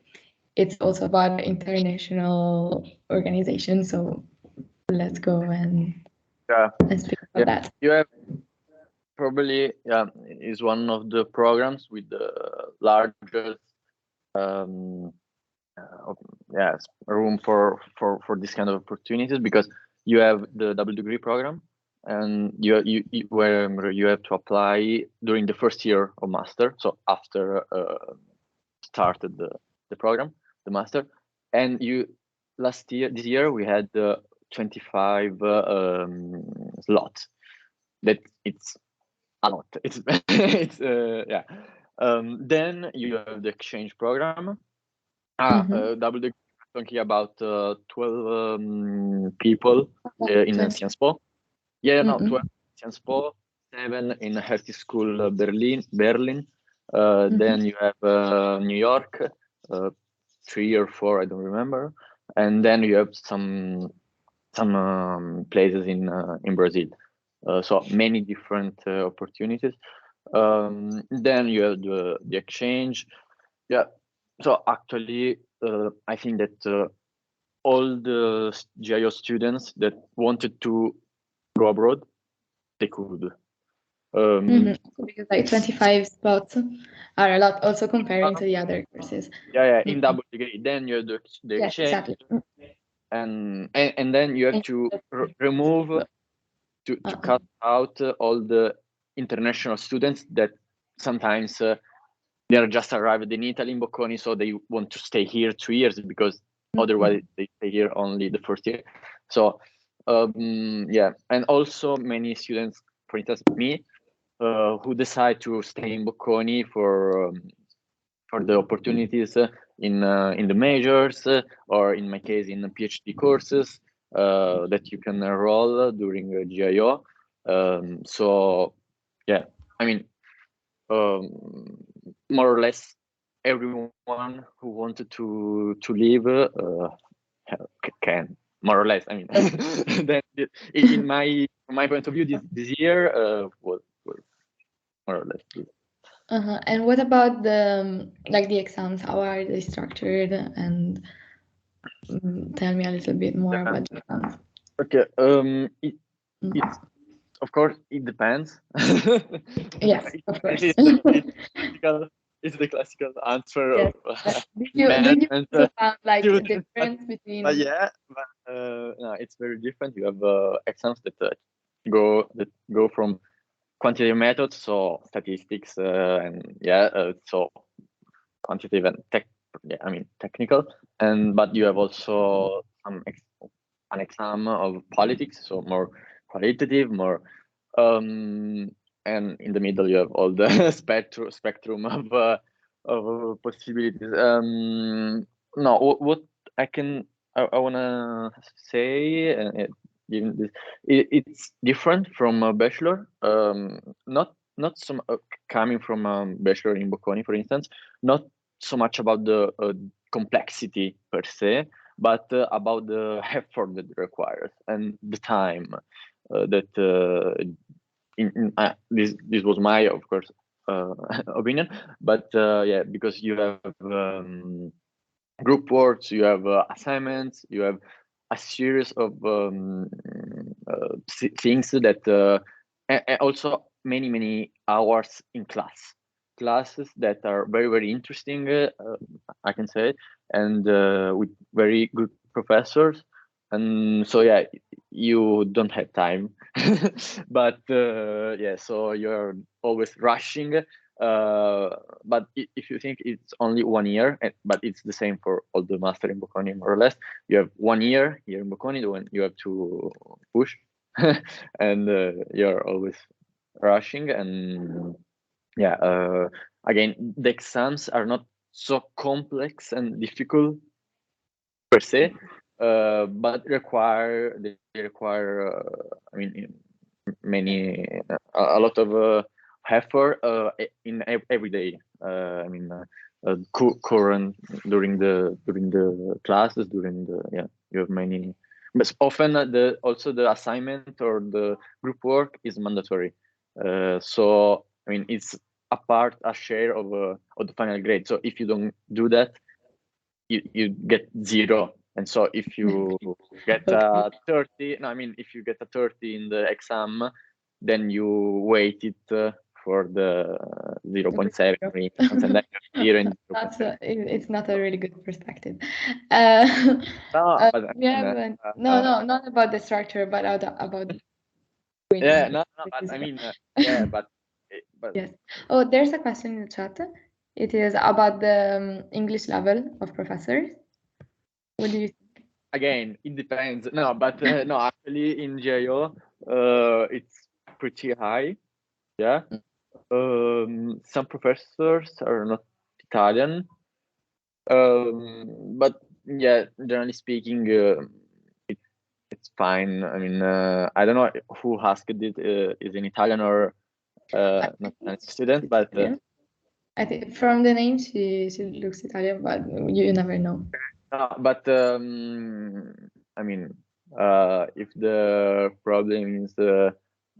it's also about international organization. So let's go and speak about that. You have probably is one of the programs with the largest room for this kind of opportunities, because you have the double degree program, and where you have to apply during the first year of master. So after started the program, the master, and this year we had 25 slots. That it's a lot. It's yeah. Then you have the exchange program. Double degree, talking about 12 people in Sciences Po. Yeah, no, 12 Sciences Po, 7 in Hertie School Berlin. Then you have New York, 3 or 4, I don't remember, and then you have some places in Brazil. So many different opportunities. Then you have the exchange. Yeah. So actually, I think that all the GIO students that wanted to go abroad, they could. Because like 25 spots are a lot, also comparing to the other courses. Yeah, in double degree. Then you have the exchange, exactly. and then you have to remove to cut out all the international students that sometimes they are just arrived in Italy in Bocconi, so they want to stay here 2 years because otherwise they stay here only the first year. So yeah, and also many students, for instance me, who decide to stay in Bocconi for the opportunities in the majors, or in my case in the PhD courses that you can enroll during GIO. So yeah, I mean, more or less everyone who wanted to leave can, more or less. I mean, then in my point of view, this year was more or less good. And what about the the exams? How are they structured? And tell me a little bit more about the exams. Okay. It's, of course, it depends. Yes, of course. It's the classical answer Yes. of Did you also found a difference between? Yeah, but no, it's very different. You have exams that go from quantitative methods, so statistics, and so quantitative and technical, but you have also an exam of politics, so more qualitative, more and in the middle you have all the spectrum of possibilities. No, what I wanna say, given this, it's different from a bachelor. Not so coming from a bachelor in Bocconi, for instance, not so much about the complexity per se, but about the effort that it requires and the time that this was my, of course, opinion, but yeah, because you have group works, you have assignments, you have a series of things that also many hours in classes that are very interesting, I can say, and with very good professors. And so yeah, you don't have time, but yeah, so you're always rushing. But if you think it's only 1 year, but it's the same for all the master in Bocconi, more or less, you have 1 year here in Bocconi when you have to push, and you're always rushing. And yeah, again, the exams are not so complex and difficult per se, but they require I mean, a lot of effort in every day. I mean, current during the classes, you have many, but often also the assignment or the group work is mandatory. So I mean, it's a share of the final grade. So if you don't do that, you get 0. And so if you get a 30, no, I mean, if you get a 30 in the exam, then you wait it for the 0.7, and then you're in 0.7. It's not a really good perspective. No, but no, not about the structure, but about. Yeah, no, but I mean, yeah, but yes. Oh, there's a question in the chat. It is about the English level of professors. What do you think? Again, it depends. No, but no, actually in GIO, it's pretty high. Yeah. Some professors are not Italian. But yeah, generally speaking, it's fine. I mean, I don't know who asked it, is an Italian or not a student, but I think from the name she looks Italian, but you never know. But I mean, if the problem is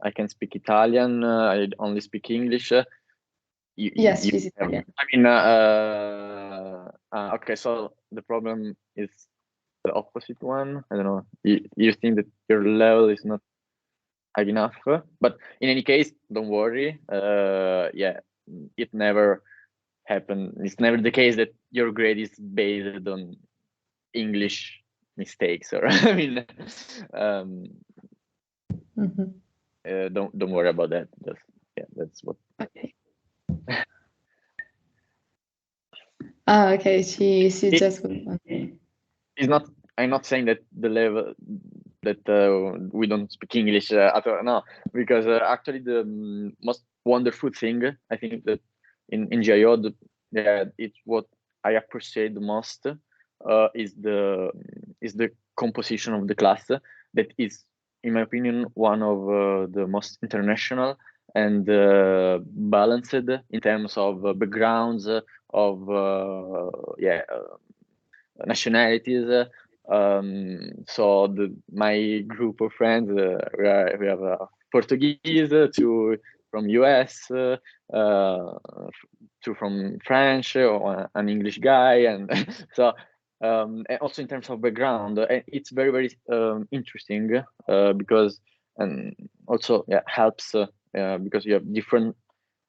I can speak Italian, I only speak English. Yes, she's Italian. I mean, okay, so the problem is the opposite one. I don't know. You think that your level is not high enough, but in any case, don't worry. Yeah, it never happened. It's never the case that your grade is based on English mistakes, or I mean, Mm-hmm. Don't worry about that. Just yeah, that's what. Okay. Ah, okay. She It- just okay. It's not. I'm not saying that the level that we don't speak English at all. No, because actually the most wonderful thing I think that in GIO, it's what I appreciate the most is the composition of the class that is, in my opinion, one of the most international and balanced in terms of backgrounds of nationalities. So my group of friends, we have Portuguese, two from US, two from French, or an English guy, and so and also in terms of background, it's very very interesting because and also helps because you have different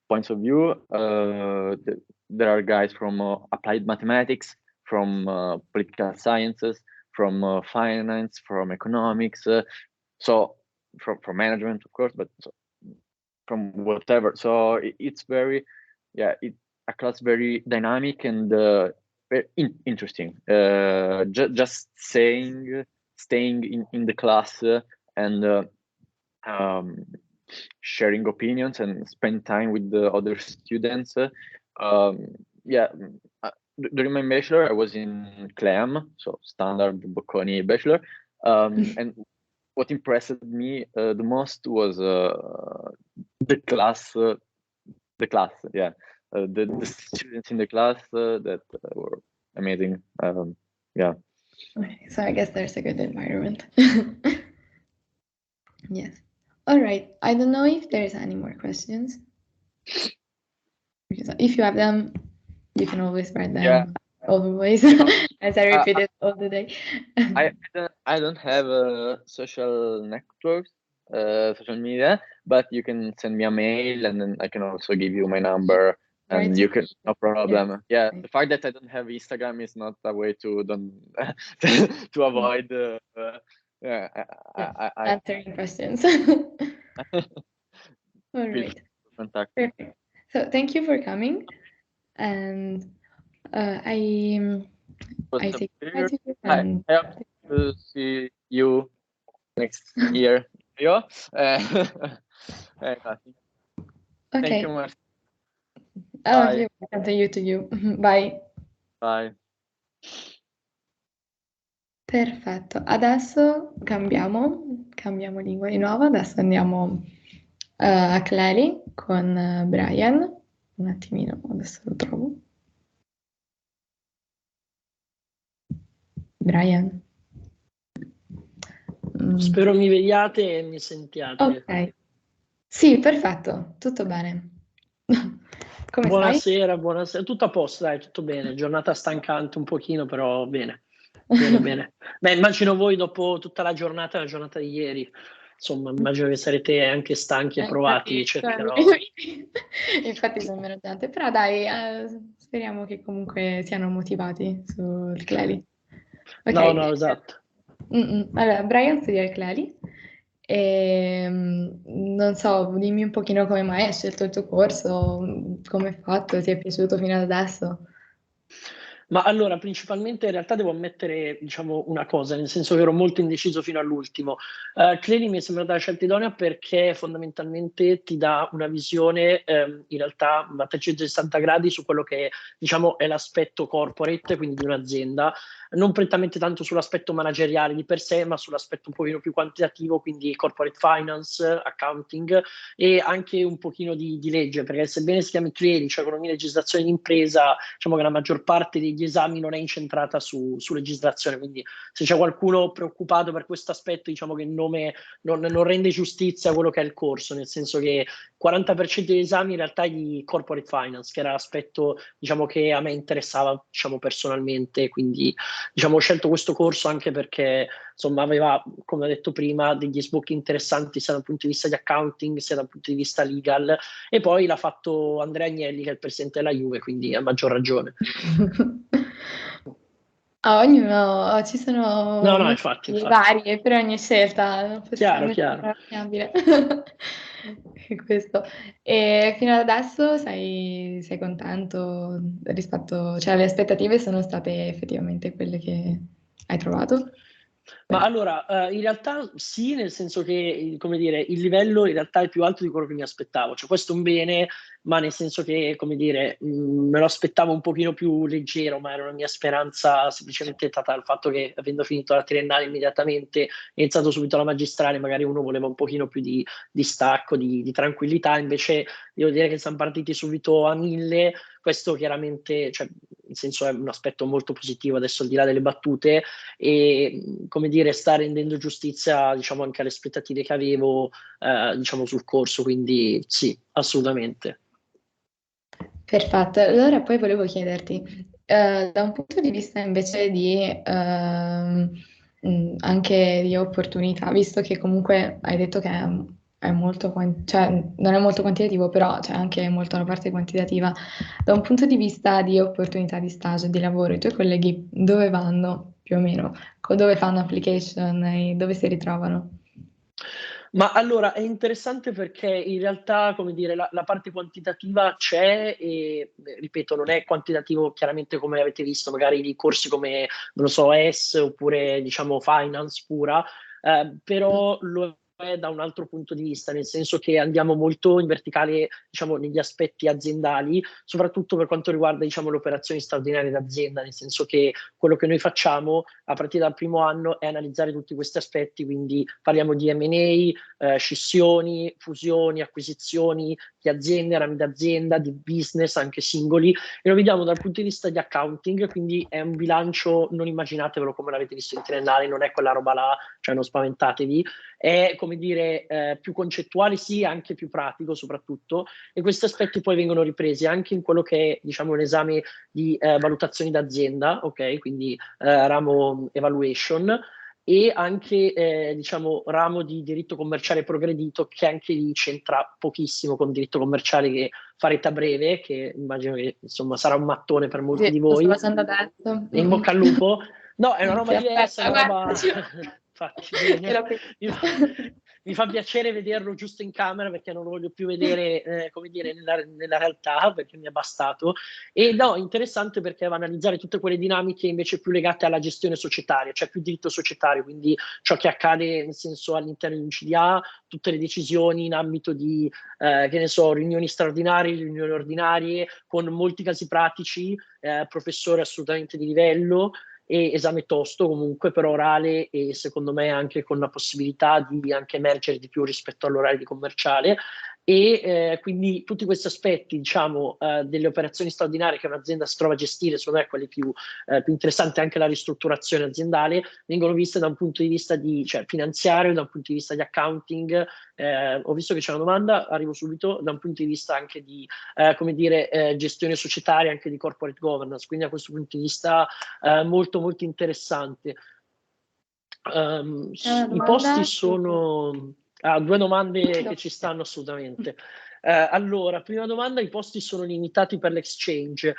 points of view. There are guys from applied mathematics, from political sciences, from finance, from economics, so from management, of course, but from whatever. So it's very, a class very dynamic and very interesting. Just staying in the class and sharing opinions and spend time with the other students. During my bachelor, I was in CLEM, so standard Bocconi bachelor, and what impressed me the most was the class. The students in the class that were amazing. Okay, so I guess there's a good environment. Yes. All right. I don't know if there's any more questions. Because if you have them, you can always write them always, as I repeat it all the day. I don't have social networks, social media, but you can send me a mail, and then I can also give you my number, and you can, no problem. Yeah, the fact that I don't have Instagram is not a way to to avoid. Answering questions. All right. Perfect. So thank you for coming, and I take care. I hope to see you next year. Thank you much. Bye. You're to you. Bye. Bye. Perfetto, adesso cambiamo lingua di nuovo, adesso andiamo a Clery con Brian. Un attimino, adesso lo trovo. Brian. Spero mi vediate e mi sentiate. Ok. Sì, perfetto, tutto bene. Come buonasera, buonasera, tutto a posto, dai, tutto bene. Giornata stancante un pochino, però bene. Bene. Beh, immagino voi dopo tutta la giornata di ieri, insomma, immagino che sarete anche stanchi e provati. Infatti sono meno tante, però dai, speriamo che comunque siano motivati sul Clery. Okay. No, esatto. Allora, Brian studia il Clery e non so, dimmi un pochino come mai hai scelto il tuo corso, come hai fatto, ti è piaciuto fino ad adesso? Ma allora, principalmente in realtà devo ammettere, diciamo, una cosa, nel senso che ero molto indeciso fino all'ultimo. Clery mi è sembrata la scelta idonea perché fondamentalmente ti dà una visione, in realtà, a 360 gradi su quello che, diciamo, è l'aspetto corporate, quindi di un'azienda, non prettamente tanto sull'aspetto manageriale di per sé, ma sull'aspetto un pochino più quantitativo, quindi corporate finance, accounting e anche un pochino di legge, perché sebbene si chiami Clery, cioè economia e legislazione d'impresa, diciamo che la maggior parte degli esami non è incentrata su legislazione, quindi se c'è qualcuno preoccupato per questo aspetto, diciamo che il nome non rende giustizia a quello che è il corso, nel senso che 40% degli esami in realtà è di corporate finance, che era l'aspetto, diciamo, che a me interessava, diciamo, personalmente, quindi diciamo ho scelto questo corso anche perché insomma aveva, come ho detto prima, degli sbocchi interessanti sia dal punto di vista di accounting sia dal punto di vista legal, e poi l'ha fatto Andrea Agnelli, che è il presidente della Juve, quindi a maggior ragione. Ognuno, ci sono No, motivi infatti. vari per ogni scelta, non Chiaro, possiamo chiaro. paragonabile. Questo. E fino ad adesso sei contento rispetto, cioè le aspettative sono state effettivamente quelle che hai trovato? Ma allora, in realtà sì, nel senso che, come dire, il livello in realtà è più alto di quello che mi aspettavo. Cioè, questo è un bene, ma nel senso che, come dire, me lo aspettavo un pochino più leggero, ma era una mia speranza semplicemente stata il fatto che, avendo finito la triennale immediatamente, iniziato subito la magistrale, magari uno voleva un pochino più di stacco, di tranquillità, invece devo dire che siamo partiti subito a 1000. Questo chiaramente, cioè, nel senso è un aspetto molto positivo, adesso al di là delle battute, e come dire, sta rendendo giustizia, diciamo, anche alle aspettative che avevo, diciamo, sul corso, quindi sì, assolutamente. Perfetto, allora poi volevo chiederti, da un punto di vista invece anche di opportunità, visto che comunque hai detto che è molto, cioè, non è molto quantitativo, però c'è anche molto la parte quantitativa, da un punto di vista di opportunità di stage, di lavoro, i tuoi colleghi dove vanno più o meno? Dove fanno application e dove si ritrovano? Ma allora è interessante perché in realtà, come dire, la parte quantitativa c'è e, ripeto, non è quantitativo chiaramente come avete visto, magari di corsi come, non lo so, oppure diciamo finance pura, però lo è da un altro punto di vista, nel senso che andiamo molto in verticale, diciamo, negli aspetti aziendali, soprattutto per quanto riguarda, diciamo, le operazioni straordinarie d'azienda, nel senso che quello che noi facciamo a partire dal primo anno è analizzare tutti questi aspetti, quindi parliamo di M&A, scissioni, fusioni, acquisizioni di aziende, rami d'azienda, di business anche singoli, e lo vediamo dal punto di vista di accounting, quindi è un bilancio, non immaginatevelo come l'avete visto in triennale, non è quella roba là, cioè non spaventatevi, è come dire più concettuale, sì, anche più pratico soprattutto, e questi aspetti poi vengono ripresi anche in quello che è, diciamo, l'esame di valutazioni d'azienda, ok? Quindi ramo evaluation, e anche diciamo ramo di diritto commerciale progredito, che anche lì c'entra pochissimo con diritto commerciale che farete a breve, che immagino che insomma sarà un mattone per molti Sì, di lo sto voi. facendo adesso. E in bocca al lupo. No, è una roba Sì, diversa, è aspetta, una roba... guarda, Infatti, bene. ero qui. Mi fa piacere vederlo giusto in camera, perché non lo voglio più vedere, come dire, nella realtà, perché mi è bastato. E no, interessante perché va a analizzare tutte quelle dinamiche invece più legate alla gestione societaria, cioè più diritto societario, quindi ciò che accade nel senso all'interno di un CDA, tutte le decisioni in ambito di, che ne so, riunioni straordinarie, riunioni ordinarie, con molti casi pratici, professore assolutamente di livello, e esame tosto comunque, però orale, e secondo me anche con la possibilità di anche emergere di più rispetto all'orario di commerciale. E quindi tutti questi aspetti, diciamo, delle operazioni straordinarie che un'azienda si trova a gestire, secondo me quelli più interessanti, anche la ristrutturazione aziendale, vengono viste da un punto di vista cioè, finanziario, da un punto di vista di accounting. Ho visto che c'è una domanda, arrivo subito, da un punto di vista anche di come dire, gestione societaria, anche di corporate governance, quindi da questo punto di vista molto molto interessante. I posti sono... due domande che ci stanno assolutamente. Allora, prima domanda, i posti sono limitati per l'exchange.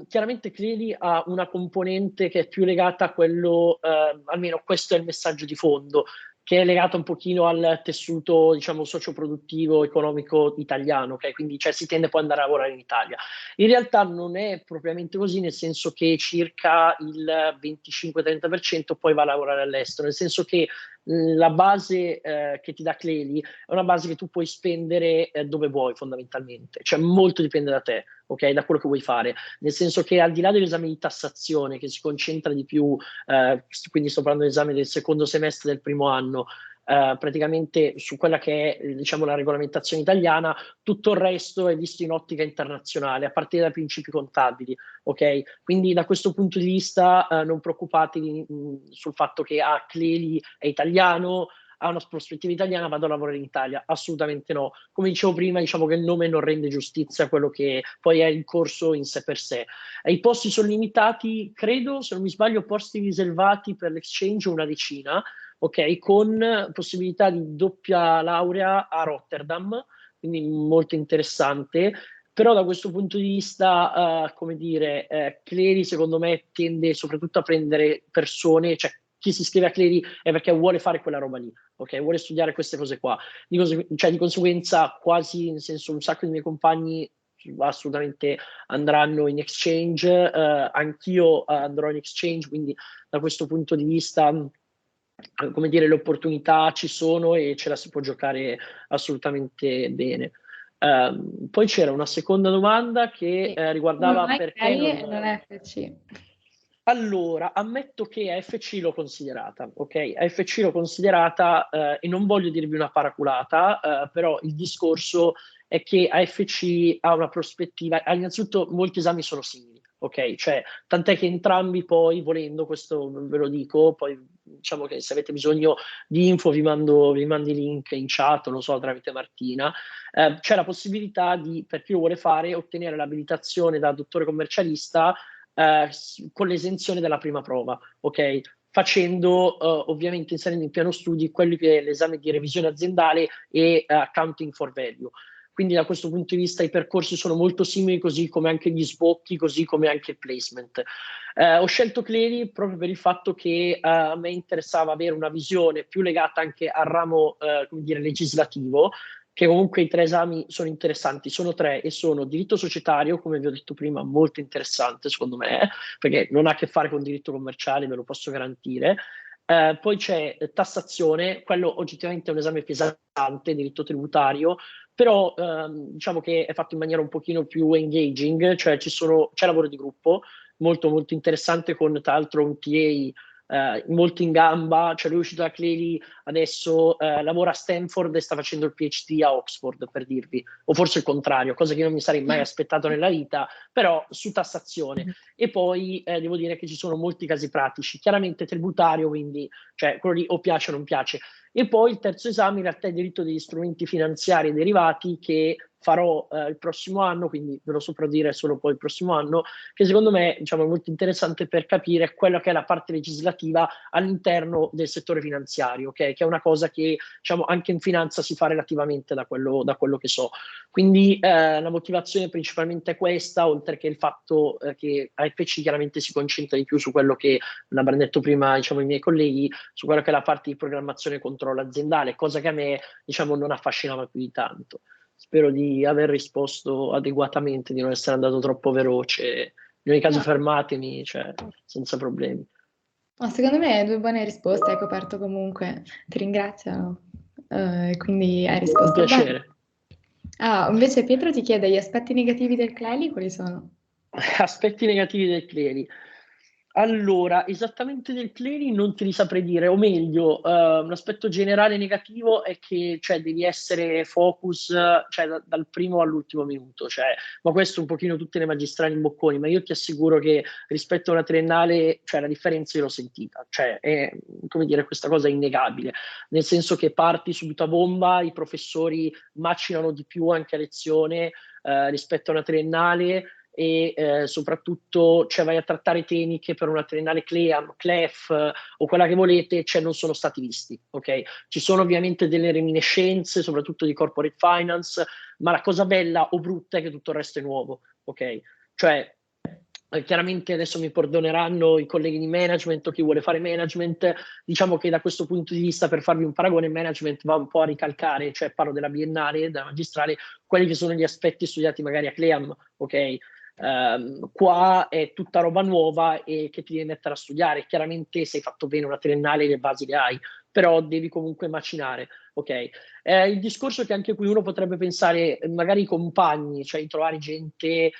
Chiaramente Clearly ha una componente che è più legata a quello, almeno questo è il messaggio di fondo, che è legato un pochino al tessuto, diciamo, socioproduttivo, economico italiano, ok? Quindi cioè, si tende poi ad andare a lavorare in Italia. In realtà non è propriamente così, nel senso che circa il 25-30% poi va a lavorare all'estero, nel senso che la base che ti dà Clearly è una base che tu puoi spendere dove vuoi fondamentalmente, cioè molto dipende da te, ok? Da quello che vuoi fare, nel senso che al di là dell'esame di tassazione che si concentra di più, quindi sto parlando dell'esame del secondo semestre del primo anno, praticamente su quella che è diciamo la regolamentazione italiana, tutto il resto è visto in ottica internazionale, a partire dai principi contabili, ok? Quindi da questo punto di vista non preoccupatevi sul fatto che Clearly è italiano, ha una prospettiva italiana, vado a lavorare in Italia, assolutamente no. Come dicevo prima, diciamo che il nome non rende giustizia a quello che poi è il corso in sé per sé. I posti sono limitati, credo, se non mi sbaglio, posti riservati per l'exchange una decina, ok, con possibilità di doppia laurea a Rotterdam, quindi molto interessante. Però da questo punto di vista, come dire, Clery secondo me tende soprattutto a prendere persone, cioè chi si iscrive a Clery è perché vuole fare quella roba lì, ok? Vuole studiare queste cose qua. Di conseguenza quasi, nel senso, un sacco di miei compagni assolutamente andranno in exchange, anch'io andrò in exchange, quindi da questo punto di vista, come dire, le opportunità ci sono e ce la si può giocare assolutamente bene. Poi c'era una seconda domanda che riguardava perché non FC. Allora, ammetto che AFC l'ho considerata, ok? AFC l'ho considerata e non voglio dirvi una paraculata, però il discorso è che AFC ha una prospettiva, innanzitutto molti esami sono simili, ok? Cioè, tant'è che entrambi poi, volendo, questo ve lo dico, poi diciamo che se avete bisogno di info vi mando i link in chat, non so, tramite Martina, c'è la possibilità di, per chi lo vuole fare, ottenere l'abilitazione da dottore commercialista con l'esenzione della prima prova, ok? Facendo ovviamente, inserendo in piano studi quelli che è l'esame di revisione aziendale e accounting for value. Quindi da questo punto di vista i percorsi sono molto simili, così come anche gli sbocchi, così come anche il placement. Ho scelto Clery proprio per il fatto che a me interessava avere una visione più legata anche al ramo come dire, legislativo, che comunque i 3 esami sono interessanti, sono 3 e sono diritto societario, come vi ho detto prima, molto interessante secondo me, perché non ha a che fare con diritto commerciale, ve lo posso garantire. Poi c'è tassazione, quello oggettivamente è un esame pesante, diritto tributario, però diciamo che è fatto in maniera un pochino più engaging, cioè c'è lavoro di gruppo, molto molto interessante, con tra l'altro un TA molto in gamba, cioè lui è uscito da Clery, adesso lavora a Stanford e sta facendo il PhD a Oxford, per dirvi, o forse il contrario, cosa che io non mi sarei mai aspettato nella vita, però su tassazione. E poi devo dire che ci sono molti casi pratici, chiaramente tributario, quindi cioè quello lì o piace o non piace. E poi il terzo esame in realtà è diritto degli strumenti finanziari e derivati, che farò il prossimo anno, quindi ve lo saprò dire solo poi il prossimo anno, che secondo me diciamo, è molto interessante per capire quella che è la parte legislativa all'interno del settore finanziario, okay? Che è una cosa che diciamo, anche in finanza si fa relativamente da quello che so. Quindi la motivazione principalmente è questa, oltre che il fatto che AFC chiaramente si concentra di più su quello che l'avranno detto prima diciamo, i miei colleghi, su quello che è la parte di programmazione e controllo aziendale, cosa che a me diciamo, non affascinava più di tanto. Spero di aver risposto adeguatamente, di non essere andato troppo veloce. In ogni caso fermatemi, cioè, senza problemi. No, secondo me 2 buone risposte, hai coperto comunque. Ti ringrazio. Quindi hai risposto Un piacere. bene. Ah, invece Pietro ti chiede gli aspetti negativi del Clery, quali sono? Aspetti negativi del Clery. Allora, esattamente del Clery non te li saprei dire, o meglio, un aspetto generale negativo è che cioè, devi essere focus cioè, dal primo all'ultimo minuto, cioè, ma questo un pochino tutte le magistrali in bocconi, ma io ti assicuro che rispetto a una triennale, cioè, la differenza io l'ho sentita, cioè, è, come dire, questa cosa è innegabile, nel senso che parti subito a bomba, i professori macinano di più anche a lezione rispetto a una triennale, e soprattutto cioè, vai a trattare temi che per una triennale CLEAM, CLEF o quella che volete, cioè, non sono stati visti. Okay? Ci sono ovviamente delle reminiscenze, soprattutto di corporate finance, ma la cosa bella o brutta è che tutto il resto è nuovo. Okay? Cioè, chiaramente adesso mi perdoneranno i colleghi di management o chi vuole fare management, diciamo che da questo punto di vista, per farvi un paragone, il management va un po' a ricalcare, cioè parlo della biennale, della magistrale, quelli che sono gli aspetti studiati magari a CLEAM, ok? Qua è tutta roba nuova e che ti devi mettere a studiare. Chiaramente se hai fatto bene una triennale le basi le hai, però devi comunque macinare, ok? Il discorso è che anche qui uno potrebbe pensare magari i compagni, cioè di trovare gente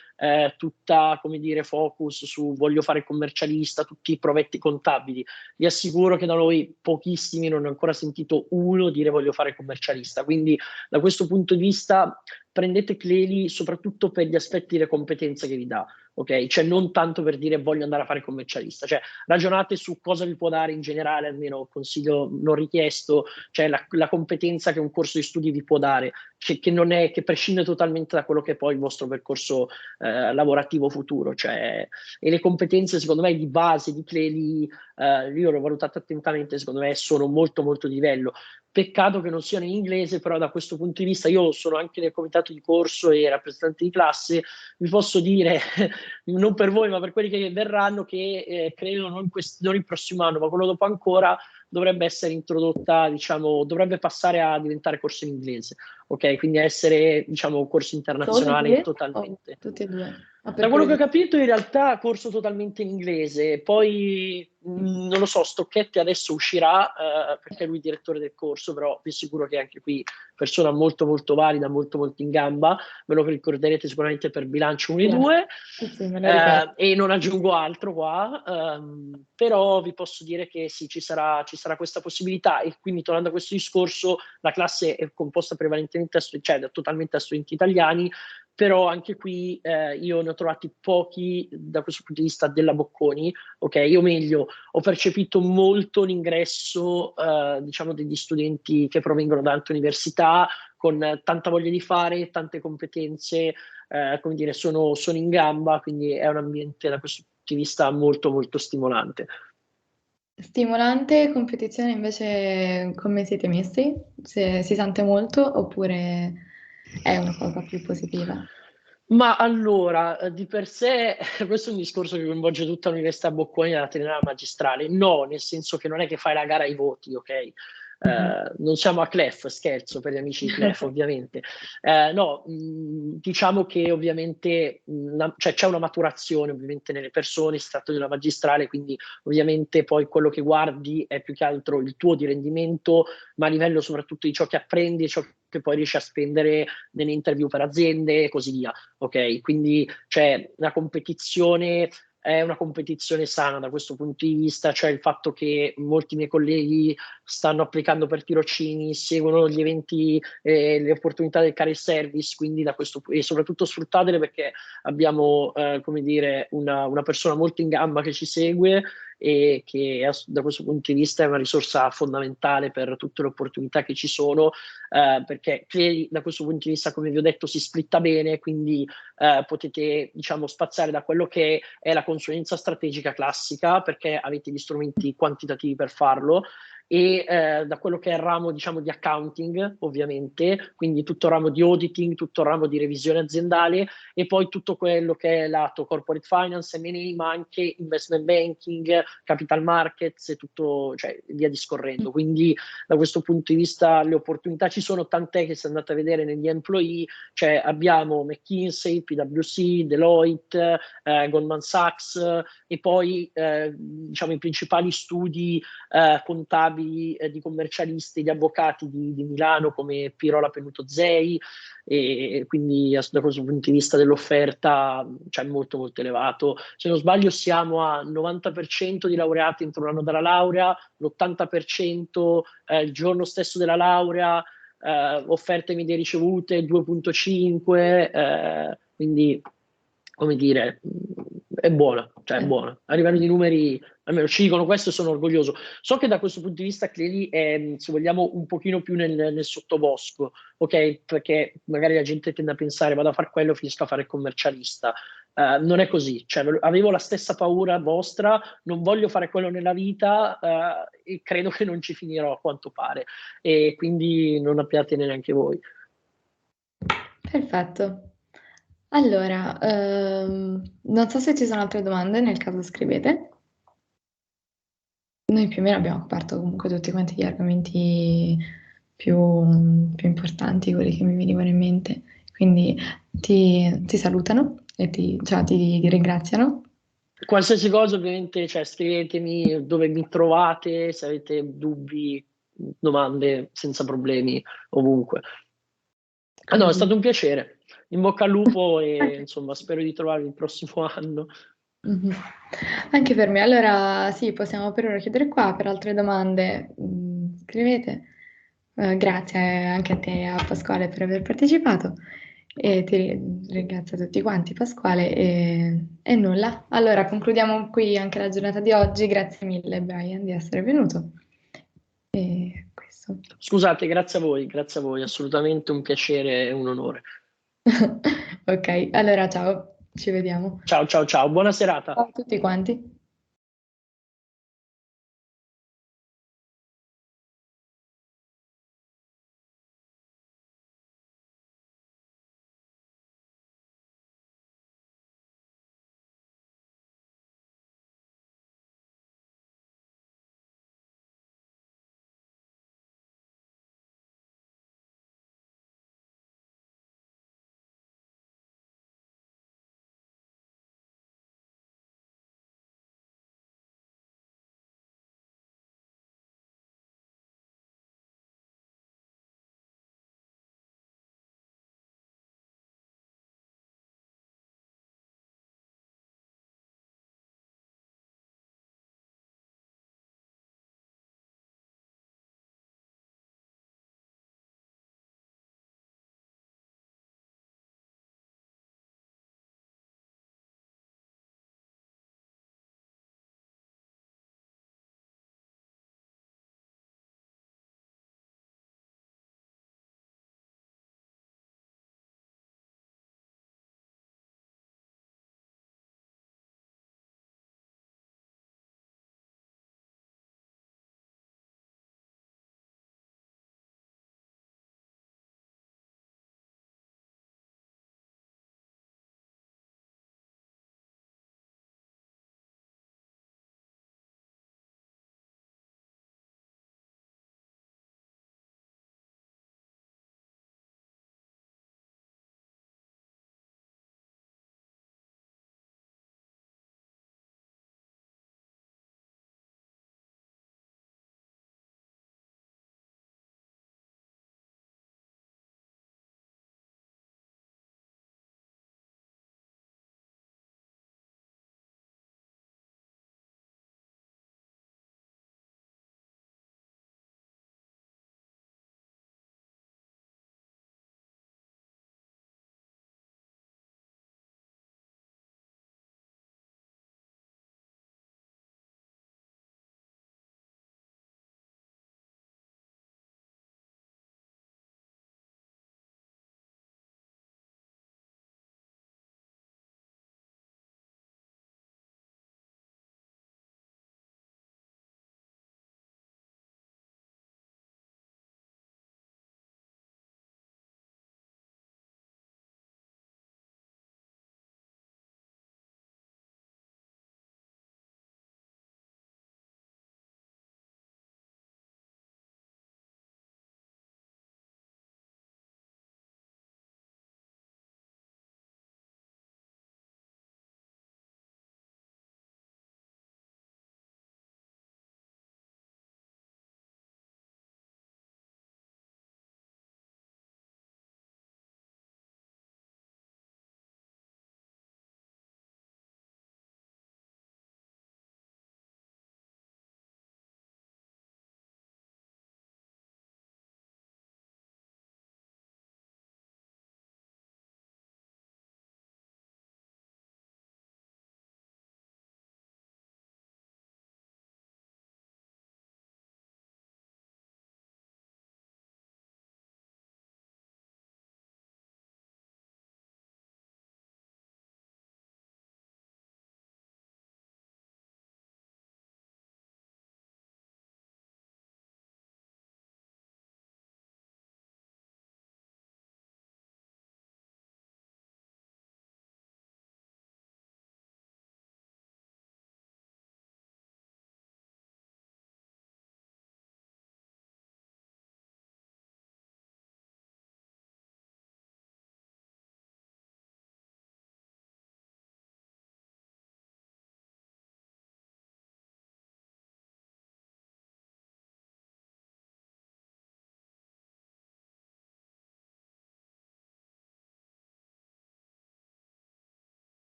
tutta, come dire, focus su voglio fare commercialista, tutti i provetti contabili. Vi assicuro che da noi pochissimi, non ho ancora sentito uno dire voglio fare commercialista, quindi da questo punto di vista prendete Clery soprattutto per gli aspetti delle competenze che vi dà, ok? Cioè non tanto per dire voglio andare a fare commercialista, cioè ragionate su cosa vi può dare in generale, almeno consiglio non richiesto, cioè la competenza che un corso di studi vi può dare, che non è, che prescinde totalmente da quello che è poi il vostro percorso lavorativo futuro, cioè, e le competenze secondo me di base di Clery, io l'ho valutate attentamente, secondo me sono molto molto di livello. Peccato che non siano in inglese, però da questo punto di vista io sono anche nel comitato di corso e rappresentante di classe, vi posso dire, non per voi ma per quelli che verranno, che credo non il prossimo anno ma quello dopo ancora dovrebbe essere introdotta, diciamo, dovrebbe passare a diventare corso in inglese, ok? Quindi essere, diciamo, corso internazionale totalmente. Tutti e due. Da quello che ho capito, in realtà corso totalmente in inglese, poi non lo so, Stocchetti adesso uscirà perché lui è il direttore del corso, però vi assicuro che anche qui persona molto molto valida, molto molto in gamba, ve lo ricorderete sicuramente per bilancio 1 e 2, Sì, me lo ricordo. e non aggiungo altro qua, però vi posso dire che sì, ci sarà questa possibilità, e quindi tornando a questo discorso, la classe è composta prevalentemente totalmente da studenti italiani, però anche qui io ne ho trovati pochi da questo punto di vista della Bocconi, ok? O meglio, ho percepito molto l'ingresso, diciamo, degli studenti che provengono da altre università, con tanta voglia di fare, tante competenze, come dire, sono in gamba, quindi è un ambiente da questo punto di vista molto molto stimolante. Stimolante, competizione invece come siete messi? Se si sente molto oppure è una cosa più positiva? Ma allora, di per sé, questo è un discorso che coinvolge tutta l'Università Bocconi e la triennale magistrale. No, nel senso che non è che fai la gara ai voti, ok? Non siamo a Clef, scherzo per gli amici di Clef, ovviamente. No, diciamo che ovviamente c'è una maturazione ovviamente nelle persone, si tratta di una magistrale, quindi ovviamente poi quello che guardi è più che altro il tuo di rendimento, ma a livello soprattutto di ciò che apprendi e ciò che poi riesci a spendere nelle interview per aziende e così via, ok? Quindi c'è una competizione, è una competizione sana da questo punto di vista, cioè il fatto che molti miei colleghi stanno applicando per tirocini, seguono gli eventi, le opportunità del career service, quindi e soprattutto sfruttatele, perché abbiamo, come dire, una persona molto in gamba che ci segue e che da questo punto di vista è una risorsa fondamentale per tutte le opportunità che ci sono, perché da questo punto di vista, come vi ho detto, si splitta bene, quindi potete, diciamo, spaziare da quello che è la consulenza strategica classica, perché avete gli strumenti quantitativi per farlo, e da quello che è il ramo, diciamo, di accounting, ovviamente, quindi tutto il ramo di auditing, tutto il ramo di revisione aziendale, e poi tutto quello che è lato corporate finance, M&A, ma anche investment banking, capital markets e tutto, cioè via discorrendo. Quindi da questo punto di vista le opportunità ci sono, tant'è che se andate a vedere negli employee, cioè abbiamo McKinsey, PwC, Deloitte, Goldman Sachs, e poi diciamo i principali studi contabili di commercialisti, di avvocati di Milano come Pirola Penuto Zei, e quindi da questo punto di vista dell'offerta cioè molto molto elevato. Se non sbaglio siamo a 90% di laureati entro un anno dalla laurea, l'80% il giorno stesso della laurea, offerte medie ricevute 2.5, quindi come dire, è buona, cioè è buona. A livello di numeri, almeno ci dicono questo e sono orgoglioso. So che da questo punto di vista Clearly è, se vogliamo, un pochino più nel sottobosco, ok? Perché magari la gente tende a pensare vado a fare quello, finisco a fare il commercialista. Non è così, cioè, avevo la stessa paura vostra, non voglio fare quello nella vita, e credo che non ci finirò a quanto pare, e quindi non abbiate neanche voi. Perfetto. Allora, non so se ci sono altre domande, nel caso scrivete. Noi più o meno abbiamo coperto comunque tutti quanti gli argomenti più importanti, quelli che mi venivano in mente. Quindi ti salutano e ti ringraziano. Qualsiasi cosa, ovviamente, cioè, scrivetemi dove mi trovate, se avete dubbi, domande, senza problemi, ovunque. No, è stato un piacere. In bocca al lupo e insomma spero di trovarvi il prossimo anno. Anche per me. Allora sì, possiamo per ora chiudere qua. Per altre domande scrivete. Grazie anche a te, a Pasquale, per aver partecipato. E ti ringrazio a tutti quanti, Pasquale. E nulla. Allora concludiamo qui anche la giornata di oggi. Grazie mille, Brian, di essere venuto. E questo. Scusate, grazie a voi, assolutamente un piacere e un onore. Ok, allora ciao, ci vediamo. Ciao, buona serata. Ciao a tutti quanti.